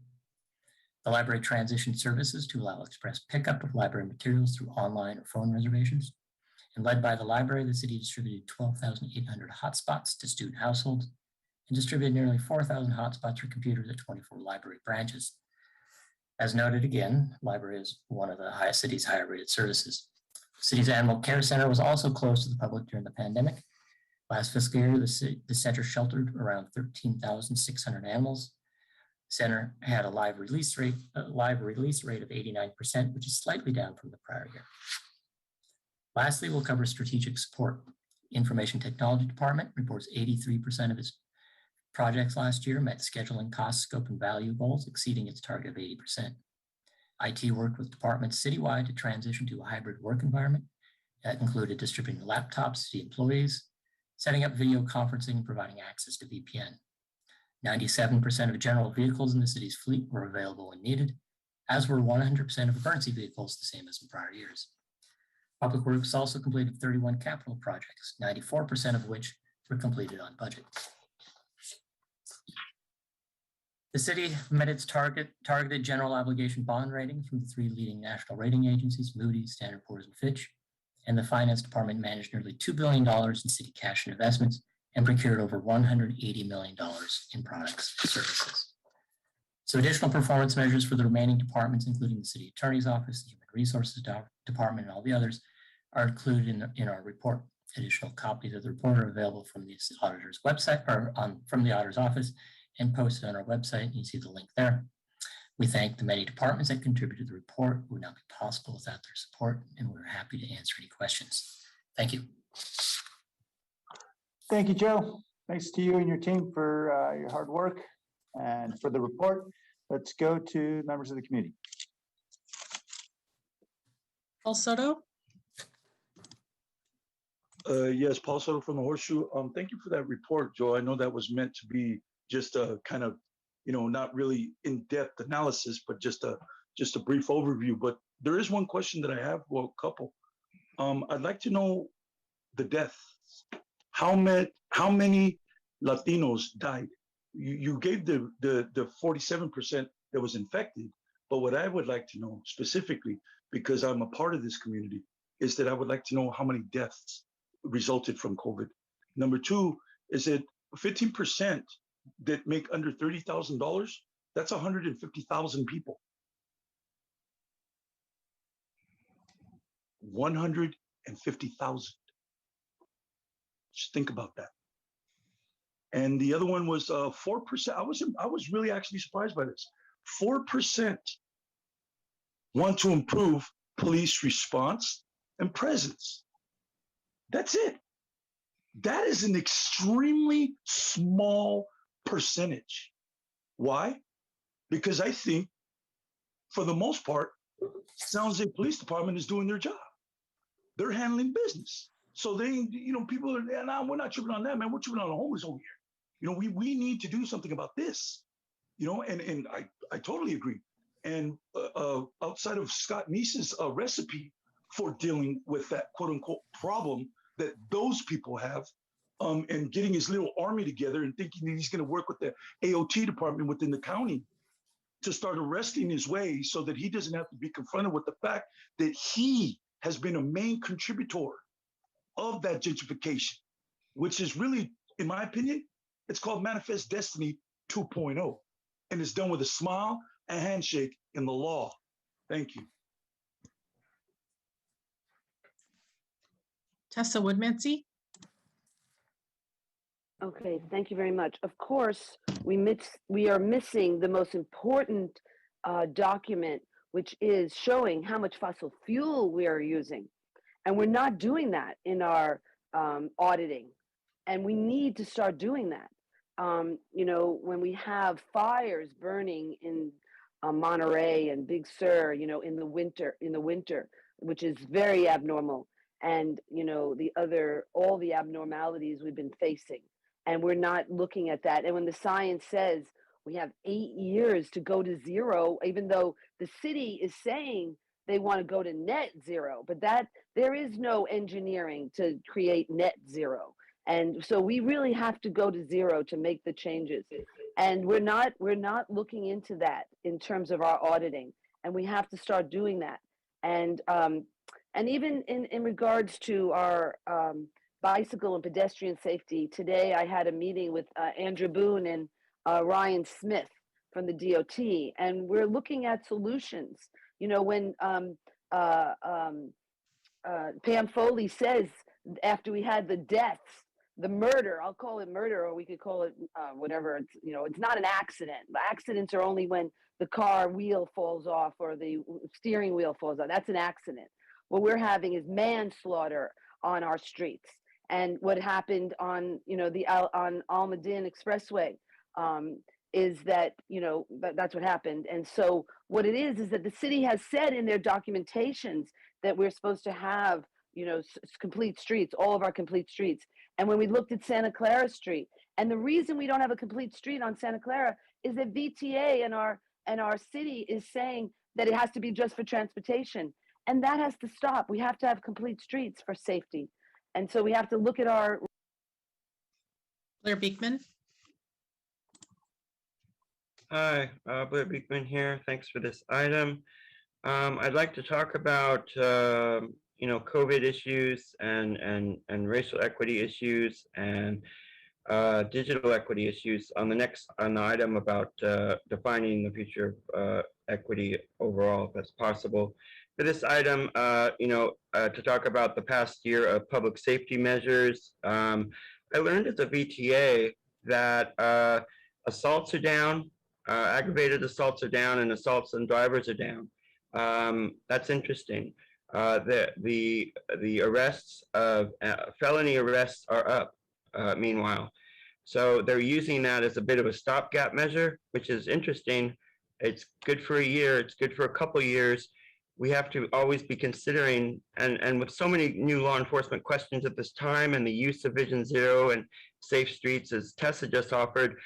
The library transitioned services to allow express pickup of library materials through online or phone reservations. And led by the library, the city distributed 12,800 hotspots to student households and distributed nearly 4,000 hotspots for computers at 24 library branches. As noted again, library is one of the city's higher rated services. The city's animal care center was also closed to the public during the pandemic. Last fiscal year, the center sheltered around 13,600 animals. Center had a live release rate of 89%, which is slightly down from the prior year. Lastly, we'll cover strategic support. Information Technology Department reports 83% of its projects last year met scheduling, cost, scope, and value goals, exceeding its target of 80%. IT worked with departments citywide to transition to a hybrid work environment. That included distributing laptops to employees, setting up video conferencing, and providing access to VPN. 97% of general vehicles in the city's fleet were available when needed, as were 100% of emergency vehicles, the same as in prior years. Public Works also completed 31 capital projects, 94% of which were completed on budget. The city met its targeted general obligation bond rating from the 3 leading national rating agencies, Moody's, Standard & Poor's, and Fitch, and the Finance Department managed nearly $2 billion in city cash and investments and procured over $180 million in products and services. So additional performance measures for the remaining departments, including the City Attorney's Office, the Human Resources Department, and all the others, are included in our report. Additional copies of the report are available from the auditor's website or from the auditor's office and posted on our website. You see the link there. We thank the many departments that contributed to the report. It would not be possible without their support, and we're happy to answer any questions. Thank you. Thank you, Joe. Thanks to you and your team for your hard work and for the report. Let's go to members of the community. Paul Soto? Yes, Paul Soto from the Horseshoe. Thank you for that report, Joe. I know that was meant to be just a kind of, not really in-depth analysis, but just a brief overview. But there is one question that I have, well, a couple. I'd like to know the deaths. How many Latinos died? You gave the 47% that was infected, but what I would like to know specifically, because I'm a part of this community, is that I would like to know how many deaths resulted from COVID. Number two, is it 15% that make under $30,000? That's 150,000 people. 150,000. Just think about that. And the other one was 4%. I was really actually surprised by this. 4% want to improve police response and presence. That's it. That is an extremely small percentage. Why? Because I think, for the most part, San Jose Police Department is doing their job. They're handling business. So they, people are, we're not tripping on that, man. We're tripping on the homeless over here. We need to do something about this. And I totally agree. And outside of Scott Neese's recipe for dealing with that quote unquote problem that those people have, and getting his little army together and thinking that he's going to work with the AOT department within the county to start arresting his way so that he doesn't have to be confronted with the fact that he has been a main contributor of that gentrification, which is really, in my opinion, it's called Manifest Destiny 2.0. And it's done with a smile, a handshake, and the law. Thank you. Tessa Woodmansey? Okay, thank you very much. Of course, we are missing the most important document, which is showing how much fossil fuel we are using. And we're not doing that in our auditing. And we need to start doing that. When we have fires burning in Monterey and Big Sur, in the winter, which is very abnormal. And, all the abnormalities we've been facing. And we're not looking at that. And when the science says we have 8 years to go to zero, even though the city is saying they want to go to net zero, but there is no engineering to create net zero. And so we really have to go to zero to make the changes. And we're not looking into that in terms of our auditing. And we have to start doing that. And even in regards to our bicycle and pedestrian safety, today I had a meeting with Andrew Boone and Ryan Smith from the DOT, and we're looking at solutions. When Pam Foley says, after we had the deaths, the murder, I'll call it murder, or we could call it whatever, it's not an accident. The accidents are only when the car wheel falls off or the steering wheel falls off. That's an accident. What we're having is manslaughter on our streets. And what happened on, on Almaden Expressway is that, that's what happened. And so what it is that the city has said in their documentations that we're supposed to have, complete streets, all of our complete streets. And when we looked at Santa Clara Street, and the reason we don't have a complete street on Santa Clara is that VTA and our city is saying that it has to be just for transportation. And that has to stop. We have to have complete streets for safety. And so we have to look at our. Blair Beekman. Hi, Blair Beekman here. Thanks for this item. I'd like to talk about COVID issues and racial equity issues and digital equity issues on the item about defining the future of equity overall, if that's possible. For this item, to talk about the past year of public safety measures, I learned at the VTA that assaults are down, aggravated assaults are down, and assaults on drivers are down. That's interesting. The arrests of felony arrests are up. Meanwhile, so they're using that as a bit of a stopgap measure, which is interesting. It's good for a year. It's good for a couple of years. We have to always be considering, and with so many new law enforcement questions at this time, and the use of Vision Zero and Safe Streets, as Tessa just offered,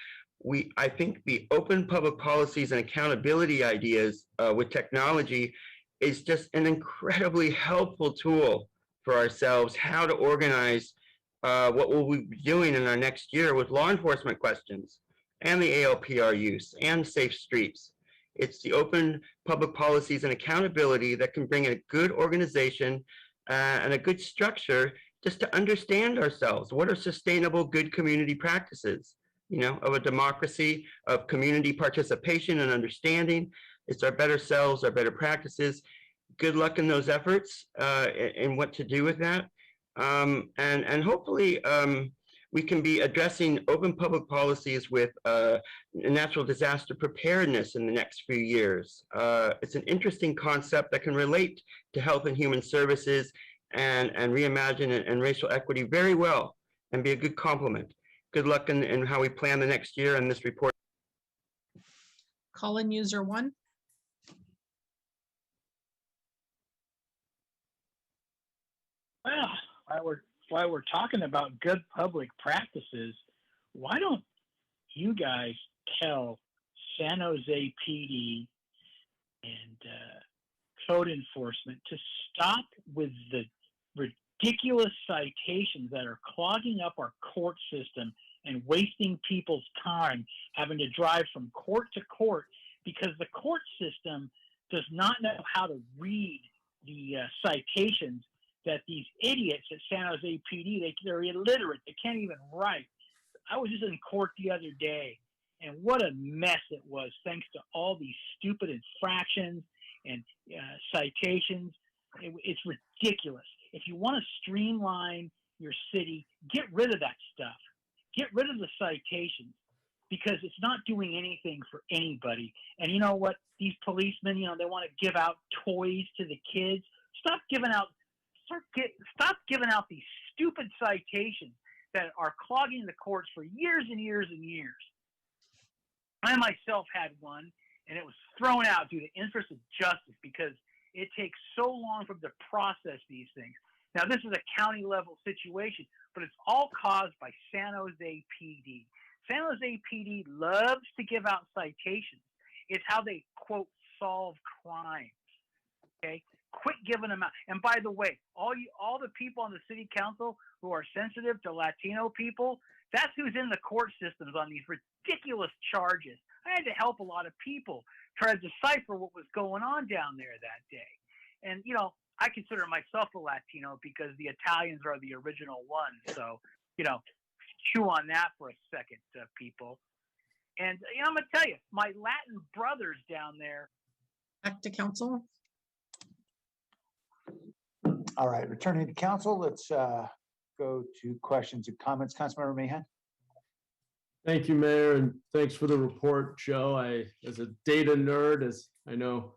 I think the open public policies and accountability ideas with technology is just an incredibly helpful tool for ourselves, how to organize what we'll be doing in our next year with law enforcement questions and the ALPR use and safe streets. It's the open public policies and accountability that can bring a good organization and a good structure just to understand ourselves. What are sustainable, good community practices, you know, of a democracy, of community participation and understanding? It's our better selves, our better practices. Good luck in those efforts and what to do with that. And hopefully we can be addressing open public policies with natural disaster preparedness in the next few years. It's an interesting concept that can relate to health and human services and reimagine and racial equity very well and be a good complement. Good luck in how we plan the next year and this report. Call in user 1. Well, while we're talking about good public practices, why don't you guys tell San Jose PD and code enforcement to stop with the ridiculous citations that are clogging up our court system and wasting people's time having to drive from court to court because the court system does not know how to read the citations that these idiots at San Jose PD, they're illiterate. They can't even write. I was just in court the other day, and what a mess it was, thanks to all these stupid infractions and citations. It's ridiculous. If you want to streamline your city, get rid of that stuff. Get rid of the citations because it's not doing anything for anybody. And you know what? These policemen, you know, they want to give out toys to the kids. Stop giving out these stupid citations that are clogging the courts for years and years and years. I myself had one, and it was thrown out due to interest of justice because it takes so long for them to process these things. Now, this is a county level situation, but it's all caused by San Jose PD. San Jose PD loves to give out citations. It's how they, quote, solve crimes. Okay? Quit giving them out. And by the way, all the people on the city council who are sensitive to Latino people, that's who's in the court systems on these ridiculous charges. I had to help a lot of people try to decipher what was going on down there that day. And, you know, I consider myself a Latino because the Italians are the original ones. So, you know, chew on that for a second, people. And, you know, I'm going to tell you, my Latin brothers down there. Back to council. All right, returning to council, let's go to questions and comments. Councilmember Mahan. Thank you, Mayor, and thanks for the report, Joe. As a data nerd, as I know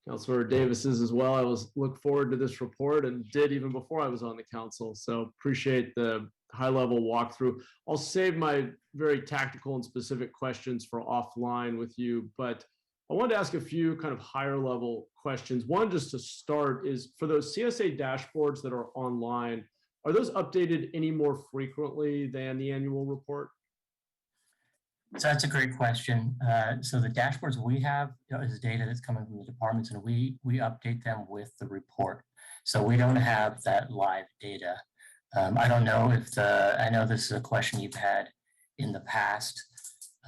Councilmember Davis is as well, I look forward to this report and did even before I was on the council. So appreciate the high-level walkthrough. I'll save my very tactical and specific questions for offline with you, but I wanted to ask a few kind of higher level questions. One, just to start, is for those CSA dashboards that are online, are those updated any more frequently than the annual report? So that's a great question. So the dashboards we have is data that's coming from the departments, and we update them with the report. So we don't have that live data. I don't know if I know this is a question you've had in the past.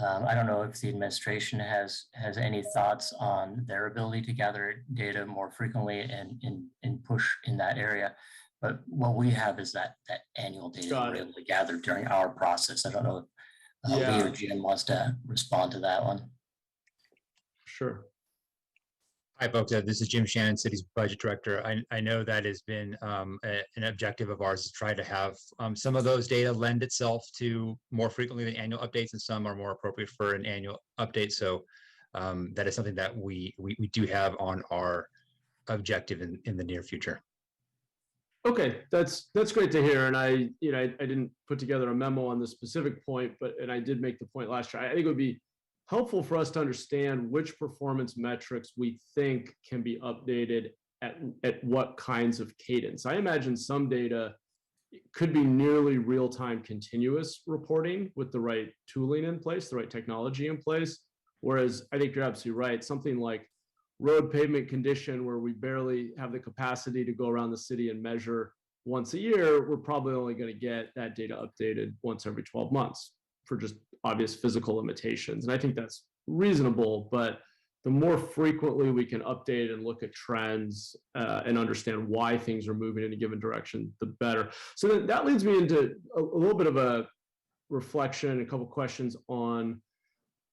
I don't know if the administration has any thoughts on their ability to gather data more frequently and push in that area. But what we have is that annual data we're able to gather during our process. I don't know if Lee or Jim wants to respond to that one. Sure. Hi, folks. This is Jim Shannon, City's Budget Director. I know that has been an objective of ours to try to have some of those data lend itself to more frequently than annual updates, and some are more appropriate for an annual update. So that is something that we do have on our objective in the near future. Okay, that's great to hear. And I didn't put together a memo on this specific point, and I did make the point last year. I think it would be helpful for us to understand which performance metrics we think can be updated at what kinds of cadence. I imagine some data could be nearly real-time continuous reporting with the right tooling in place, the right technology in place. Whereas I think you're absolutely right. Something like road pavement condition, where we barely have the capacity to go around the city and measure once a year, we're probably only going to get that data updated once every 12 months for just obvious physical limitations. And I think that's reasonable, but the more frequently we can update and look at trends and understand why things are moving in a given direction, the better. So that leads me into a little bit of a reflection, a couple questions on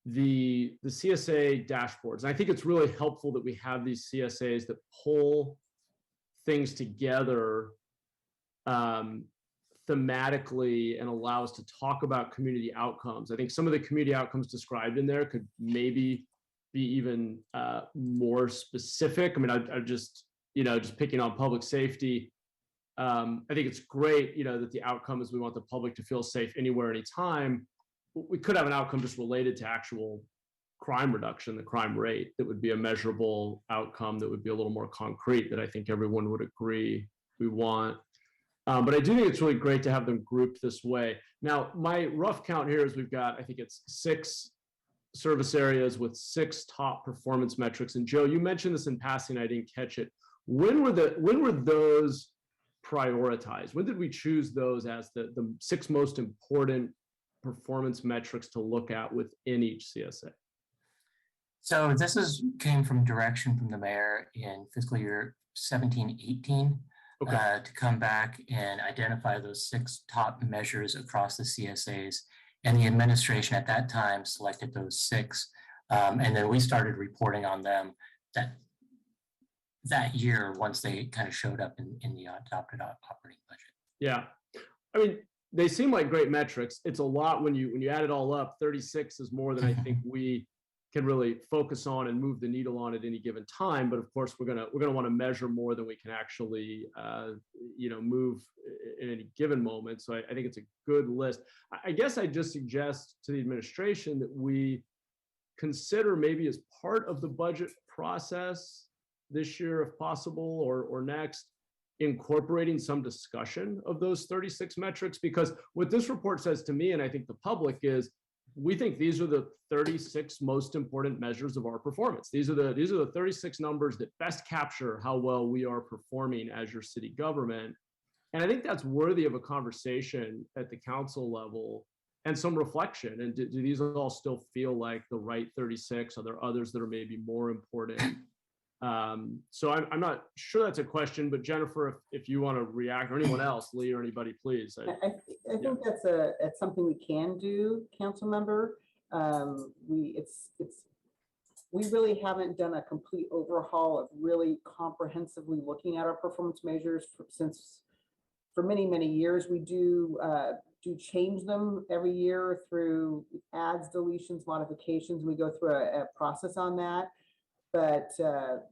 the CSA dashboards. And I think it's really helpful that we have these CSAs that pull things together thematically and allow us to talk about community outcomes. I think some of the community outcomes described in there could maybe be even more specific. I mean, I just picking on public safety. I think it's great, that the outcome is we want the public to feel safe anywhere, anytime. We could have an outcome just related to actual crime reduction, the crime rate, that would be a measurable outcome that would be a little more concrete, that I think everyone would agree we want. But I do think it's really great to have them grouped this way. Now, my rough count here is we've got, I think it's 6 service areas with 6 top performance metrics. And Joe, you mentioned this in passing, I didn't catch it. When were those prioritized? When did we choose those as the 6 most important performance metrics to look at within each CSA? So this came from direction from the mayor in fiscal year 17-18 to come back and identify those 6 top measures across the CSAs. And the administration at that time selected those 6. And then we started reporting on them that year once they kind of showed up in the adopted operating budget. Yeah. I mean, they seem like great metrics. It's a lot when you add it all up. 36 is more than I think we can really focus on and move the needle on at any given time. But of course, we're gonna want to measure more than we can actually move in any given moment. So I think it's a good list. I guess I just suggest to the administration that we consider maybe as part of the budget process this year, if possible, or next, incorporating some discussion of those 36 metrics, because what this report says to me, and I think the public, is we think these are the 36 most important measures of our performance. These are the 36 numbers that best capture how well we are performing as your city government. And I think that's worthy of a conversation at the council level and some reflection. And do these all still feel like the right 36? Are there others that are maybe more important? So I'm not sure that's a question, but Jennifer, if you want to react, or anyone else, Lee or anybody, please. I think that's something we can do, council member. We really haven't done a complete overhaul of really comprehensively looking at our performance measures for many years. We do change them every year through adds, deletions, modifications. We go through a process on that. But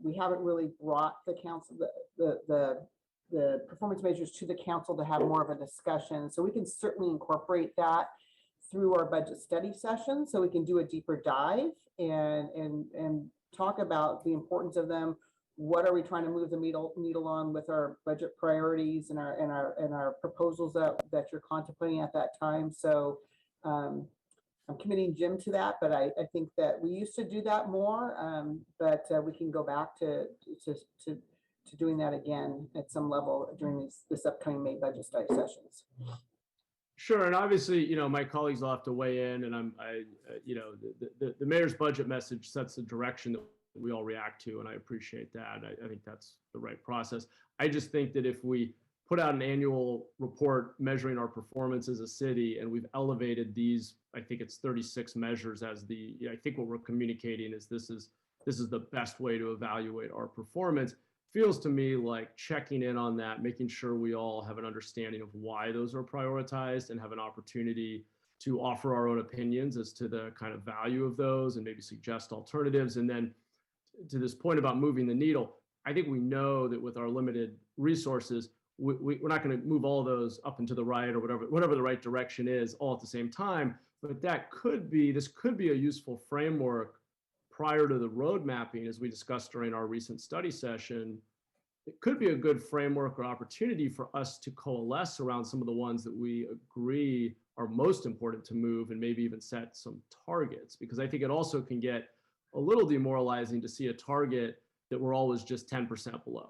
we haven't really brought the council, the performance measures to the council to have more of a discussion. So we can certainly incorporate that through our budget study session, so we can do a deeper dive and talk about the importance of them. What are we trying to move the needle on with our budget priorities and our proposals that you're contemplating at that time? So I'm committing Jim to that, but I think that we used to do that more, but we can go back to doing that again at some level during this upcoming May budget study sessions. Sure, and obviously, my colleagues will have to weigh in, and the mayor's budget message sets the direction that we all react to, and I appreciate that. I think that's the right process. I just think that if we put out an annual report measuring our performance as a city, and we've elevated these, I think it's 36 measures as I think what we're communicating is this is the best way to evaluate our performance. Feels to me like checking in on that, making sure we all have an understanding of why those are prioritized and have an opportunity to offer our own opinions as to the kind of value of those and maybe suggest alternatives. And then to this point about moving the needle, I think we know that with our limited resources, we're not going to move all those up and to the right or whatever the right direction is all at the same time. But this could be a useful framework prior to the road mapping, as we discussed during our recent study session. It could be a good framework or opportunity for us to coalesce around some of the ones that we agree are most important to move, and maybe even set some targets, because I think it also can get a little demoralizing to see a target that we're always just 10% below.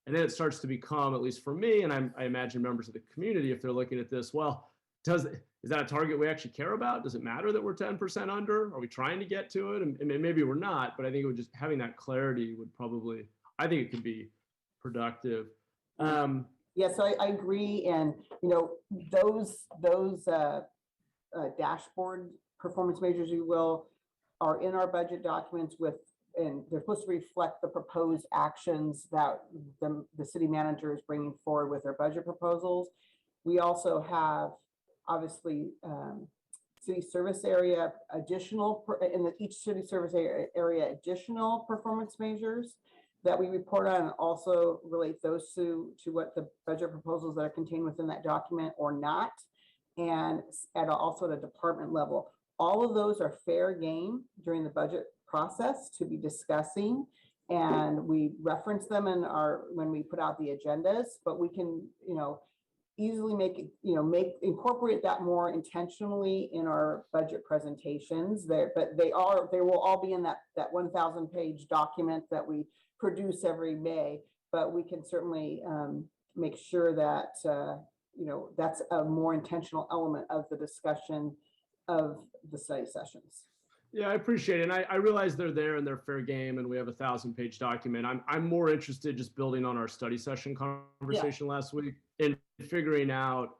And then it starts to become, at least for me, and I imagine members of the community, if they're looking at this, well, is that a target we actually care about? Does it matter that we're 10% under? Are we trying to get to it? And maybe we're not, but I think it would just, having that clarity would probably, I think it could be productive. Yes, I agree. And, those dashboard performance measures, you will, are in our budget documents and they're supposed to reflect the proposed actions that the city manager is bringing forward with their budget proposals. We also have, obviously, city service area additional, each city service area additional performance measures that we report on, and also relate those to what the budget proposals that are contained within that document or not, and also at a department level. All of those are fair game during the budget process to be discussing, and we reference them when we put out the agendas, but we can, easily incorporate that more intentionally in our budget presentations there, but they will all be in that 1,000-page document that we produce every May, but we can certainly make sure that, that's a more intentional element of the discussion of the study sessions. Yeah, I appreciate it. And I realize they're there and they're fair game, and we have a 1,000-page document. I'm more interested, just building on our study session conversation last week, in figuring out,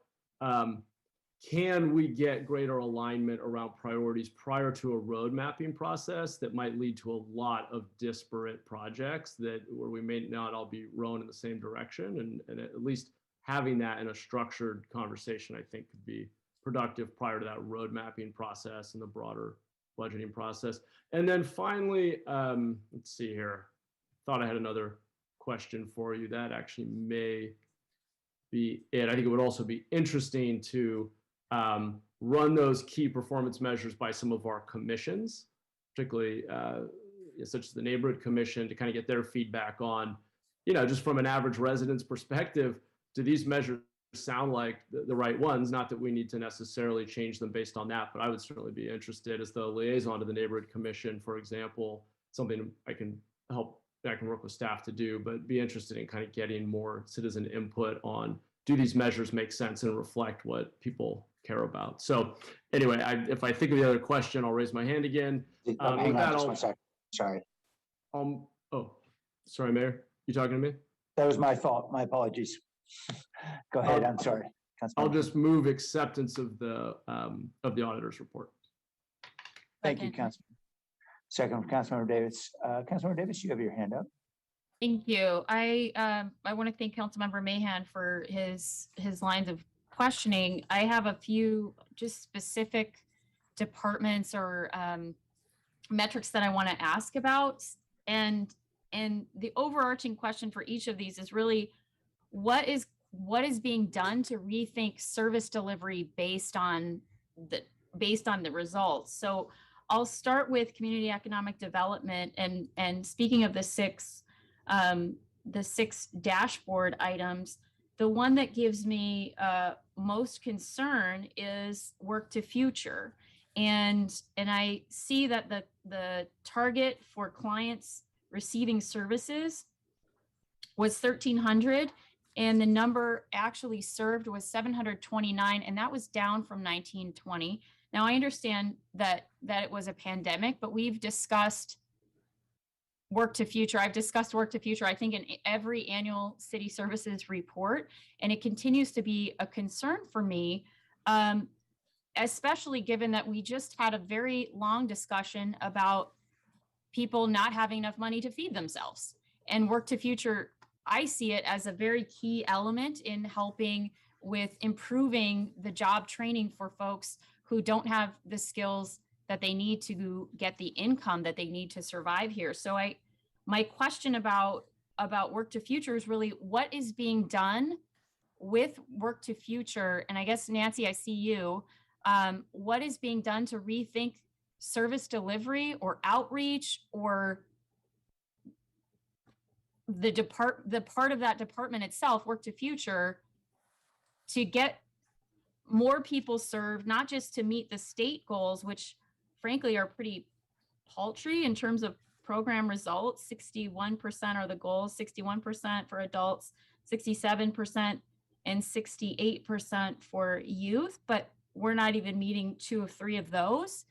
can we get greater alignment around priorities prior to a road mapping process that might lead to a lot of disparate projects where we may not all be rowing in the same direction, and at least having that in a structured conversation, I think, could be productive prior to that road mapping process and the broader budgeting process. And then finally, let's see here. Thought I had another question for you. That actually may be it. I think it would also be interesting to run those key performance measures by some of our commissions, particularly such as the neighborhood commission, to kind of get their feedback on, just from an average resident's perspective, do these measures sound like the right ones? Not that we need to necessarily change them based on that, but I would certainly be interested as the liaison to the neighborhood commission, for example, something I can work with staff to do, but be interested in kind of getting more citizen input on, do these measures make sense and reflect what people care about? So anyway, if I think of the other question, I'll raise my hand again. Hang on just 1 second. Sorry. Oh, sorry, Mayor, you talking to me? That was my fault. My apologies. Go ahead. I'm sorry. I'll just move acceptance of the auditor's report. Thank you, Councilman. Second from Councilmember Davis. Councilmember Davis, you have your hand up. Thank you. I want to thank Councilmember Mahan for his lines of questioning. I have a few just specific departments or metrics that I want to ask about, and the overarching question for each of these is really, what is being done to rethink service delivery based on the results. So I'll start with community economic development, and speaking of the six dashboard items, the one that gives me most concern is work to future. And I see that the target for clients receiving services was 1,300, and the number actually served was 729, and that was down from 1920. Now, I understand that it was a pandemic, but we've discussed work to future. I've discussed work to future, I think, in every annual city services report, and it continues to be a concern for me, especially given that we just had a very long discussion about people not having enough money to feed themselves. And work to future, I see it as a very key element in helping with improving the job training for folks who don't have the skills that they need to get the income that they need to survive here. So my question about about Work to Future is really what is being done with Work to Future. And I guess, Nancy, I see you. What is being done to rethink service delivery or outreach, or the part of that department itself, Work to Future, to get more people served, not just to meet the state goals, which frankly are pretty paltry in terms of program results. 61% are the goals, 61% for adults, 67% and 68% for youth, but we're not even meeting 2 of 3 of those.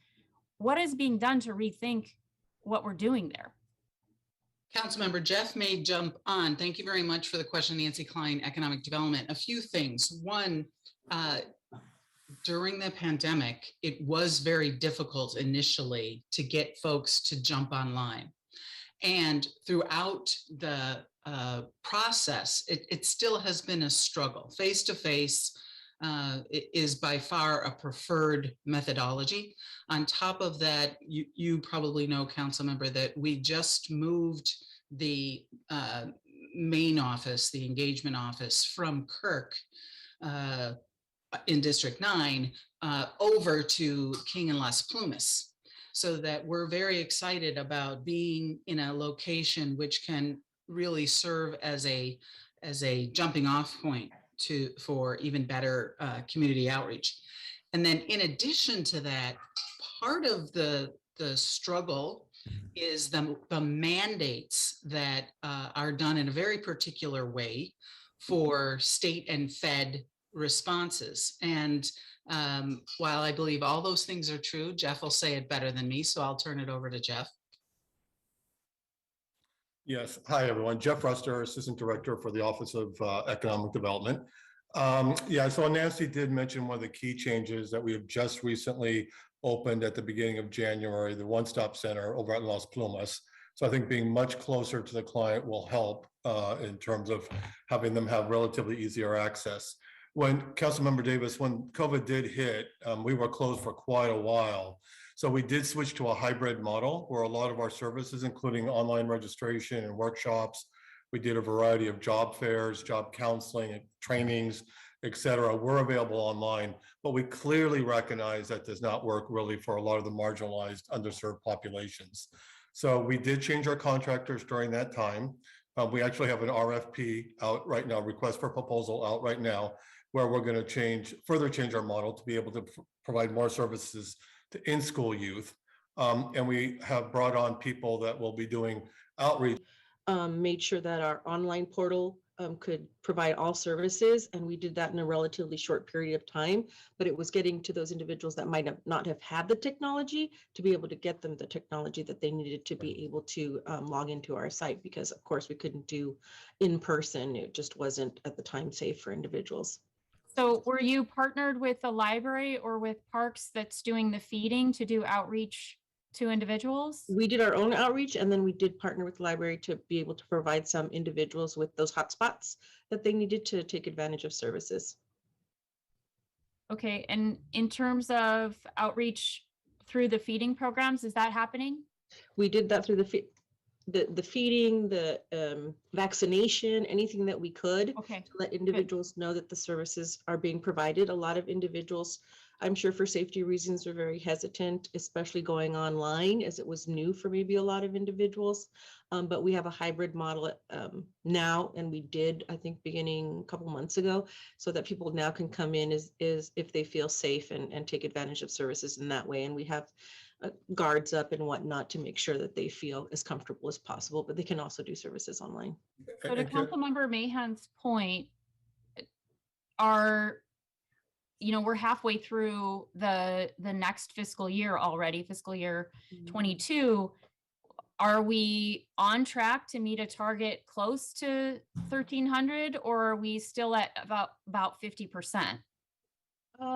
What is being done to rethink what we're doing there? Councilmember Jeff may jump on. Thank you very much for the question, Nancy Klein, Economic Development. A few things. One, during the pandemic, it was very difficult initially to get folks to jump online. And throughout the process, it still has been a struggle. Face-to-face is by far a preferred methodology. On top of that, you probably know, council member, that we just moved the main office, the engagement office, from Kirk in District 9 over to King and Las Plumas, so that we're very excited about being in a location which can really serve as a jumping off point for even better community outreach. And then in addition to that, part of the struggle is the mandates that are done in a very particular way for state and fed responses. And while I believe all those things are true, Jeff will say it better than me, so I'll turn it over to Jeff. Yes. Hi, everyone. Jeff Ruster, Assistant Director for the Office of Economic Development. Yeah, so Nancy did mention one of the key changes that we have just recently opened at the beginning of January, the One-Stop Center over at Las Plumas. So I think being much closer to the client will help in terms of having them have relatively easier access. When Councilmember Davis, when COVID did hit, we were closed for quite a while. So we did switch to a hybrid model where a lot of our services, including online registration and workshops, we did a variety of job fairs, job counseling, and trainings, et cetera, were available online. But we clearly recognize that does not work really for a lot of the marginalized, underserved populations. So we did change our contractors during that time. We actually have an RFP out right now, request for proposal out right now, where we're going to further change our model to be able to provide more services to in-school youth. And we have brought on people that will be doing outreach. Made sure that our online portal could provide all services, and we did that in a relatively short period of time, but it was getting to those individuals that might not have had the technology to be able to get them the technology that they needed to be able to log into our site, because of course we couldn't do in person. It just wasn't at the time safe for individuals. So were you partnered with the library or with Parks that's doing the feeding to do outreach to individuals? We did our own outreach, and then we did partner with the library to be able to provide some individuals with those hotspots that they needed to take advantage of services. Okay, and in terms of outreach through the feeding programs, is that happening? We did that through the feeding, the vaccination, anything that we could to let individuals know that the services are being provided. A lot of individuals, I'm sure for safety reasons, are very hesitant, especially going online, as it was new for maybe a lot of individuals. But we have a hybrid model now, and we did, I think, beginning a couple months ago, so that people now can come in is if they feel safe and take advantage of services in that way. And we have guards up and whatnot to make sure that they feel as comfortable as possible, but they can also do services online. So to Councilmember Mahan's point, we're halfway through the next fiscal year already, fiscal year 22. Are we on track to meet a target close to 1,300, or are we still at about 50%?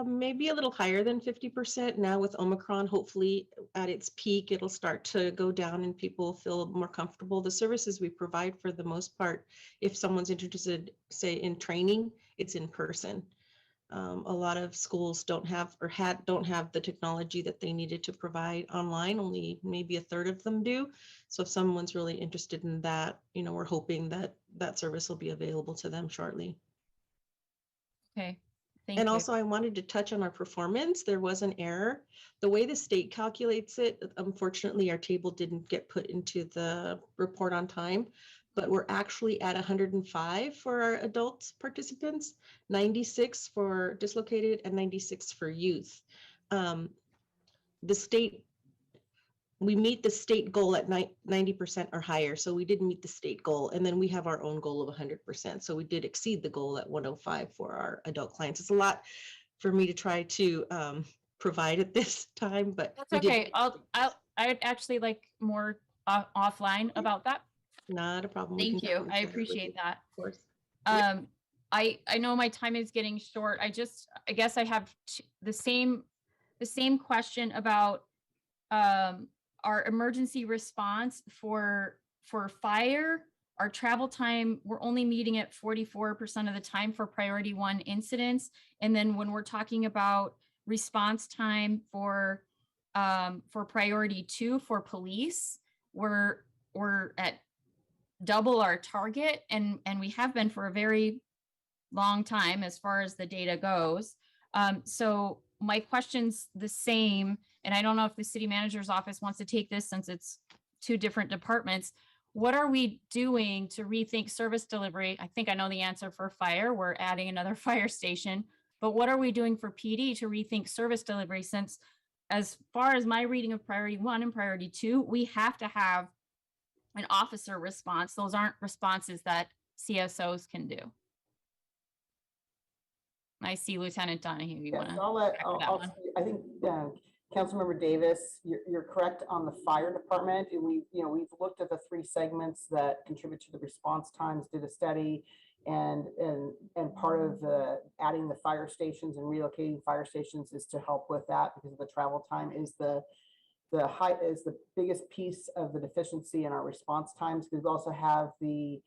Maybe a little higher than 50% now with Omicron. Hopefully at its peak, it'll start to go down and people feel more comfortable. The services we provide, for the most part, if someone's interested, say in training, it's in person. A lot of schools don't have don't have the technology that they needed to provide online. Only maybe a third of them do. So if someone's really interested in that, we're hoping that that service will be available to them shortly. Okay. Thank And you. also, I wanted to touch on our performance. There was an error. The way the state calculates it, unfortunately, our table didn't get put into the report on time, but we're actually at 105 for our adult participants, 96 for dislocated, and 96 for youth. The state, we meet the state goal at 90% or higher. So we did meet the state goal. And then we have our own goal of 100%. So we did exceed the goal at 105 for our adult clients. It's a lot for me to try to provide at this time, but That's okay. I'd actually like more offline about that. Not a problem. Thank you. I appreciate that. Of course. I know my time is getting short. I guess I have the same question about our emergency response for fire. Our travel time, we're only meeting at 44% of the time for priority 1 incidents. And then when we're talking about response time for priority 2 for police, we're at double our target, and we have been for a very long time as far as the data goes. So my question's the same, and I don't know if the city manager's office wants to take this since it's 2 different departments. What are we doing to rethink service delivery? I think I know the answer for fire. We're adding another fire station, but what are we doing for PD to rethink service delivery? Since as far as my reading of priority 1 and priority 2, we have to have an officer response. Those aren't responses that CSOs can do. I see Lieutenant Donahue. You Yes, want to? I think Councilmember Davis, you're correct on the fire department. And we've looked at the 3 segments that contribute to the response times, did a study, and part of the adding the fire stations and relocating fire stations is to help with that, because of the travel time is the biggest piece of the deficiency in our response times. Because we also have the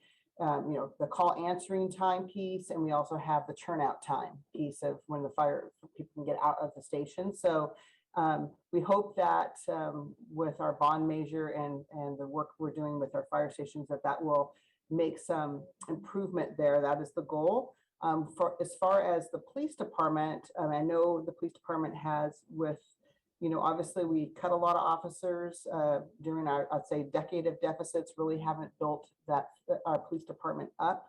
call answering time piece, and we also have the turnout time piece of when the fire people can get out of the station. So we hope that with our bond measure and the work we're doing with our fire stations, that will make some improvement there. That is the goal. As far as the police department, I know the police department has obviously we cut a lot of officers during our, I'd say, decade of deficits, really haven't built our police department up.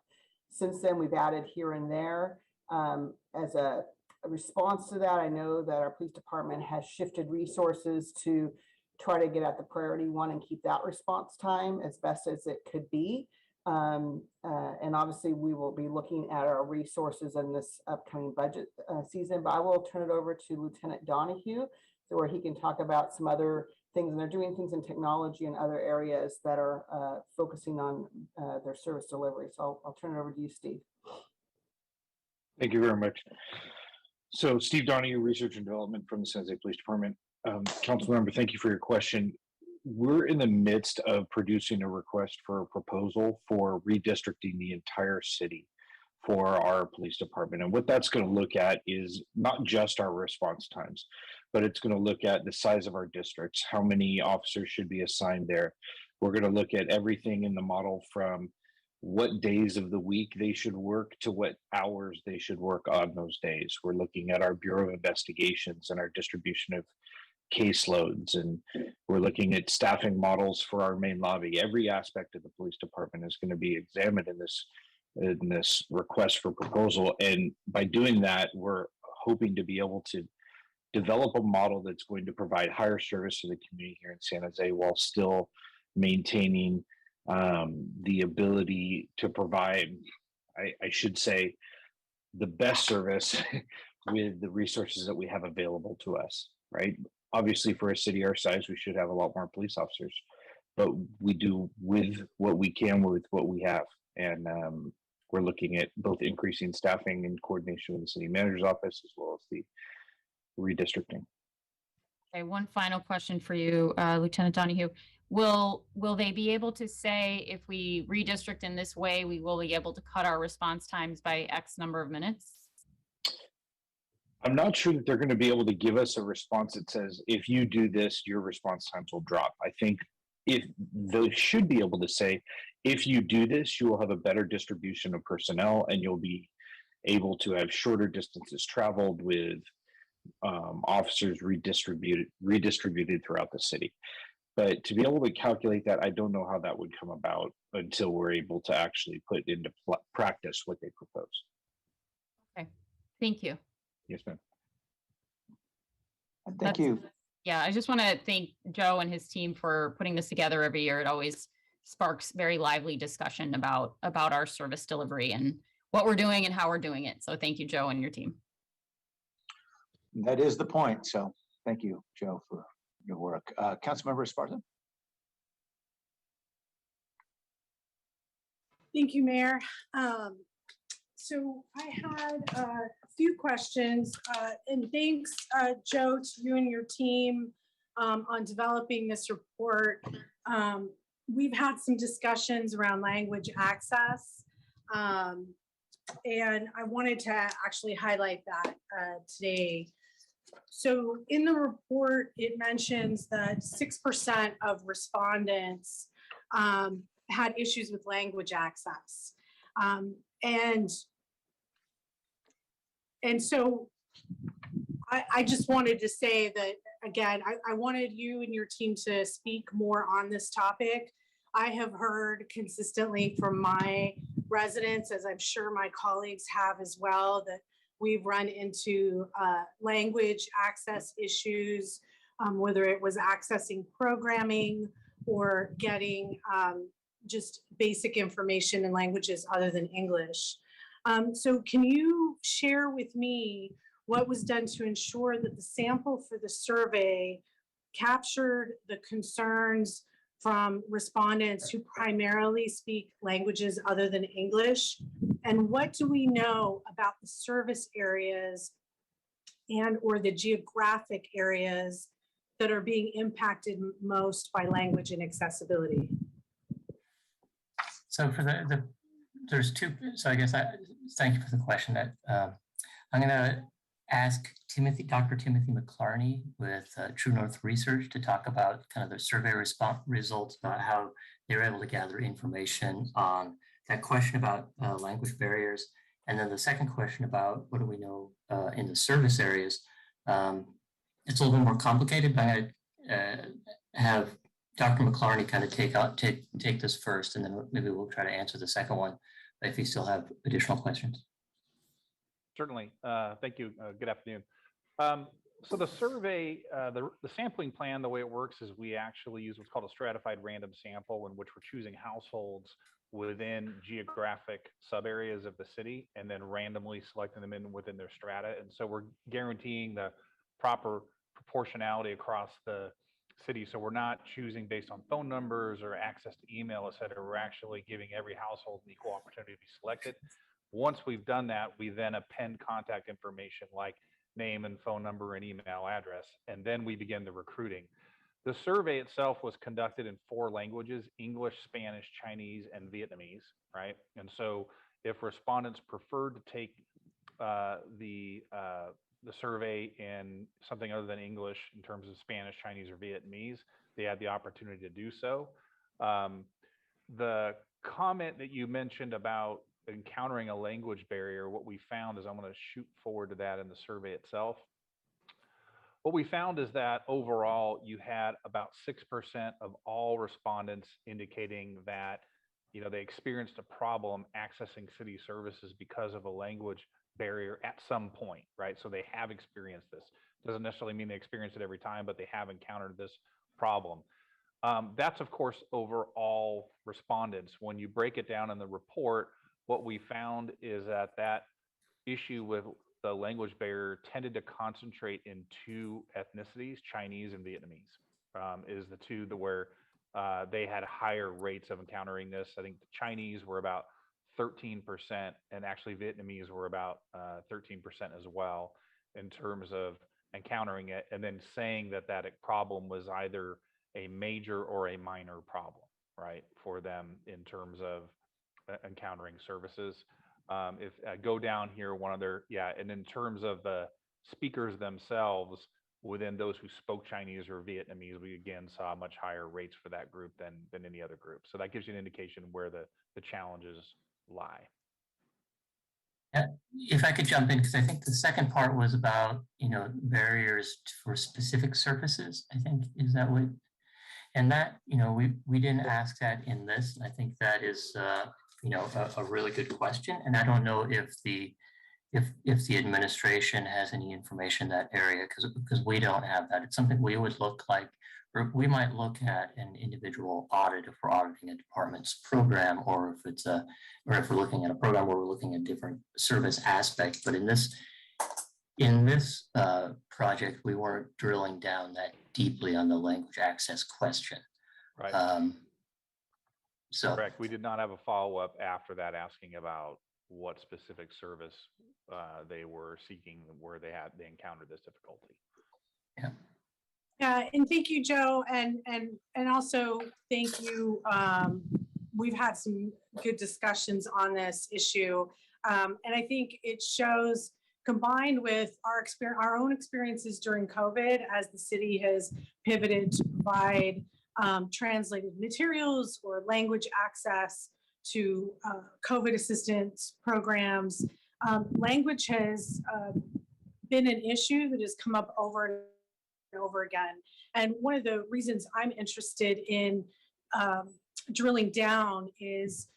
Since then, we've added here and there. As a response to that, I know that our police department has shifted resources to try to get at the priority 1 and keep that response time as best as it could be. And obviously we will be looking at our resources in this upcoming budget season, but I will turn it over to Lieutenant Donahue, where he can talk about some other things, and they're doing things in technology and other areas that are focusing on their service delivery. So I'll turn it over to you, Steve. Thank you very much. So Steve Donahue, Research and Development from the San Jose Police Department. Council member, thank you for your question. We're in the midst of producing a request for a proposal for redistricting the entire city for our police department. And what that's going to look at is not just our response times, but it's going to look at the size of our districts, how many officers should be assigned there. We're going to look at everything in the model from what days of the week they should work to what hours they should work on those days. We're looking at our Bureau of Investigations and our distribution of caseloads, and we're looking at staffing models for our main lobby. Every aspect of the police department is going to be examined in this request for proposal. And by doing that, we're hoping to be able to develop a model that's going to provide higher service to the community here in San Jose while still maintaining the ability to provide, I should say, the best service with the resources that we have available to us, right? Obviously, for a city our size, we should have a lot more police officers, but we do with what we can with what we have. And we're looking at both increasing staffing in coordination with the city manager's office, as well as the redistricting. Okay, one final question for you, Lieutenant Donahue. Will they be able to say if we redistrict in this way, we will be able to cut our response times by X number of minutes? I'm not sure that they're going to be able to give us a response that says, if you do this, your response times will drop. I think if they should be able to say, if you do this, you will have a better distribution of personnel and you'll be able to have shorter distances traveled with officers redistributed throughout the city. But to be able to calculate that, I don't know how that would come about until we're able to actually put into practice what they propose. Okay, thank you. Yes, ma'am. Thank you. Yeah, I just want to thank Joe and his team for putting this together every year. It always sparks very lively discussion about our service delivery and what we're doing and how we're doing it. So thank you, Joe, and your team. That is the point. So thank you, Joe, for your work. Councilmember Esparza. Thank you, Mayor. So I had a few questions, and thanks, Joe, to you and your team on developing this report. We've had some discussions around language access, and I wanted to actually highlight that today. So in the report, it mentions that 6% of respondents had issues with language access. And so I just wanted to say that, again, I wanted you and your team to speak more on this topic. I have heard consistently from my residents, as I'm sure my colleagues have as well, that we've run into language access issues, whether it was accessing programming or getting just basic information in languages other than English. So can you share with me what was done to ensure that the sample for the survey captured the concerns from respondents who primarily speak languages other than English? And what do we know about the service areas and or the geographic areas that are being impacted most by language inaccessibility? So for there's two, so I guess thank you for the question. That I'm gonna ask Dr. Timothy McClarney with True North Research to talk about kind of the survey results about how they were able to gather information on that question about language barriers. And then the second question about what do we know in the service areas. It's a little bit more complicated, but I'm gonna have Dr. McClarney kind of take this first, and then maybe we'll try to answer the second one if you still have additional questions. Certainly. Thank you. Good afternoon. So the survey, the sampling plan, the way it works is we actually use what's called a stratified random sample, in which we're choosing households within geographic sub areas of the city and then randomly selecting them in within their strata. And so we're guaranteeing the proper proportionality across the city. So we're not choosing based on phone numbers or access to email, et cetera. We're actually giving every household an equal opportunity to be selected. Once we've done that, we then append contact information like name and phone number and email address, and then we begin the recruiting. The survey itself was conducted in 4 languages: English, Spanish, Chinese, and Vietnamese, right? And so if respondents preferred to take the survey in something other than English in terms of Spanish, Chinese, or Vietnamese, they had the opportunity to do so. The comment that you mentioned about encountering a language barrier, what we found is, I'm going to shoot forward to that in the survey itself. What we found is that overall, you had about 6% of all respondents indicating that, you know, they experienced a problem accessing city services because of a language barrier at some point, right? So they have experienced this. Doesn't necessarily mean they experience it every time, but they have encountered this problem. That's, of course, over all respondents. When you break it down in the report, what we found is that that issue with the language barrier tended to concentrate in 2 ethnicities, Chinese and Vietnamese, is the 2 where they had higher rates of encountering this. I think the Chinese were about 13%, and actually Vietnamese were about 13% as well in terms of encountering it, and then saying that that problem was either a major or a minor problem, right, for them in terms of encountering services. If I go down here, one other, yeah, and in terms of the speakers themselves, within those who spoke Chinese or Vietnamese, we again saw much higher rates for that group than any other group. So that gives you an indication where the challenges lie. If I could jump in, because I think the second part was about, barriers for specific services, I think, is that what? And that, we didn't ask that in this. And I think that is, a really good question. And I don't know if the administration has any information in that area, because we don't have that. It's something we would look like, or we might look at an individual audit if we're auditing a department's program, or if we're looking at a program where we're looking at different service aspects. But in this project, we weren't drilling down that deeply on the language access question. Right. So correct. We did not have a follow-up after that asking about what specific service they were seeking, where they encountered this difficulty. Yeah, and thank you, Joe, and also thank you. We've had some good discussions on this issue, and I think it shows, combined with our own experiences during COVID, as the city has pivoted to provide translated materials or language access to COVID assistance programs. Language has been an issue that has come up over and over again. And one of the reasons I'm interested in drilling down is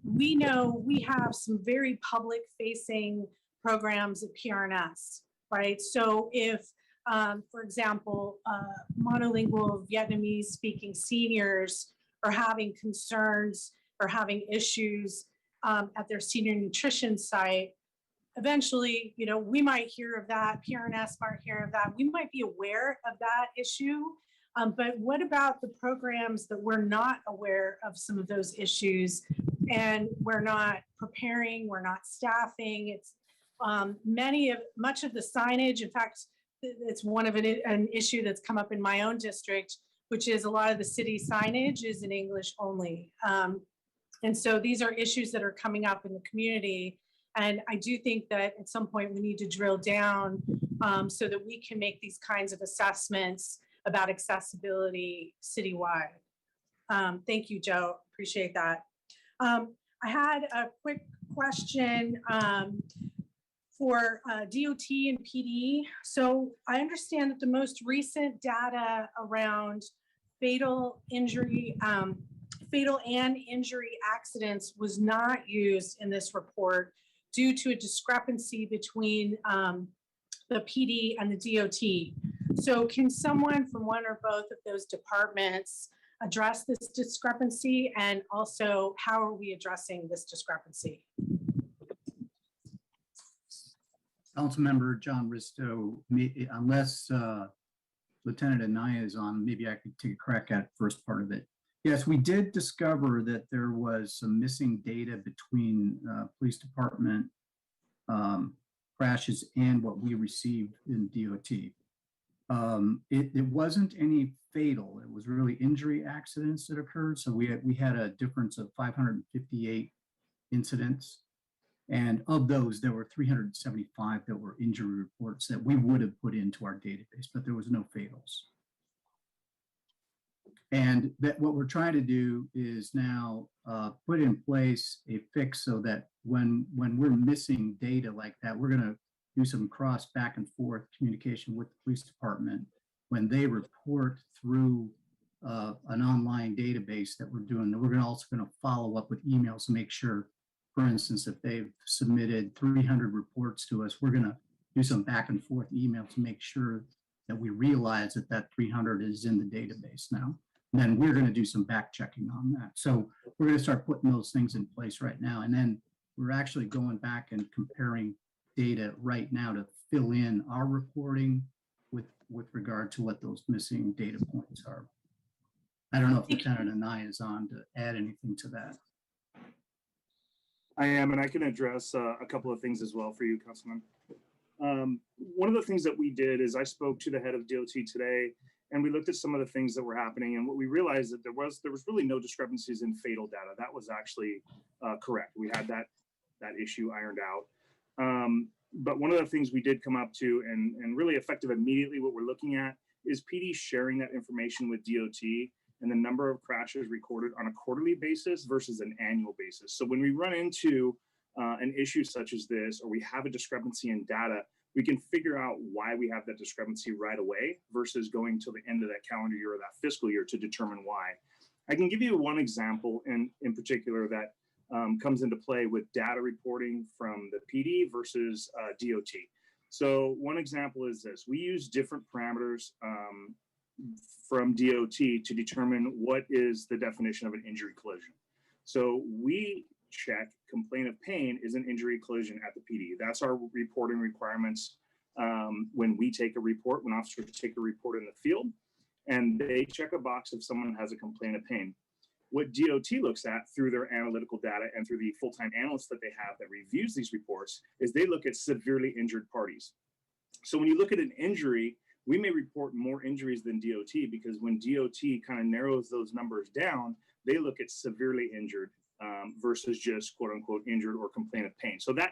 we know we have some very public facing programs at PRNS, right? So if, for example, monolingual Vietnamese speaking seniors are having concerns or having issues at their senior nutrition site, eventually, we might hear of that, PRNS might hear of that, we might be aware of that issue. But what about the programs that we're not aware of some of those issues, and we're not preparing, we're not staffing? It's much of the signage, in fact, it's one of an issue that's come up in my own district, which is a lot of the city signage is in English only. And so these are issues that are coming up in the community. And I do think that at some point we need to drill down so that we can make these kinds of assessments about accessibility citywide. Thank you, Joe. Appreciate that. I had a quick question for DOT and PD. So I understand that the most recent data around fatal and injury accidents was not used in this report due to a discrepancy between the PD and the DOT. So can someone from one or both of those departments address this discrepancy, and also how are we addressing this discrepancy? Councilmember John Risto, unless Lieutenant Anaya is on, maybe I could take a crack at first part of it. Yes, we did discover that there was some missing data between police department crashes and what we received in DOT. It wasn't any fatal. It was really injury accidents that occurred. So we had a difference of 558 incidents. And of those, there were 375 that were injury reports that we would have put into our database, but there was no fatals. And that what we're trying to do is now put in place a fix so that when we're missing data like that, we're going to do some cross back and forth communication with the police department when they report through an online database that we're doing. We're also going to follow up with emails to make sure, for instance, if they've submitted 300 reports to us, we're going to do some back and forth email to make sure that we realize that 300 is in the database now. And then we're going to do some back checking on that. So we're going to start putting those things in place right now. And then we're actually going back and comparing data right now to fill in our reporting with regard to what those missing data points are. I don't know if Lieutenant Anaya is on to add anything to that. I am, and I can address a couple of things as well for you, Councilman. One of the things that we did is I spoke to the head of DOT today, and we looked at some of the things that were happening, and what we realized that there was really no discrepancies in fatal data. That was actually correct. We had that issue ironed out. But one of the things we did come up to and really effective immediately, what we're looking at is PD sharing that information with DOT and the number of crashes recorded on a quarterly basis versus an annual basis. So when we run into an issue such as this, or we have a discrepancy in data, we can figure out why we have that discrepancy right away versus going till the end of that calendar year or that fiscal year to determine why. I can give you one example in particular that comes into play with data reporting from the PD versus DOT. So one example is this: we use different parameters from DOT to determine what is the definition of an injury collision. So we check complaint of pain is an injury collision at the PD. That's our reporting requirements when we take a report, when officers take a report in the field, and they check a box if someone has a complaint of pain. What DOT looks at through their analytical data and through the full-time analysts that they have that reviews these reports is they look at severely injured parties. So when you look at an injury, we may report more injuries than DOT because when DOT kind of narrows those numbers down, they look at severely injured versus just quote unquote injured or complaint of pain. So those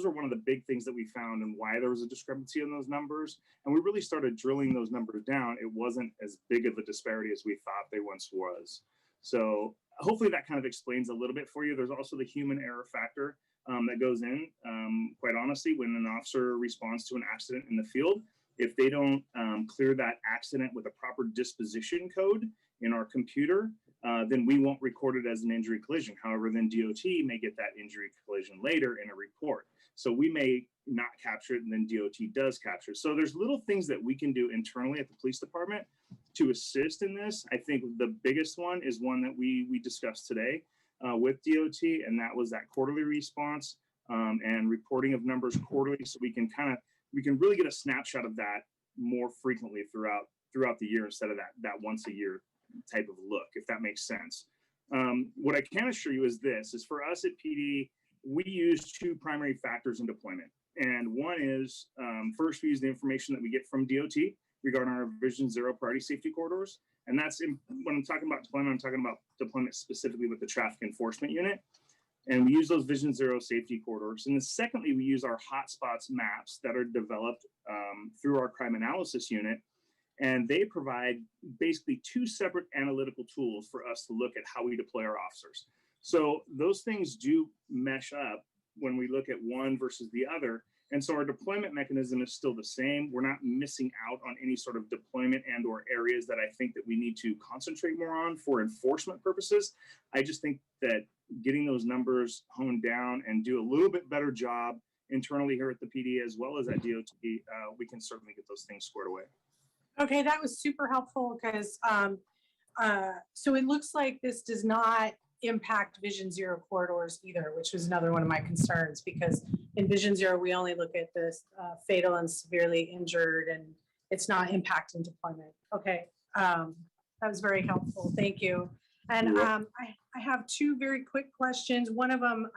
are one of the big things that we found and why there was a discrepancy in those numbers. And we really started drilling those numbers down. It wasn't as big of a disparity as we thought they once was. So hopefully that kind of explains a little bit for you. There's also the human error factor that goes in, quite honestly, when an officer responds to an accident in the field. If they don't clear that accident with a proper disposition code in our computer, then we won't record it as an injury collision. However, then DOT may get that injury collision later in a report. So we may not capture it and then DOT does capture it. So there's little things that we can do internally at the police department to assist in this. I think the biggest one is one that we discussed today with DOT, and that was that quarterly response and reporting of numbers quarterly, so we can really get a snapshot of that more frequently throughout the year instead of that once a year type of look, if that makes sense. What I can assure you is this: is for us at PD, we use two primary factors in deployment. And one is, first, we use the information that we get from DOT regarding our Vision Zero priority safety corridors. And that's when I'm talking about deployment, I'm talking about deployment specifically with the traffic enforcement unit. And we use those Vision Zero safety corridors. And then secondly, we use our hotspots maps that are developed through our crime analysis unit. And they provide basically two separate analytical tools for us to look at how we deploy our officers. So those things do mesh up when we look at one versus the other. And so our deployment mechanism is still the same. We're not missing out on any sort of deployment and or areas that I think that we need to concentrate more on for enforcement purposes. I just think that getting those numbers honed down and do a little bit better job internally here at the PD as well as at DOT, we can certainly get those things squared away. Okay, that was super helpful because so it looks like this does not impact Vision Zero corridors either, which was another one of my concerns, because in Vision Zero, we only look at the fatal and severely injured, and it's not impacting deployment. Okay, that was very helpful. Thank you. And I have two very quick questions. One of them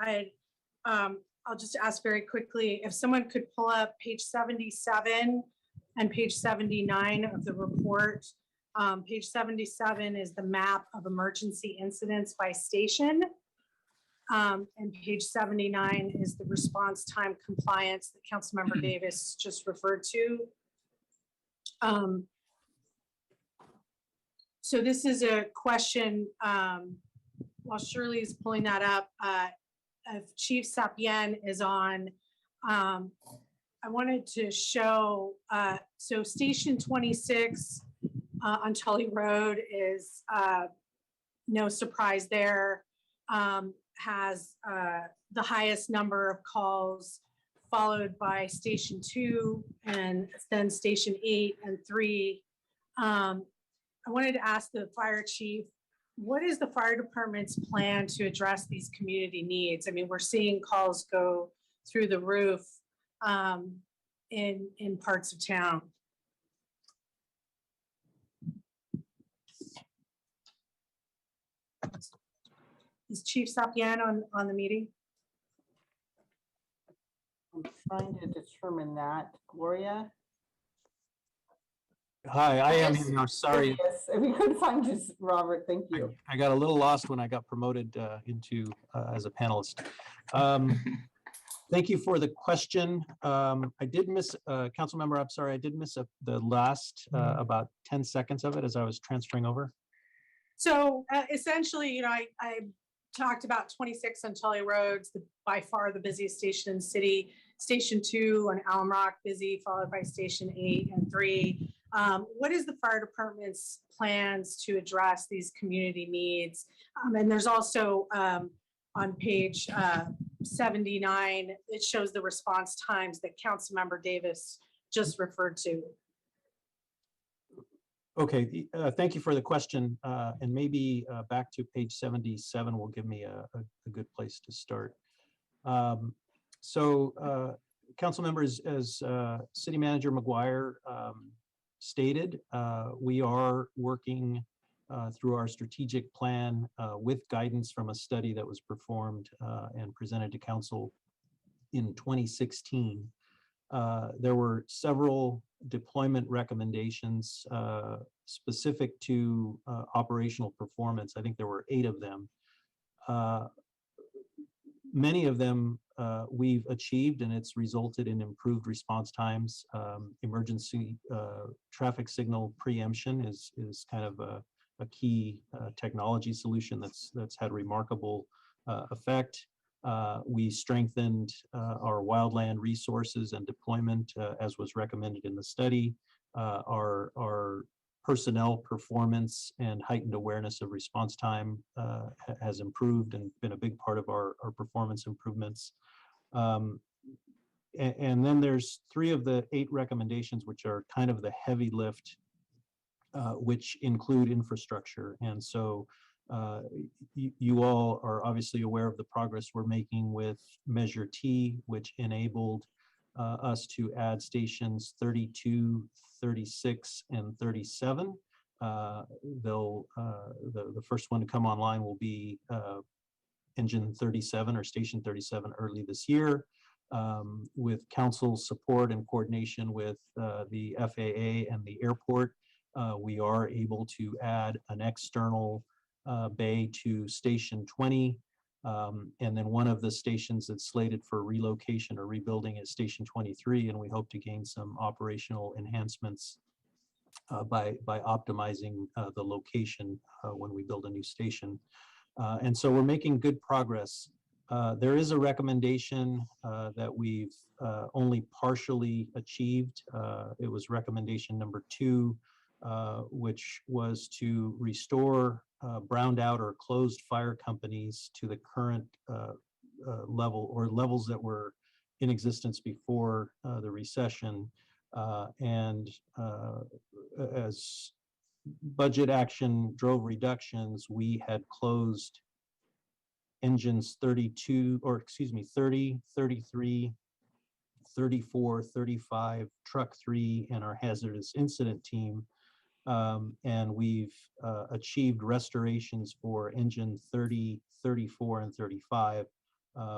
I'll just ask very quickly. If someone could pull up page 77 and page 79 of the report. Page 77 is the map of emergency incidents by station. And page 79 is the response time compliance that Councilmember Davis just referred to. So this is a question, while Shirley is pulling that up, if Chief Sapien is on, I wanted to show, so Station 26 on Tully Road is no surprise there, has the highest number of calls, followed by Station 2 and then Station 8 and 3. I wanted to ask the fire chief, what is the fire department's plan to address these community needs? I mean, we're seeing calls go through the roof in parts of town. Is Chief Sapien on the meeting? I'm trying to determine that. Gloria? Hi, I am here now. Sorry. Yes, we couldn't find you, Robert. Thank you. I got a little lost when I got promoted into as a panelist. Thank you for the question. I did miss, council member, I'm sorry, I did miss the last about 10 seconds of it as I was transferring over. So essentially, you know, I talked about 26 on Tully Roads, by far the busiest station in the city. Station 2 on Alum Rock, busy, followed by Station 8 and 3. What is the fire department's plans to address these community needs? And there's also on page 79, it shows the response times that Councilmember Davis just referred to. Okay, thank you for the question. And maybe back to page 77 will give me a good place to start. Council members, as City Manager McGuire stated, we are working through our strategic plan with guidance from a study that was performed and presented to council in 2016. There were several deployment recommendations specific to operational performance. I think there were 8 of them. Many of them we've achieved, and it's resulted in improved response times. Emergency traffic signal preemption is kind of a key technology solution that's had remarkable effect. We strengthened our wildland resources and deployment as was recommended in the study. Our personnel performance and heightened awareness of response time has improved and been a big part of our performance improvements. And then there's 3 of the 8 recommendations, which are kind of the heavy lift, which include infrastructure. And so you all are obviously aware of the progress we're making with Measure T, which enabled us to add stations 32, 36, and 37. The first one to come online will be engine 37 or station 37 early this year. With council support and coordination with the FAA and the airport, we are able to add an external bay to station 20. And then one of the stations that's slated for relocation or rebuilding is station 23, and we hope to gain some operational enhancements by optimizing the location when we build a new station. And so we're making good progress. There is a recommendation that we've only partially achieved. It was recommendation number 2, which was to restore browned out or closed fire companies to the current level or levels that were in existence before the recession. And as budget action drove reductions, we had closed engines 32, or excuse me, 30, 33, 34, 35, truck 3, and our hazardous incident team. And we've achieved restorations for engine 30, 34, and 35,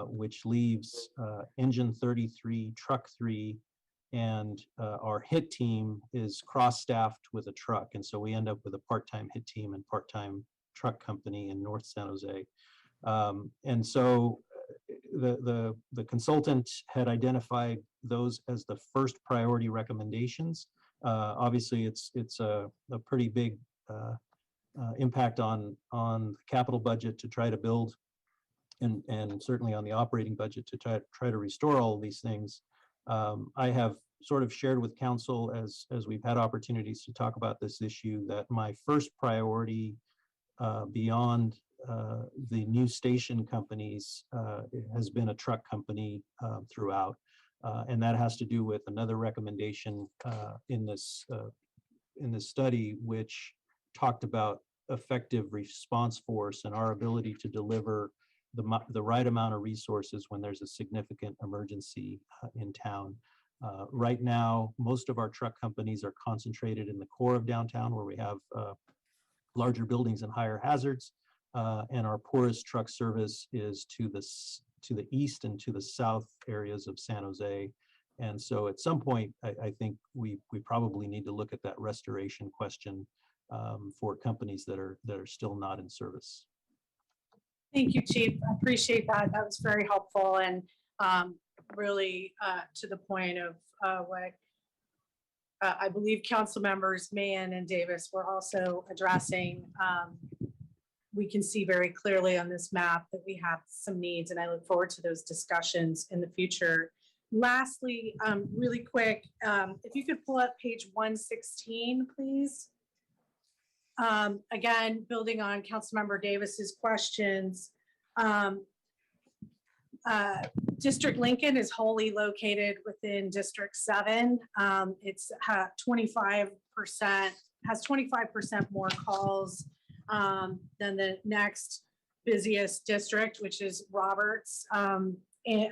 which leaves engine 33, truck 3, and our hit team is cross-staffed with a truck. And so we end up with a part-time hit team and part-time truck company in North San Jose. And so the consultant had identified those as the first priority recommendations. Obviously, it's a pretty big impact on the capital budget to try to build, and certainly on the operating budget to try to restore all of these things. I have sort of shared with council as we've had opportunities to talk about this issue that my first priority beyond the new station companies has been a truck company throughout. And that has to do with another recommendation in this study, which talked about effective response force and our ability to deliver the right amount of resources when there's a significant emergency in town. Right now, most of our truck companies are concentrated in the core of downtown, where we have larger buildings and higher hazards, and our poorest truck service is to the east and to the south areas of San Jose. And so at some point, I think we probably need to look at that restoration question for companies that are still not in service. Thank you, Chief. I appreciate that. That was very helpful. And really to the point of what I believe council members Mahan and Davis were also addressing. We can see very clearly on this map that we have some needs, and I look forward to those discussions in the future. Lastly, really quick, if you could pull up page 116, please. Again, building on Councilmember Davis's questions, District Lincoln is wholly located within District 7. It's 25%, has 25% more calls than the next busiest district, which is Robert in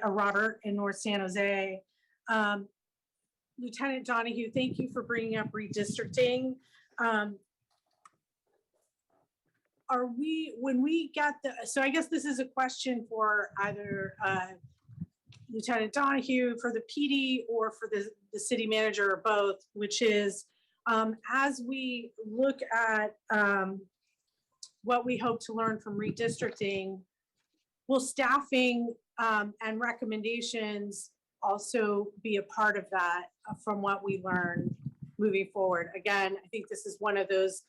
North San Jose. Lieutenant Donahue, thank you for bringing up redistricting. When we get so I guess this is a question for either Lieutenant Donahue for the PD or for the city manager or both, which is as we look at what we hope to learn from redistricting, will staffing and recommendations also be a part of that from what we learn moving forward? Again, I think this is one of those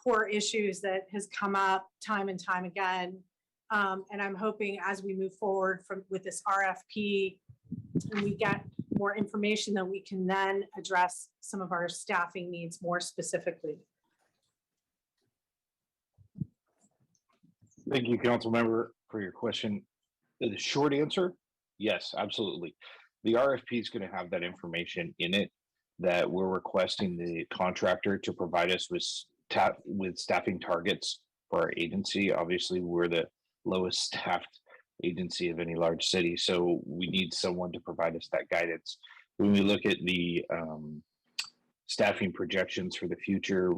core issues that has come up time and time again. And I'm hoping as we move forward with this RFP and we get more information that we can then address some of our staffing needs more specifically. Thank you, council member, for your question. The short answer, yes, absolutely. The RFP is going to have that information in it that we're requesting the contractor to provide us with staffing targets for our agency. Obviously, we're the lowest staffed agency of any large city, so we need someone to provide us that guidance. When we look at the staffing projections for the future,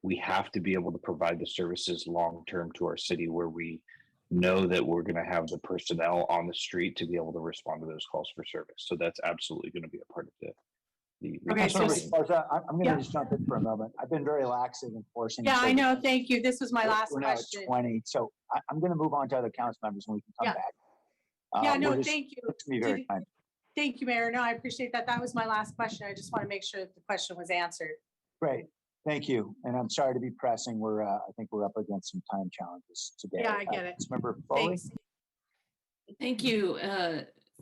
we have to be able to provide the services long-term to our city where we know that we're going to have the personnel on the street to be able to respond to those calls for service. So that's absolutely going to be a part of the Okay, so I'm going to just jump in for a moment. I've been very lax in enforcing. Yeah, I know. Thank you. This was my last we're now at question. 20, so I'm going to move on to other council members and we can come back. Yeah, no, thank you. To be very kind. Thank you, Mayor. No, I appreciate that. That was my last question. I just want to make sure that the question was answered. Great. Thank you. And I'm sorry to be pressing. I think we're up against some time challenges today. Yeah, I get it. Member Foley? Thanks. Thank you.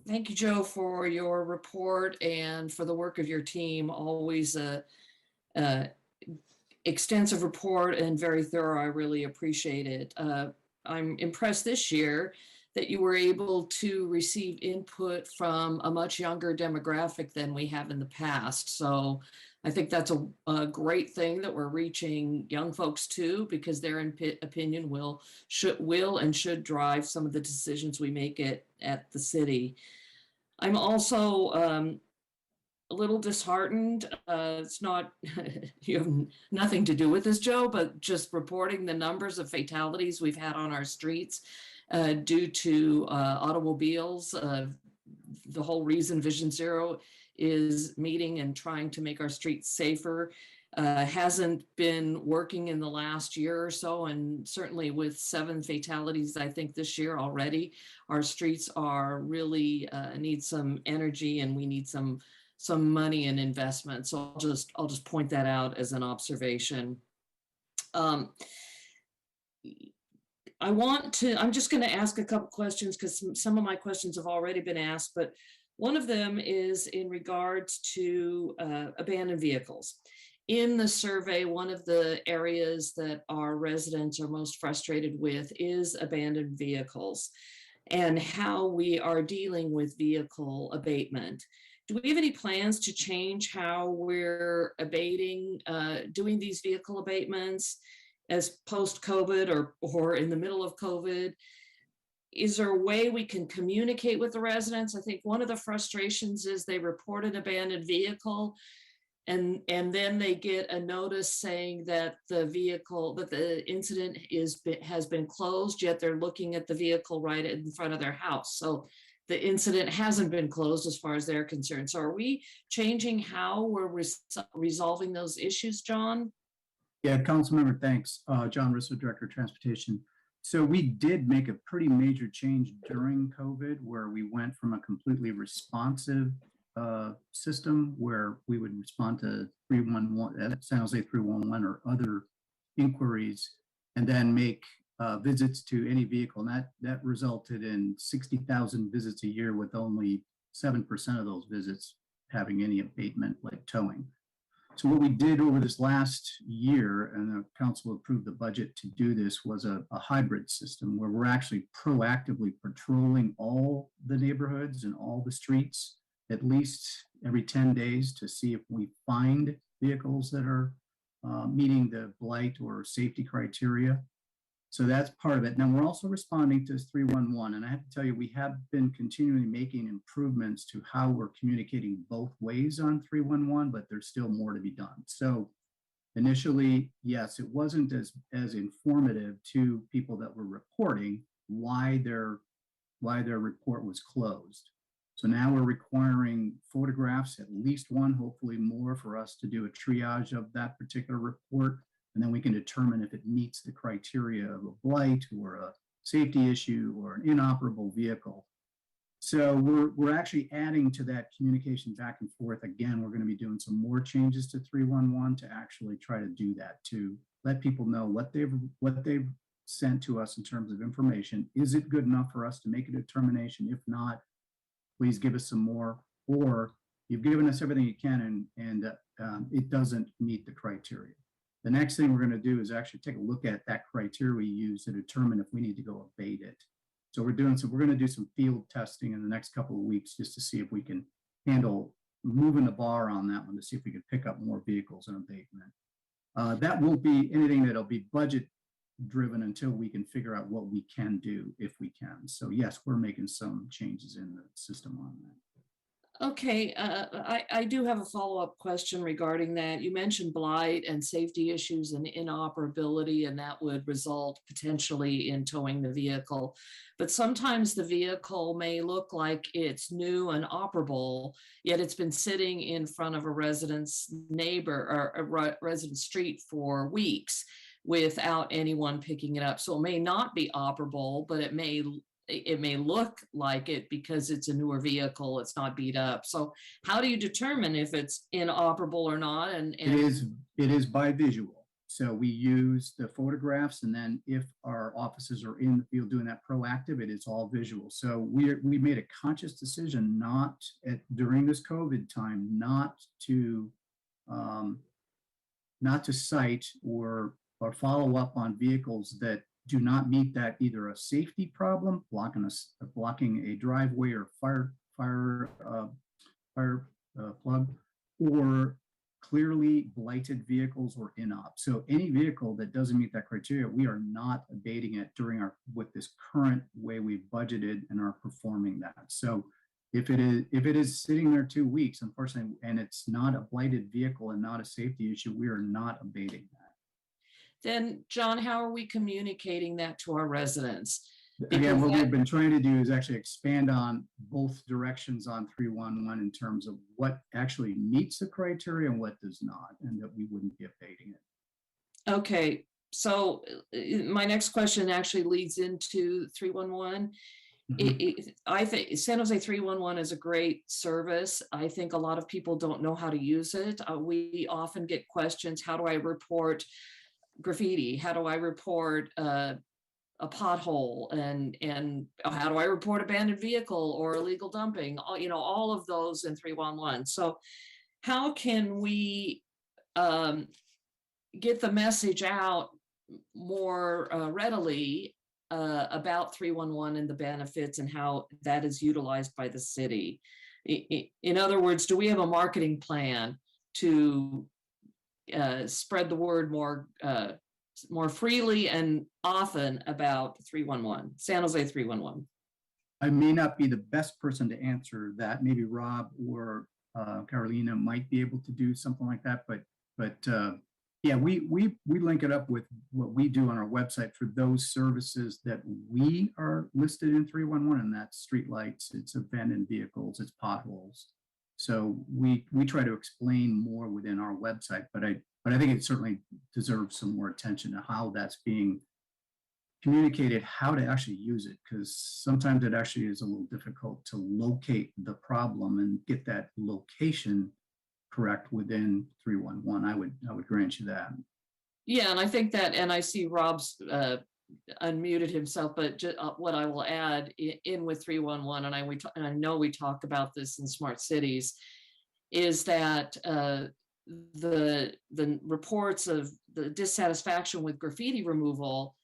Thank you, Joe, for your report and for the work of your team. Always a extensive report and very thorough. I really appreciate it. I'm impressed this year that you were able to receive input from a much younger demographic than we have in the past. So I think that's a great thing that we're reaching young folks too, because their opinion will and should drive some of the decisions we make at the city. I'm also a little disheartened. It's not, you have nothing to do with this, Joe, but just reporting the numbers of fatalities we've had on our streets due to automobiles. The whole reason Vision Zero is meeting and trying to make our streets safer hasn't been working in the last year or so, and certainly with 7 fatalities, I think this year already, our streets are really need some energy, and we need some money and investment. So I'll just point that out as an observation. I'm just going to ask a couple questions because some of my questions have already been asked, but one of them is in regards to abandoned vehicles. In the survey, one of the areas that our residents are most frustrated with is abandoned vehicles and how we are dealing with vehicle abatement. Do we have any plans to change how we're abating, doing these vehicle abatements as post-COVID or in the middle of COVID? Is there a way we can communicate with the residents? I think one of the frustrations is they report an abandoned vehicle and then they get a notice saying that the incident has been closed, yet they're looking at the vehicle right in front of their house. So the incident hasn't been closed as far as they're concerned. So are we changing how we're resolving those issues, John? Yeah, Councilmember, thanks. John Russo, Director of Transportation. So we did make a pretty major change during COVID where we went from a completely responsive system where we would respond to 311, San Jose 311 or other inquiries, and then make visits to any vehicle. And that resulted in 60,000 visits a year with only 7% of those visits having any abatement like towing. So what we did over this last year, and the council approved the budget to do this, was a hybrid system where we're actually proactively patrolling all the neighborhoods and all the streets at least every 10 days to see if we find vehicles that are meeting the blight or safety criteria. So that's part of it. Now we're also responding to 311, and I have to tell you, we have been continually making improvements to how we're communicating both ways on 311, but there's still more to be done. So initially, yes, it wasn't as informative to people that were reporting why their report was closed. So now we're requiring photographs, at least one, hopefully more, for us to do a triage of that particular report. And then we can determine if it meets the criteria of a blight or a safety issue or an inoperable vehicle. So we're actually adding to that communication back and forth. Again, we're going to be doing some more changes to 311 to actually try to do that, to let people know what they've sent to us in terms of information. Is it good enough for us to make a determination? If not, please give us some more, or you've given us everything you can and it doesn't meet the criteria. The next thing we're going to do is actually take a look at that criteria we use to determine if we need to go abate it. So we're going to do some field testing in the next couple of weeks just to see if we can handle moving the bar on that one to see if we can pick up more vehicles in abatement. That won't be anything that'll be budget driven until we can figure out what we can do if we can. So yes, we're making some changes in the system on that. Okay, I do have a follow-up question regarding that. You mentioned blight and safety issues and inoperability, and that would result potentially in towing the vehicle. But sometimes the vehicle may look like it's new and operable, yet it's been sitting in front of a resident's neighbor or a resident's street for weeks without anyone picking it up. So it may not be operable, but it may look like it because it's a newer vehicle, it's not beat up. So how do you determine if it's inoperable or not? And it is by visual. So we use the photographs, and then if our officers are in the field doing that proactive, it is all visual. So we made a conscious decision during this COVID time not to cite or follow up on vehicles that do not meet that, either a safety problem, blocking a driveway or fire plug, or clearly blighted vehicles or inop. So any vehicle that doesn't meet that criteria, we are not abating it with this current way we've budgeted and are performing that. So if it is sitting there 2 weeks, unfortunately, and it's not a blighted vehicle and not a safety issue, we are not abating that. then, John, how are we communicating that to our residents? Again, what we've been trying to do is actually expand on both directions on 311 in terms of what actually meets the criteria and what does not, and that we wouldn't be abating it. Okay, so my next question actually leads into 311. I think San Jose 311 is a great service. I think a lot of people don't know how to use it. We often get questions, how do I report graffiti? How do I report a pothole? And how do I report abandoned vehicle or illegal dumping? All of those in 311. So how can we get the message out more readily about 311 and the benefits and how that is utilized by the city? In other words, do we have a marketing plan to spread the word more freely and often about 311, San Jose 311? I may not be the best person to answer that. Maybe Rob or Carolina might be able to do something like that. But yeah, we link it up with what we do on our website for those services that we are listed in 311, and that's streetlights, it's abandoned vehicles, it's potholes. So we try to explain more within our website, but I think it certainly deserves some more attention to how that's being communicated how to actually use it, because sometimes it actually is a little difficult to locate the problem and get that location correct within 311. I would grant you that. Yeah, and I think that, and I see Rob's unmuted himself, but what I will add in with 311, and I know we talk about this in smart cities, is that the reports of the dissatisfaction with graffiti removal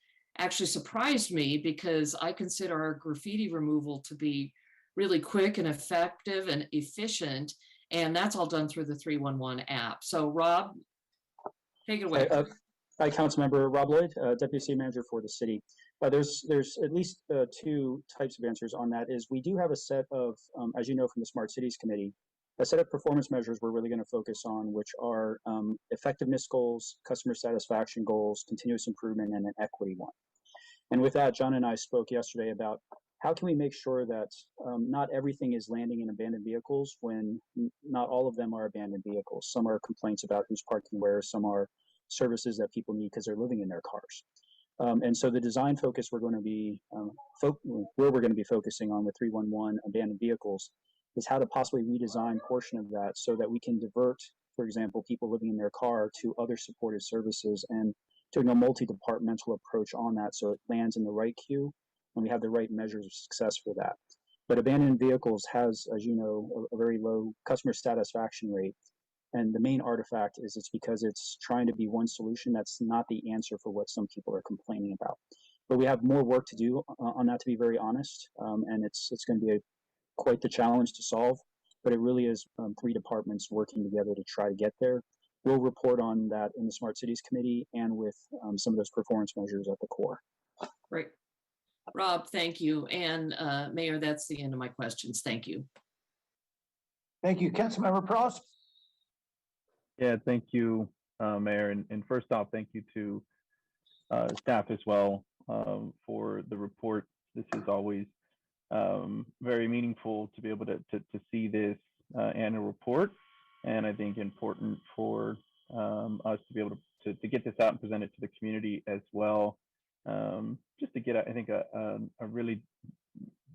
actually surprised me, because I consider our graffiti removal to be really quick and effective and efficient, and that's all done through the 311 app. So Rob, take it away. Hi, Councilmember Rob Lloyd, Deputy City Manager for the city. There's at least two types of answers on that. Is we do have a set of, as you know from the Smart Cities Committee, a set of performance measures we're really going to focus on, which are effectiveness goals, customer satisfaction goals, continuous improvement, and an equity one. And with that, John and I spoke yesterday about how can we make sure that not everything is landing in abandoned vehicles when not all of them are abandoned vehicles. Some are complaints about who's parking where, some are services that people need because they're living in their cars. And so the design focus we're going to be, where we're going to be focusing on with 311 abandoned vehicles is how to possibly redesign a portion of that so that we can divert, for example, people living in their car to other supportive services and doing a multi-departmental approach on that so it lands in the right queue and we have the right measures of success for that. But abandoned vehicles has, as you know, a very low customer satisfaction rate. And the main artifact is it's because it's trying to be one solution that's not the answer for what some people are complaining about. But we have more work to do on that, to be very honest. And it's going to be quite the challenge to solve. But it really is three departments working together to try to get there. We'll report on that in the Smart Cities Committee and with some of those performance measures at the core. Great. Rob, thank you. And Mayor, that's the end of my questions. Thank you. Thank you. Councilmember Prost. Yeah, thank you, Mayor. And first off, thank you to staff as well for the report. This is always very meaningful to be able to see this annual report. And I think important for us to be able to get this out and present it to the community as well. Just to get, I think, a really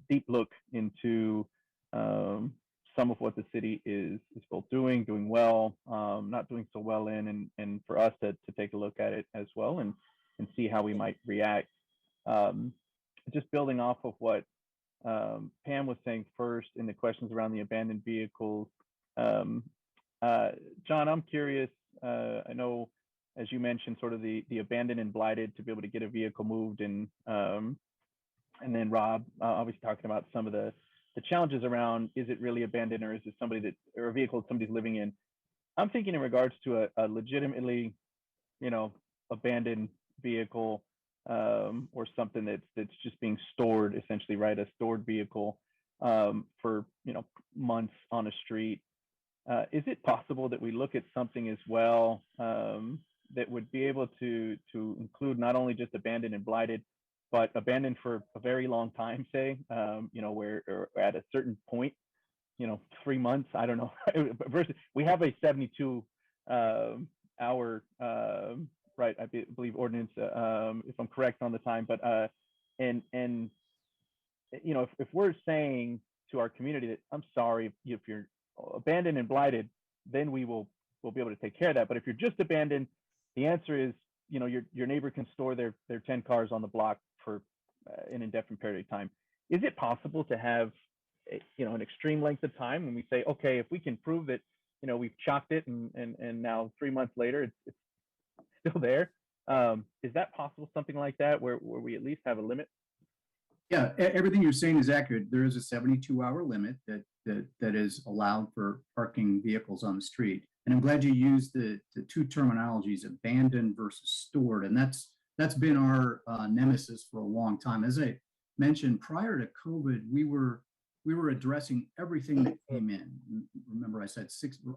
deep look into some of what the city is both doing well, not doing so well in, and for us to take a look at it as well and see how we might react. Just building off of what Pam was saying first in the questions around the abandoned vehicles. John, I'm curious, I know, as you mentioned, sort of the abandoned and blighted to be able to get a vehicle moved, and then Rob obviously talking about some of the challenges around, is it really abandoned or is it somebody that, or a vehicle somebody's living in? I'm thinking in regards to a legitimately, abandoned vehicle or something that's just being stored, essentially, right? A stored vehicle for, months on a street. Is it possible that we look at something as well that would be able to include not only just abandoned and blighted, but abandoned for a very long time, say, where or at a certain point, 3 months, I don't know. Versus, we have a 72 hour, right, I believe ordinance, if I'm correct on the time, but and if we're saying to our community that, I'm sorry, if you're abandoned and blighted, then we'll be able to take care of that. But if you're just abandoned, the answer is, your neighbor can store their 10 cars on the block for an indefinite period of time. Is it possible to have an extreme length of time when we say, okay, if we can prove that we've chopped it and now 3 months later it's still there? Is that possible, something like that, where we at least have a limit? Yeah, everything you're saying is accurate. There is a 72-hour limit that is allowed for parking vehicles on the street. And I'm glad you used the two terminologies, abandoned versus stored. And that's been our nemesis for a long time. As I mentioned, prior to COVID, we were addressing everything that came in. Remember, I said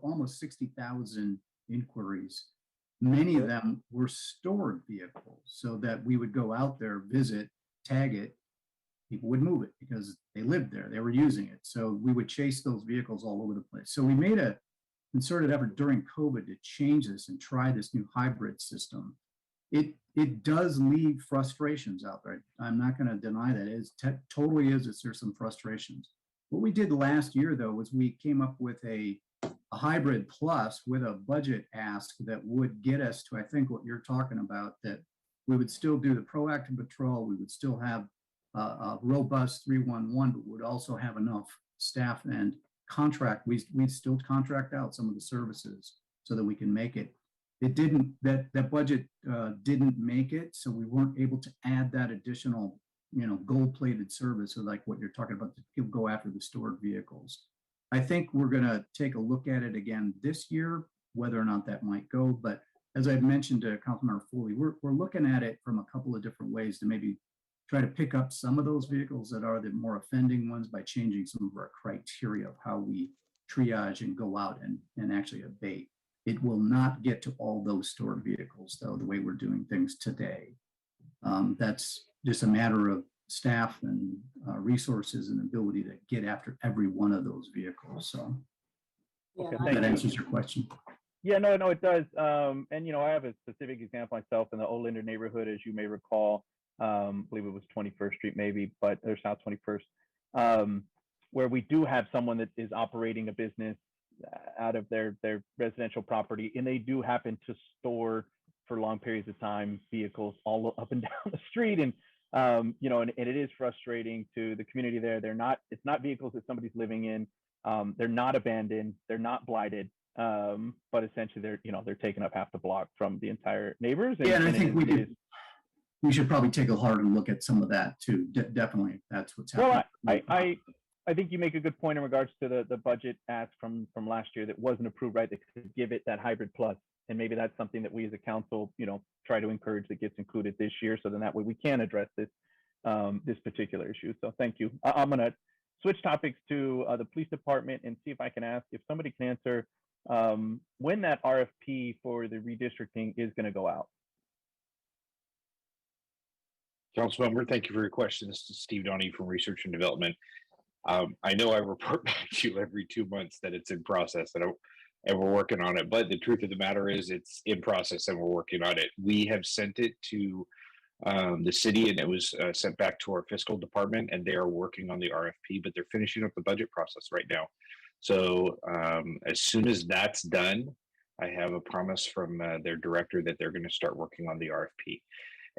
almost 60,000 inquiries. Many of them were stored vehicles, so that we would go out there, visit, tag it. People would move it because they lived there, they were using it. So we would chase those vehicles all over the place. So we made a concerted effort during COVID to change this and try this new hybrid system. it does leave frustrations out there. I'm not going to deny that. Totally is. There's some frustrations. What we did last year, though, was we came up with a hybrid plus with a budget ask that would get us to, I think, what you're talking about, that we would still do the proactive patrol. We would still have a robust 311, but would also have enough staff and contract. We'd still contract out some of the services so that we can make it. It didn't, that budget didn't make it, so we weren't able to add that additional, gold-plated service, so like what you're talking about, to go after the stored vehicles. I think we're gonna take a look at it again this year, whether or not that might go. But as I've mentioned to Councilmember Foley, we're looking at it from a couple of different ways to maybe try to pick up some of those vehicles that are the more offending ones by changing some of our criteria of how we triage and go out and actually abate. It will not get to all those stored vehicles, though, the way we're doing things today. That's just a matter of staff and resources and ability to get after every one of those vehicles. So Okay, that answers your question. Yeah, no, it does. And I have a specific example myself in the Olinder neighborhood, as you may recall. I believe it was 21st Street, maybe, but or South 21st, where we do have someone that is operating a business out of their residential property, and they do happen to store for long periods of time vehicles all up and down the street. And and it is frustrating to the community there. It's not vehicles that somebody's living in. They're not abandoned, they're not blighted, but essentially they're taking up half the block from the entire neighbors. And I think we should probably take a harder look at some of that too. Definitely, that's what's happening. Well, I think you make a good point in regards to the budget ask from last year that wasn't approved, right? That could give it that hybrid plus, and maybe that's something that we as a council, try to encourage that gets included this year, so then that way we can address this this particular issue. So thank you. I'm gonna switch topics to the police department and see if I can ask if somebody can answer when that RFP for the redistricting is going to go out. Councilmember, thank you for your question. This is Steve Donnie from Research and Development. I know I report back to you every 2 months that it's in process and we're working on it, but the truth of the matter is it's in process and we're working on it. We have sent it to the city, and it was sent back to our fiscal department, and they are working on the RFP, but they're finishing up the budget process right now. So as soon as that's done, I have a promise from their director that they're going to start working on the RFP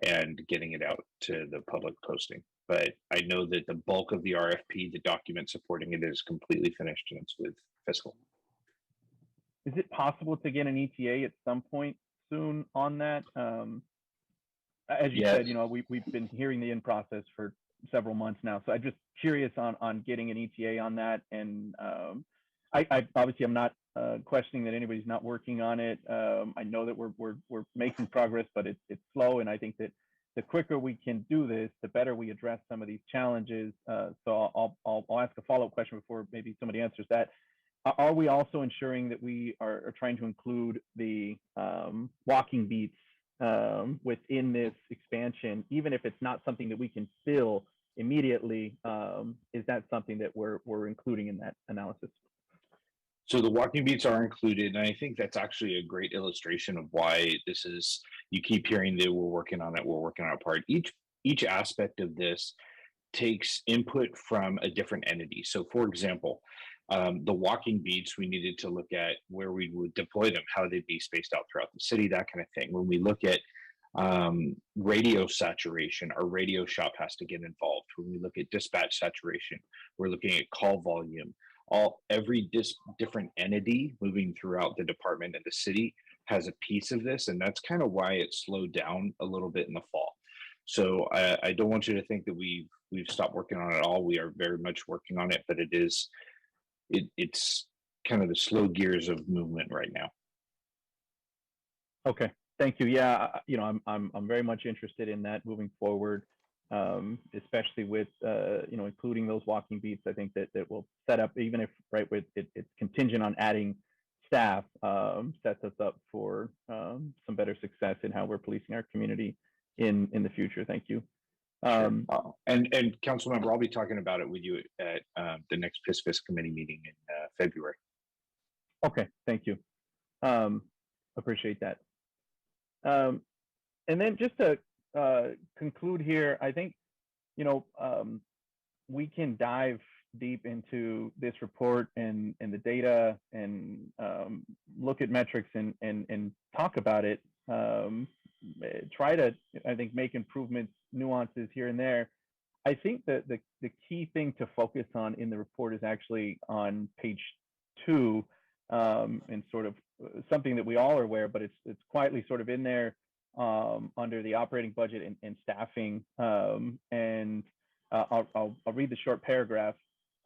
and getting it out to the public posting. But I know that the bulk of the RFP, the document supporting it, is completely finished, and it's with fiscal. Is it possible to get an ETA at some point soon on that? As you said, we've been hearing the in process for several months now. So I'm just curious on getting an ETA on that. And I obviously I'm not questioning that anybody's not working on it. I know that we're making progress, but it's slow. And I think that the quicker we can do this, the better we address some of these challenges. So I'll ask a follow-up question before maybe somebody answers that. Are we also ensuring that we are trying to include the walking beats within this expansion, even if it's not something that we can fill immediately? Is that something that we're including in that analysis? So the walking beats are included, and I think that's actually a great illustration of why this is. You keep hearing that we're working on it part. Each aspect of this takes input from a different entity. So, for example, the walking beats, we needed to look at where we would deploy them, how they'd be spaced out throughout the city, that kind of thing. When we look at radio saturation, our radio shop has to get involved. When we look at dispatch saturation, we're looking at call volume. Every different entity moving throughout the department and the city has a piece of this, and that's kind of why it slowed down a little bit in the fall. So I don't want you to think that we've stopped working on it at all. We are very much working on it, but it's kind of the slow gears of movement right now. Okay, thank you. Yeah, I'm very much interested in that moving forward, especially with including those walking beats. I think that will set up, even if it's contingent on adding staff, sets us up for some better success in how we're policing our community in the future. Thank you. And council member, I'll be talking about it with you at the next PISFIS committee meeting in February. Okay, thank you. Appreciate that. And then just to conclude here, I think, you know, we can dive deep into this report and the data and look at metrics and talk about it. Try to, I think, make improvements, nuances here and there. I think that the key thing to focus on in the report is actually on page 2, and sort of something that we all are aware, but it's quietly sort of in there under the operating budget and staffing. I'll read the short paragraph.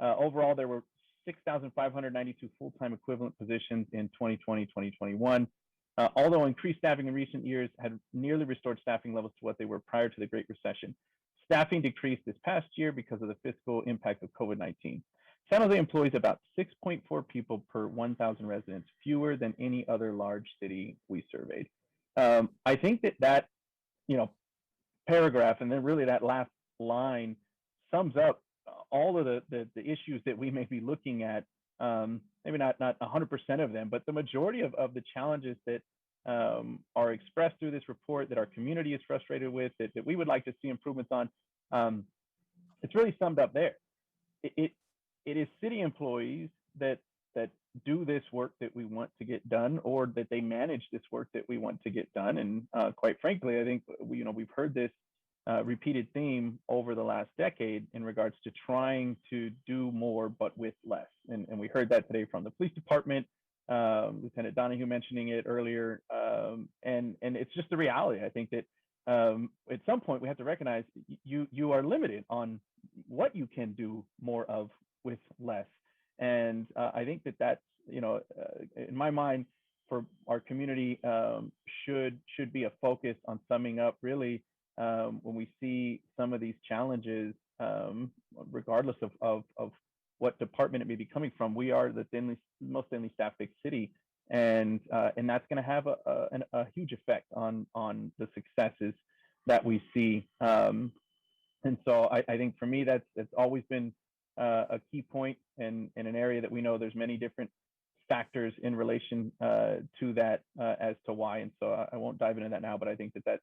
Overall, there were 6,592 full-time equivalent positions in 2020-2021. Although increased staffing in recent years had nearly restored staffing levels to what they were prior to the Great Recession. Staffing decreased this past year because of the fiscal impact of COVID-19. San Jose employs about 6.4 people per 1,000 residents, fewer than any other large city we surveyed. I think that you know, paragraph and then really that last line sums up all of the issues that we may be looking at. Maybe not 100% of them, but the majority of the challenges that are expressed through this report that our community is frustrated with, that we would like to see improvements on. It's really summed up there. It is city employees that do this work that we want to get done, or that they manage this work that we want to get done. And quite frankly, I think we've heard this repeated theme over the last decade in regards to trying to do more but with less. And we heard that today from the police department, Lieutenant Donahue mentioning it earlier. And it's just the reality. I think that at some point we have to recognize you are limited on what you can do more of with less. And I think that's, in my mind, for our community, should be a focus on summing up really when we see some of these challenges, regardless of what department it may be coming from. We are the most thinly staffed big city, and that's going to have a huge effect on the successes that we see. And so I think for me, that's always been a key point, and in an area that we know there's many different factors in relation to that as to why. And so I won't dive into that now, but I think that's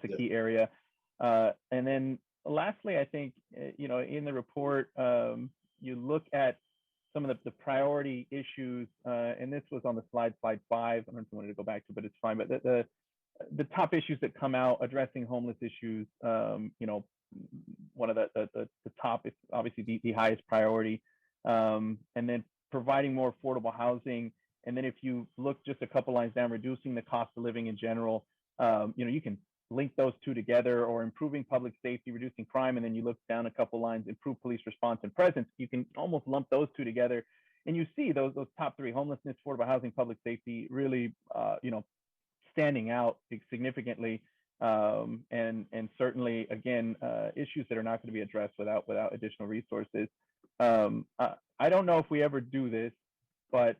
a key area. And then lastly, I think, in the report, you look at some of the priority issues, and this was on the slide 5. I don't know if you wanted to go back to, but it's fine. But the top issues that come out, addressing homeless issues, one of the top is obviously the highest priority, and then providing more affordable housing. And then if you look just a couple lines down, reducing the cost of living in general, you can link those two together, or improving public safety, reducing crime. And then you look down a couple lines, improve police response and presence. You can almost lump those two together, and you see those top 3: homelessness, affordable housing, public safety, really standing out significantly. And certainly, again, issues that are not going to be addressed without additional resources. I don't know if we ever do this, but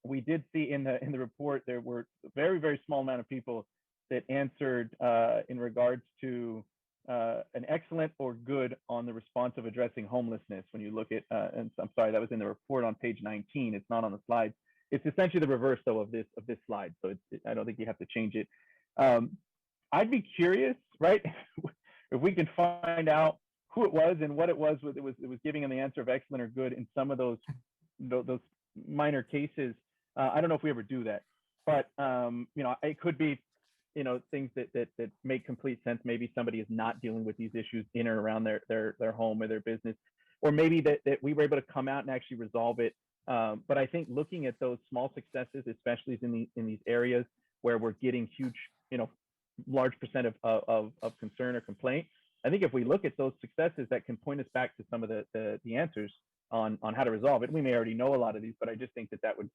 we did see in the report there were a very, very small amount of people that answered in regards to an excellent or good on the response of addressing homelessness. When you look at, and I'm sorry, that was in the report on page 19. It's not on the slides. It's essentially the reverse, though, of this slide. So I don't think you have to change it. I'd be curious, right, if we can find out who it was and what it was giving them the answer of excellent or good in some of those minor cases. I don't know if we ever do that, but it could be things that make complete sense. Maybe somebody is not dealing with these issues in or around their home or their business, or maybe that we were able to come out and actually resolve it. But I think looking at those small successes, especially in these areas where we're getting huge, large percent of concern or complaint, I think if we look at those successes, that can point us back to some of the answers on how to resolve it. We may already know a lot of these, but I just think that would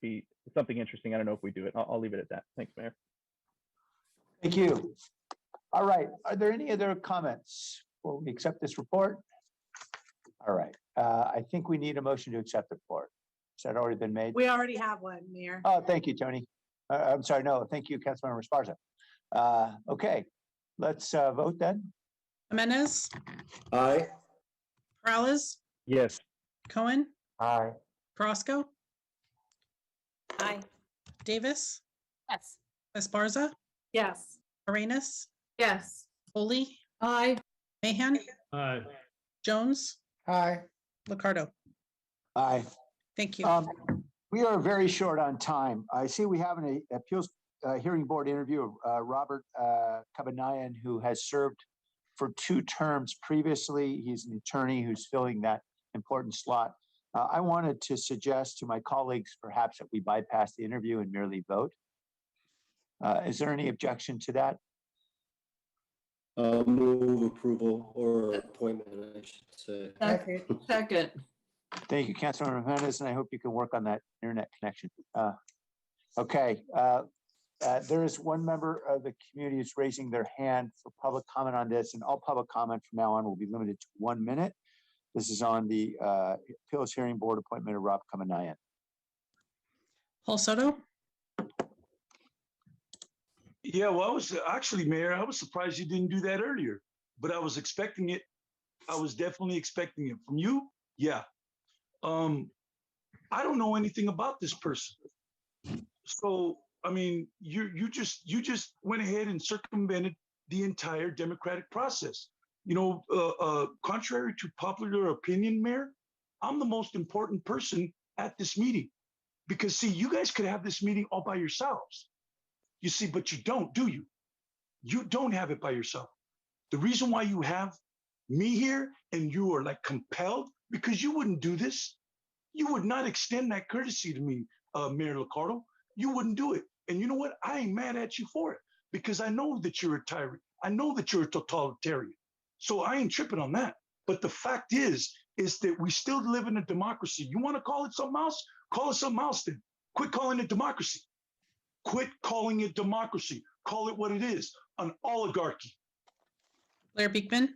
be something interesting. I don't know if we do it. I'll leave it at that. Thanks, Mayor. Thank you. All right. Are there any other comments? Will we accept this report? All right. I think we need a motion to accept the report. Has that already been made? We already have one, Mayor. Oh, thank you, Tony. I'm sorry. No, thank you, Councilmember Esparza. Okay, let's vote then. Jimenez, Aye. Peralez, Yes. Cohen, Aye. Crosco, Aye. Davis, Yes. Esparza, Yes. Arenas, Yes. Foley, Aye. Mahan, Aye. Jones, Aye. Liccardo. Aye. Thank you. We are very short on time. I see we have an appeals hearing board interview of Robert Cabanayan, who has served for 2 terms previously. He's an attorney who's filling that important slot. I wanted to suggest to my colleagues perhaps that we bypass the interview and merely vote. Is there any objection to that? Move approval or appointment, I should say. Second. Thank you, Councilmember Jimenez, and I hope you can work on that internet connection. Okay, there is one member of the community who's raising their hand for public comment on this, and all public comment from now on will be limited to 1 minute. This is on the Appeals Hearing Board appointment of Rob Kamanayan. Paul Soto, Yeah, well, I was actually, Mayor, I was surprised you didn't do that earlier, but I was expecting it. I was definitely expecting it from you. Yeah. I don't know anything about this person. So, I mean, you just went ahead and circumvented the entire democratic process. You know, contrary to popular opinion, Mayor, I'm the most important person at this meeting because see, you guys could have this meeting all by yourselves. You see, but you don't, do you? You don't have it by yourself. The reason why you have me here and you are like compelled because you wouldn't do this. You would not extend that courtesy to me, Mayor Liccardo. You wouldn't do it. And you know what? I ain't mad at you for it because I know that you're a tyrant. I know that you're a totalitarian. So I ain't tripping on that. But the fact is that we still live in a democracy. You want to call it something else? Call it something else then. Quit calling it democracy. Quit calling it democracy. Call it what it is, an oligarchy. Blair Beekman.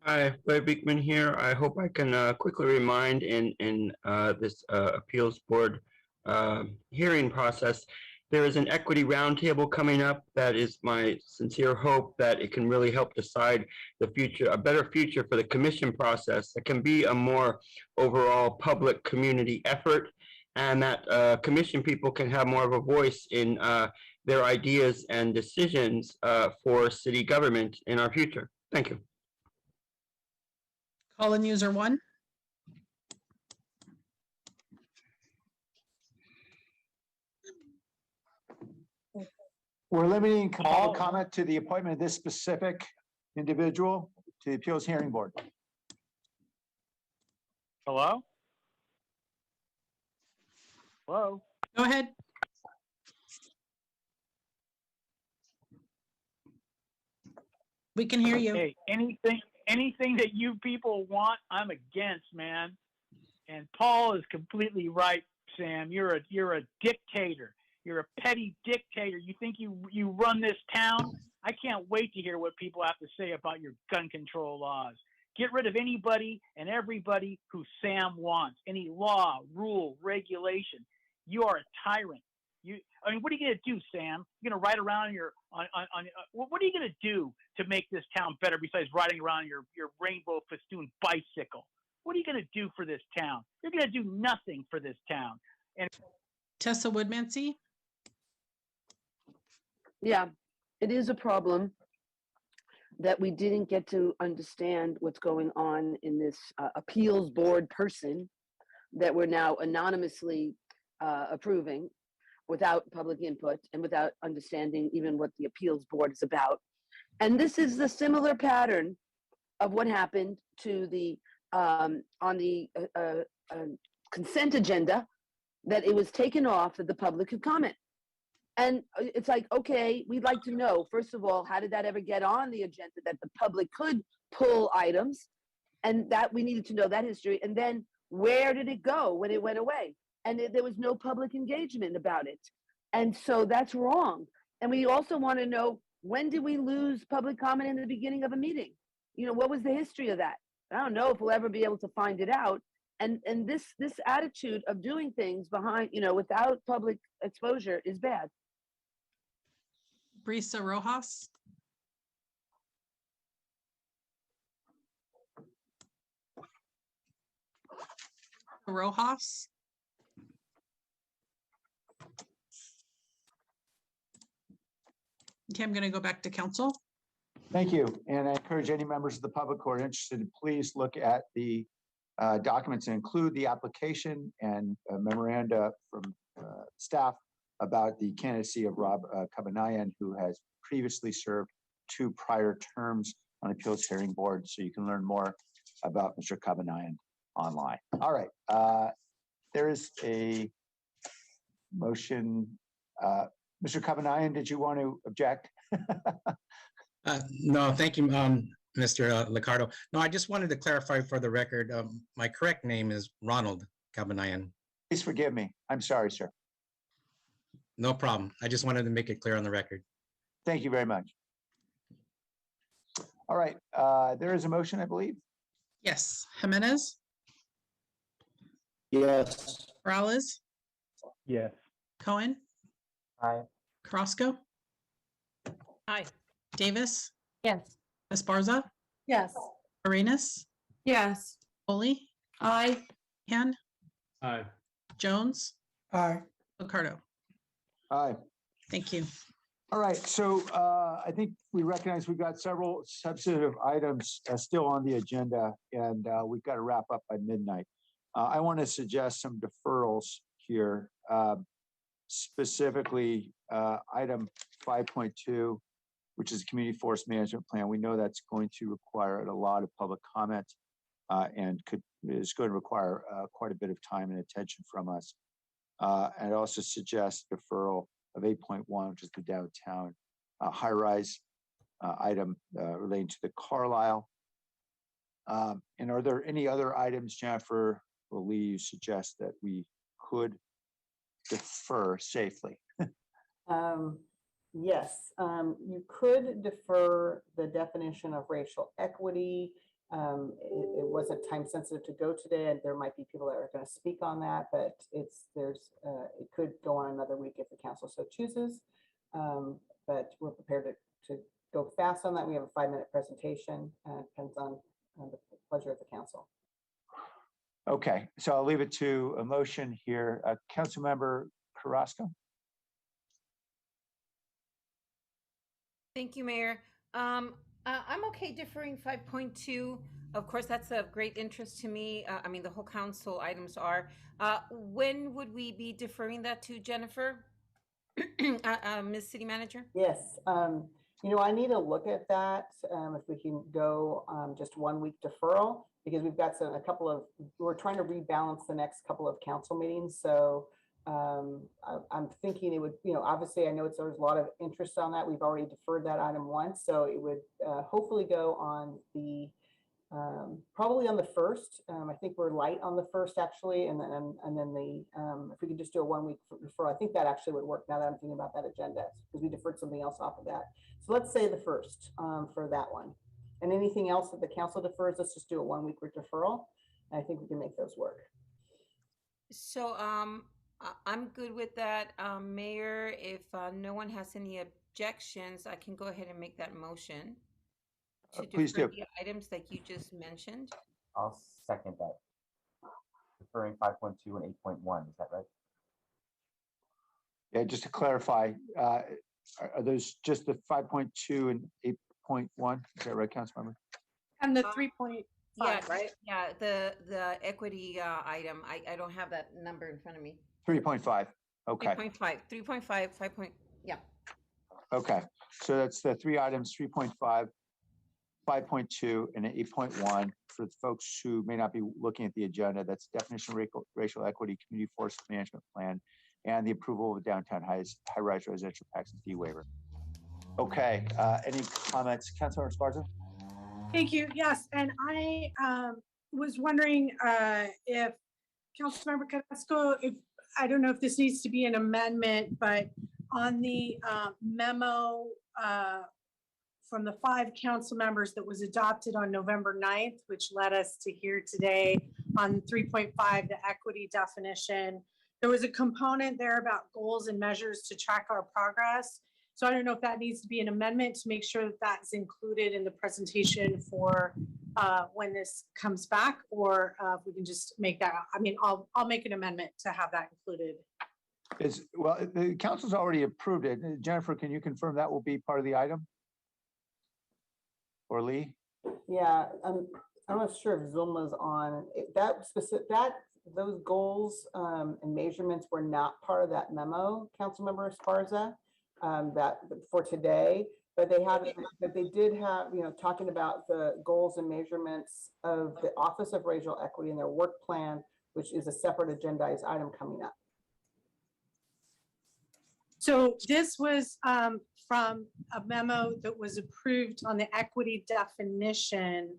Hi, Blair Beekman here. I hope I can quickly remind in this appeals board hearing process, there is an equity roundtable coming up. That is my sincere hope that it can really help decide the future, a better future for the commission process. That can be a more overall public community effort, and that commission people can have more of a voice in their ideas and decisions for city government in our future. Thank you. Call-in user 1. We're limiting public comment to the appointment of this specific individual to the Appeals Hearing Board. Hello? Hello? Go ahead. We can hear you. Hey, anything that you people want, I'm against, man. And Paul is completely right, Sam. You're a dictator. You're a petty dictator. You think you run this town? I can't wait to hear what people have to say about your gun control laws. Get rid of anybody and everybody who Sam wants. Any law, rule, regulation. You are a tyrant. What are you going to do, Sam? You're going to ride around what are you going to do to make this town better besides riding around your rainbow festoon bicycle? What are you going to do for this town? You're going to do nothing for this town. And Tessa Woodmansee. Yeah, it is a problem that we didn't get to understand what's going on in this appeals board person that we're now anonymously approving without public input and without understanding even what the appeals board is about. And this is the similar pattern of what happened to the on the consent agenda, that it was taken off that the public could comment. And it's like, okay, we'd like to know, first of all, how did that ever get on the agenda that the public could pull items? And that we needed to know that history. And then where did it go when it went away? And there was no public engagement about it. And so that's wrong. And we also want to know, when did we lose public comment in the beginning of a meeting? You know, what was the history of that? I don't know if we'll ever be able to find it out. And this attitude of doing things behind, without public exposure is bad. Brisa Rojas. Rojas. Okay, I'm going to go back to council. Thank you. And I encourage any members of the public who are interested, please look at the documents that include the application and memoranda from staff about the candidacy of Rob Kabanayan, who has previously served 2 prior terms on Appeals Hearing Board. So you can learn more about Mr. Kabanayan online. All right. There is a motion. Mr. Kabanayan, did you want to object? No, thank you, Mr. Licardo. No, I just wanted to clarify for the record, my correct name is Ronald Kabanayan. Please forgive me. I'm sorry, sir. No problem. I just wanted to make it clear on the record. Thank you very much. All right, there is a motion, I believe. Yes. Jimenez, Yes. Morales, Yes. Cohen, Aye. Carrasco, Aye. Davis, Yes. Esparza, Yes. Arenas, Yes. Foley, Aye. Han, Aye. Jones, Aye. Ricardo. Aye. Thank you. All right, so I think we recognize we've got several substantive items still on the agenda, and we've got to wrap up by midnight. I want to suggest some deferrals here, specifically item 5.2, which is a community forest management plan. We know that's going to require a lot of public comment and is going to require quite a bit of time and attention from us. And also suggest deferral of 8.1, which is the downtown high-rise item relating to the Carlisle. And are there any other items, Jennifer or Lee, you suggest that we could defer safely? Yes, you could defer the definition of racial equity. It wasn't time sensitive to go today, and there might be people that are going to speak on that, but it could go on another week if the council so chooses. But we're prepared to go fast on that. We have a 5-minute presentation. Depends on the pleasure of the council. Okay, so I'll leave it to a motion here. Councilmember Carrasco. Thank you, Mayor. I'm okay deferring 5.2. Of course, that's of great interest to me. I mean, the whole council items are. When would we be deferring that to, Jennifer? Ms. City Manager? Yes, I need to look at that. If we can go just 1 week deferral, because we've got we're trying to rebalance the next couple of council meetings. So I'm thinking it would, obviously I know there's a lot of interest on that. We've already deferred that item once. So it would hopefully go on the, probably on the 1st. I think we're light on the 1st actually. And then if we could just do a 1 week deferral, I think that actually would work now that I'm thinking about that agenda, because we deferred something else off of that. So let's say the 1st for that one. And anything else that the council defers, let's just do a 1 week deferral. And I think we can make those work. So I'm good with that. Mayor, if no one has any objections, I can go ahead and make that motion to Please defer do. the items that you just mentioned. I'll second that. Deferring 5.2 and 8.1, is that right? Yeah, just to clarify, are those just the 5.2 and 8.1? Is that right, Councilmember? And the 3.5, Yeah, right? Yeah, the equity item. I don't have that number in front of me. 3.5. Okay. 3.5, 5 point. Yeah. Okay. So that's the 3 items: 3.5, 5.2, and 8.1. For the folks who may not be looking at the agenda, that's definition of racial equity, community forest management plan, and the approval of a downtown high-rise residential tax and fee waiver. Okay. Any comments, Councilor Esparza? Thank you. Yes, and I was wondering if Councilmember Carrasco, I don't know if this needs to be an amendment, but on the memo from the 5 council members that was adopted on November 9th, which led us to here today on 3.5, the equity definition, there was a component there about goals and measures to track our progress. So I don't know if that needs to be an amendment to make sure that that's included in the presentation for when this comes back, or if we can just make that, I mean, I'll make an amendment to have that included. Well, the council's already approved it. Jennifer, can you confirm that will be part of the item? Or Lee? Yeah, I'm not sure if Zulma's on. Those goals and measurements were not part of that memo, Councilmember Esparza, that for today. But they did have, talking about the goals and measurements of the Office of Racial Equity and their work plan, which is a separate agendized item coming up. So this was from a memo that was approved on the equity definition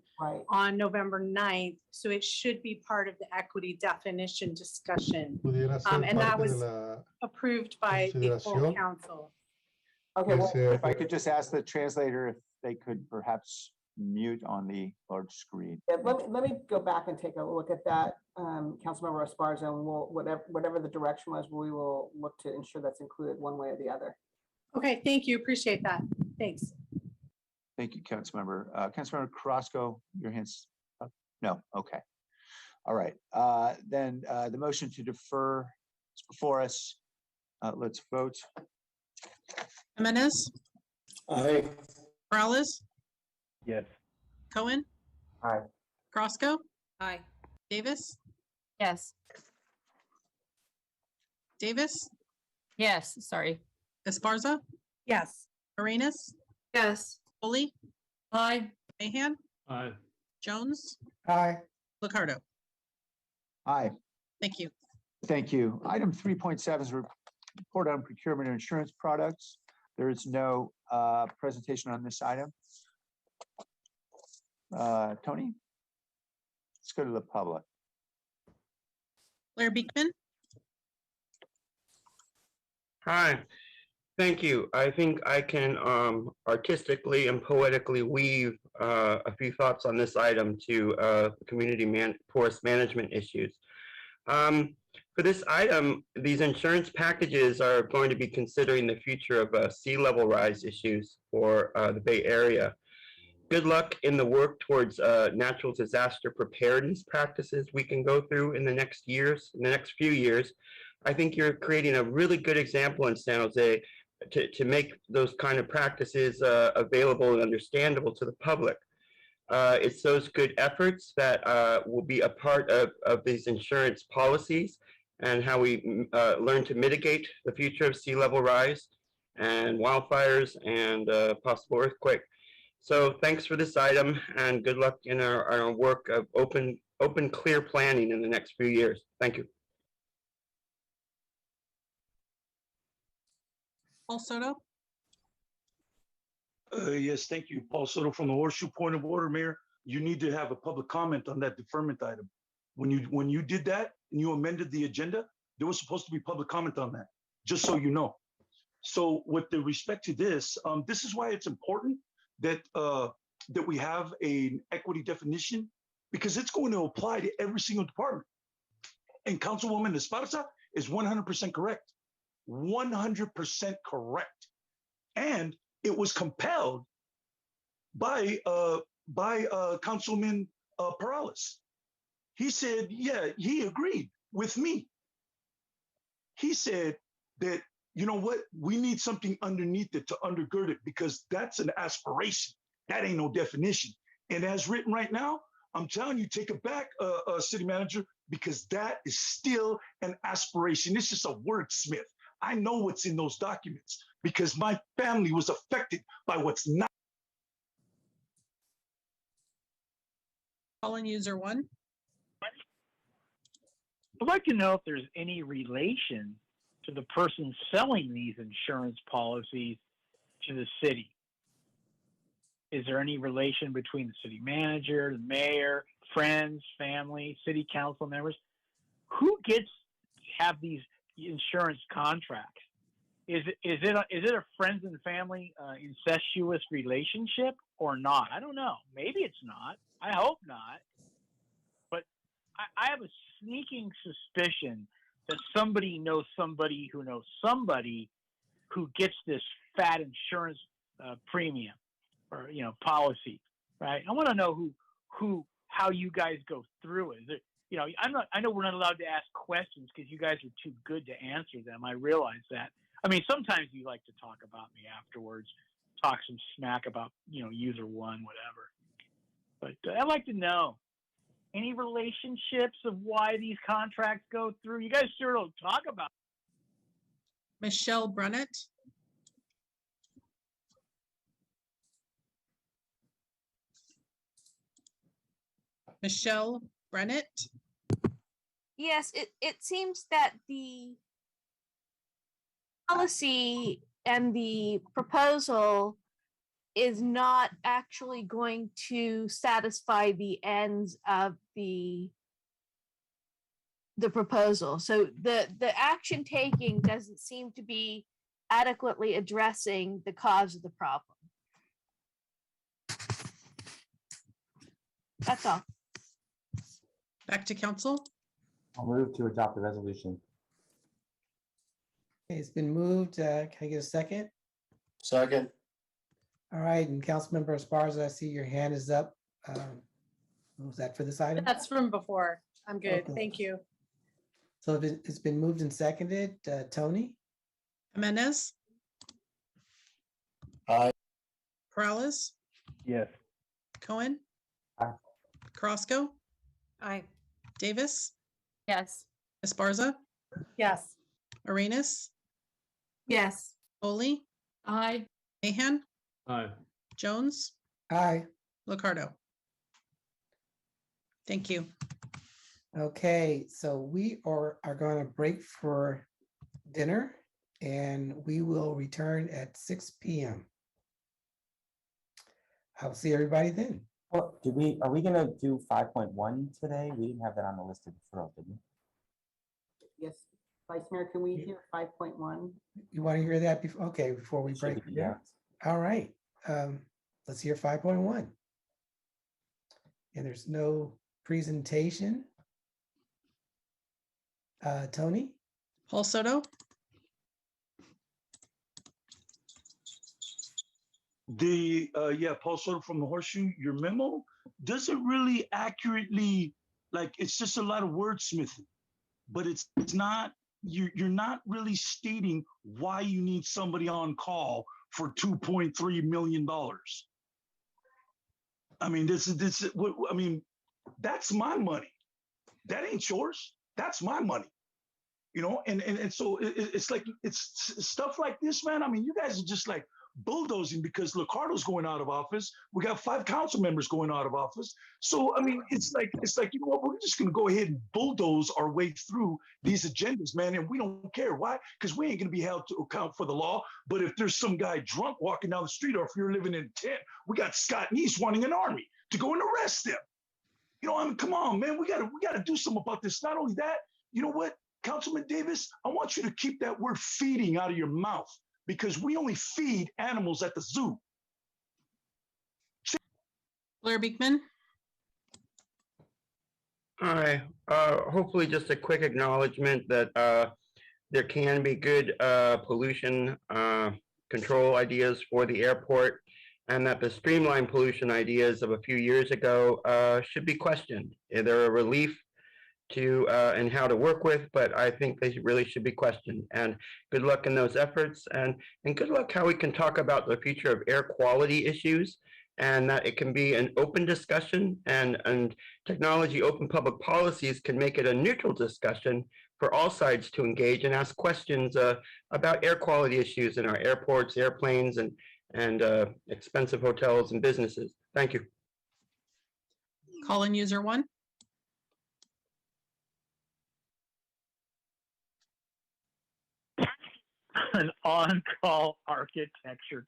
on November 9th. So it should be part of the equity definition discussion. And that was approved by the full council. Okay, well, if I could just ask the translator if they could perhaps mute on the large screen. Yeah, let me go back and take a look at that, Councilmember Esparza, and we'll, whatever the direction was, we will look to ensure that's included one way or the other. Okay, thank you. Appreciate that. Thanks. Thank you, Councilmember. Councilmember Carrasco, your hands up? No, okay. All right, then the motion to defer is before us. Let's vote. Jimenez, Aye. Morales, Yes. Cohen, Aye. Crosco, Aye. Davis, Yes. Davis, Yes, sorry. Esparza, Yes. Arenas, Yes. Foley, Aye. Mahan, Aye. Jones, Aye. Ricardo. Aye. Thank you. Thank you. Item 3.7 is report on procurement of insurance products. There is no presentation on this item. Tony, let's go to the public. Blair Beekman. Hi, thank you. I think I can artistically and poetically weave a few thoughts on this item to community forest management issues. For this item, these insurance packages are going to be considering the future of sea level rise issues for the Bay Area. Good luck in the work towards natural disaster preparedness practices we can go through in the next few years. I think you're creating a really good example in San Jose to make those kind of practices available and understandable to the public. It's those good efforts that will be a part of these insurance policies and how we learn to mitigate the future of sea level rise and wildfires and possible earthquake. So thanks for this item and good luck in our work of open, clear planning in the next few years. Thank you. Paul Soto. Yes, thank you. Paul Soto from the Horseshoe. Point of order, Mayor. You need to have a public comment on that deferment item. When you did that and you amended the agenda, there was supposed to be public comment on that, just so you know. So with the respect to this, this is why it's important that that we have an equity definition, because it's going to apply to every single department. And Councilwoman Esparza is 100% correct. 100% correct. And it was compelled by Councilman Perales. He said, yeah, he agreed with me. He said that, you know what, we need something underneath it to undergird it, because that's an aspiration. That ain't no definition. And as written right now, I'm telling you, take it back, City Manager, because that is still an aspiration. It's just a wordsmith. I know what's in those documents because my family was affected by what's not. Calling user 1. I'd like to know if there's any relation to the person selling these insurance policies to the city. Is there any relation between the city manager, the mayor, friends, family, city council members? Who gets to have these insurance contracts? Is it a friends and family incestuous relationship or not? I don't know. Maybe it's not. I hope not. But I have a sneaking suspicion that somebody knows somebody who gets this fat insurance premium or policy, right? I want to know how you guys go through it. you know, I know we're not allowed to ask questions because you guys are too good to answer them. I realize that. I mean, sometimes you like to talk about me afterwards, talk some smack about, you know, user one, whatever. But I'd like to know any relationships of why these contracts go through. You guys sure don't talk about. Michelle Brunnett. Michelle Brennett. Yes, it seems that the policy and the proposal is not actually going to satisfy the ends of the proposal. So the action taking doesn't seem to be adequately addressing the cause of the problem. That's all. Back to council. I'll move to adopt the resolution. Okay, it's been moved. Can I get a second? Second. All right, and Councilmember Esparza, I see your hand is up. Was that for this item? That's from before. I'm good. Okay. Thank you. So it's been moved and seconded. Tony? Jimenez. Aye. Perales. Yes. Cohen. Aye. Carrasco. Aye. Davis. Yes. Esparza. Yes. Arenas. Yes. Foley. Aye. Mahan. Aye. Jones. Aye. Locardo. Thank you. Okay, so we are going to break for dinner and we will return at 6 p.m. I'll see everybody then. Well, are we gonna do 5.1 today? We didn't have that on the list of deferral, did we? Yes, Vice Mayor, can we hear 5.1? You want to hear that before? Okay, before we break for dinner? All right, let's hear 5.1. And there's no presentation. Tony? Paul Soto. Yeah, Paul Soto from the Horseshoe. Your memo doesn't really accurately, like, it's just a lot of wordsmithing, but it's not. You're not really stating why you need somebody on call for $2.3 million. I mean, I mean, that's my money. That ain't yours. That's my money. You know, and so it's like, it's stuff like this, man. I mean, you guys are just like bulldozing because Locardo's going out of office. We got 5 council members going out of office. So, I mean, it's like, you know what, we're just going to go ahead and bulldoze our way through these agendas, man. And we don't care. Why? Because we ain't going to be held to account for the law. But if there's some guy drunk walking down the street, or if you're living in a tent, we got Scott Neese wanting an army to go and arrest him. You know, I mean, come on, man, we gotta do something about this. Not only that, you know what, Councilman Davis, I want you to keep that word feeding out of your mouth, because we only feed animals at the zoo. Blair Beekman. Hi, hopefully just a quick acknowledgement that there can be good pollution control ideas for the airport, and that the streamlined pollution ideas of a few years ago should be questioned. They're a relief to and how to work with, but I think they really should be questioned. And good luck in those efforts, and good luck how we can talk about the future of air quality issues, and that it can be an open discussion, and technology open public policies can make it a neutral discussion for all sides to engage and ask questions about air quality issues in our airports, airplanes, and expensive hotels and businesses. Thank you. Call in user 1. An on-call architecture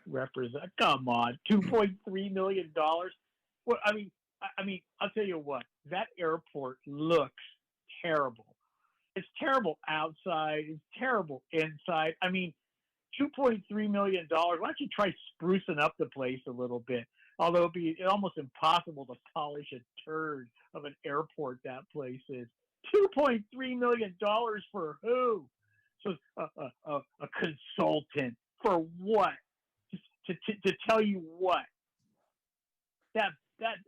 represent. Come on, $2.3 million. Well, I mean, I'll tell you what. That airport looks terrible. It's terrible outside. It's terrible inside. I mean, $2.3 million. Why don't you try sprucing up the place a little bit? Although it'd be almost impossible to polish a turd of an airport that place is. $2.3 million for who? So a consultant for what? To tell you what? That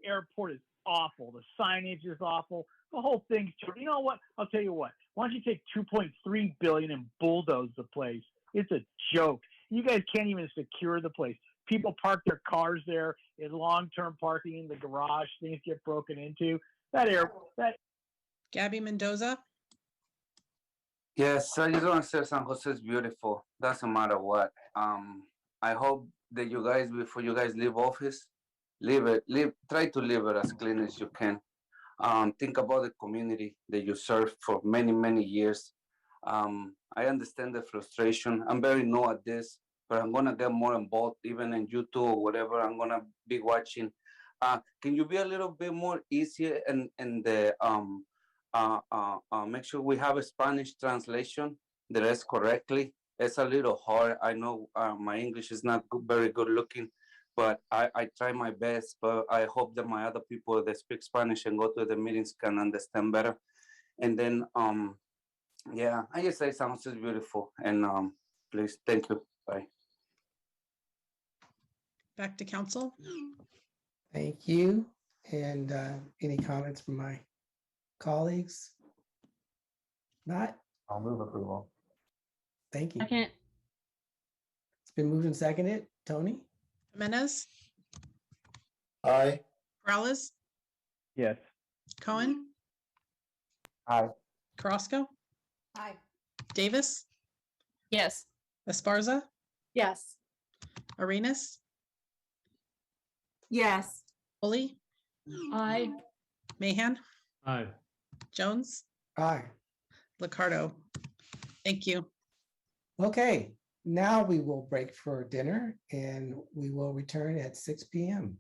airport is awful. The signage is awful. The whole thing's terrible. You know what? I'll tell you what. Why don't you take 2.3 billion and bulldoze the place? It's a joke. You guys can't even secure the place. People park their cars there in long-term parking in the garage. Things get broken into. That Gabby Mendoza. Yes, I just want to say San Jose is beautiful. Doesn't matter what. I hope that you guys, before you guys leave office, try to leave it as clean as you can. Think about the community that you served for many, many years. I understand the frustration. I'm very new at this, but I'm gonna get more involved, even in YouTube or whatever. I'm gonna be watching. Can you be a little bit more easier and the make sure we have a Spanish translation that is correctly? It's a little hard. I know my English is not very good looking, but I try my best. But I hope that my other people that speak Spanish and go to the meetings can understand better. And then, yeah, I just say San Jose is beautiful. And please, thank you. Bye. Back to council. Thank you. And any comments from my colleagues? Not? I'll move approval. Thank you. Second. It's been moved and seconded. Tony? Jimenez, Aye. Morales, Yes. Cohen, Aye. Carrasco, Aye. Davis, Yes. Esparza, Yes. Arenas, Yes. Foley, Aye. Mahan, Aye. Jones, Aye. Licardo. Thank you. Okay, now we will break for dinner and we will return at 6 p.m.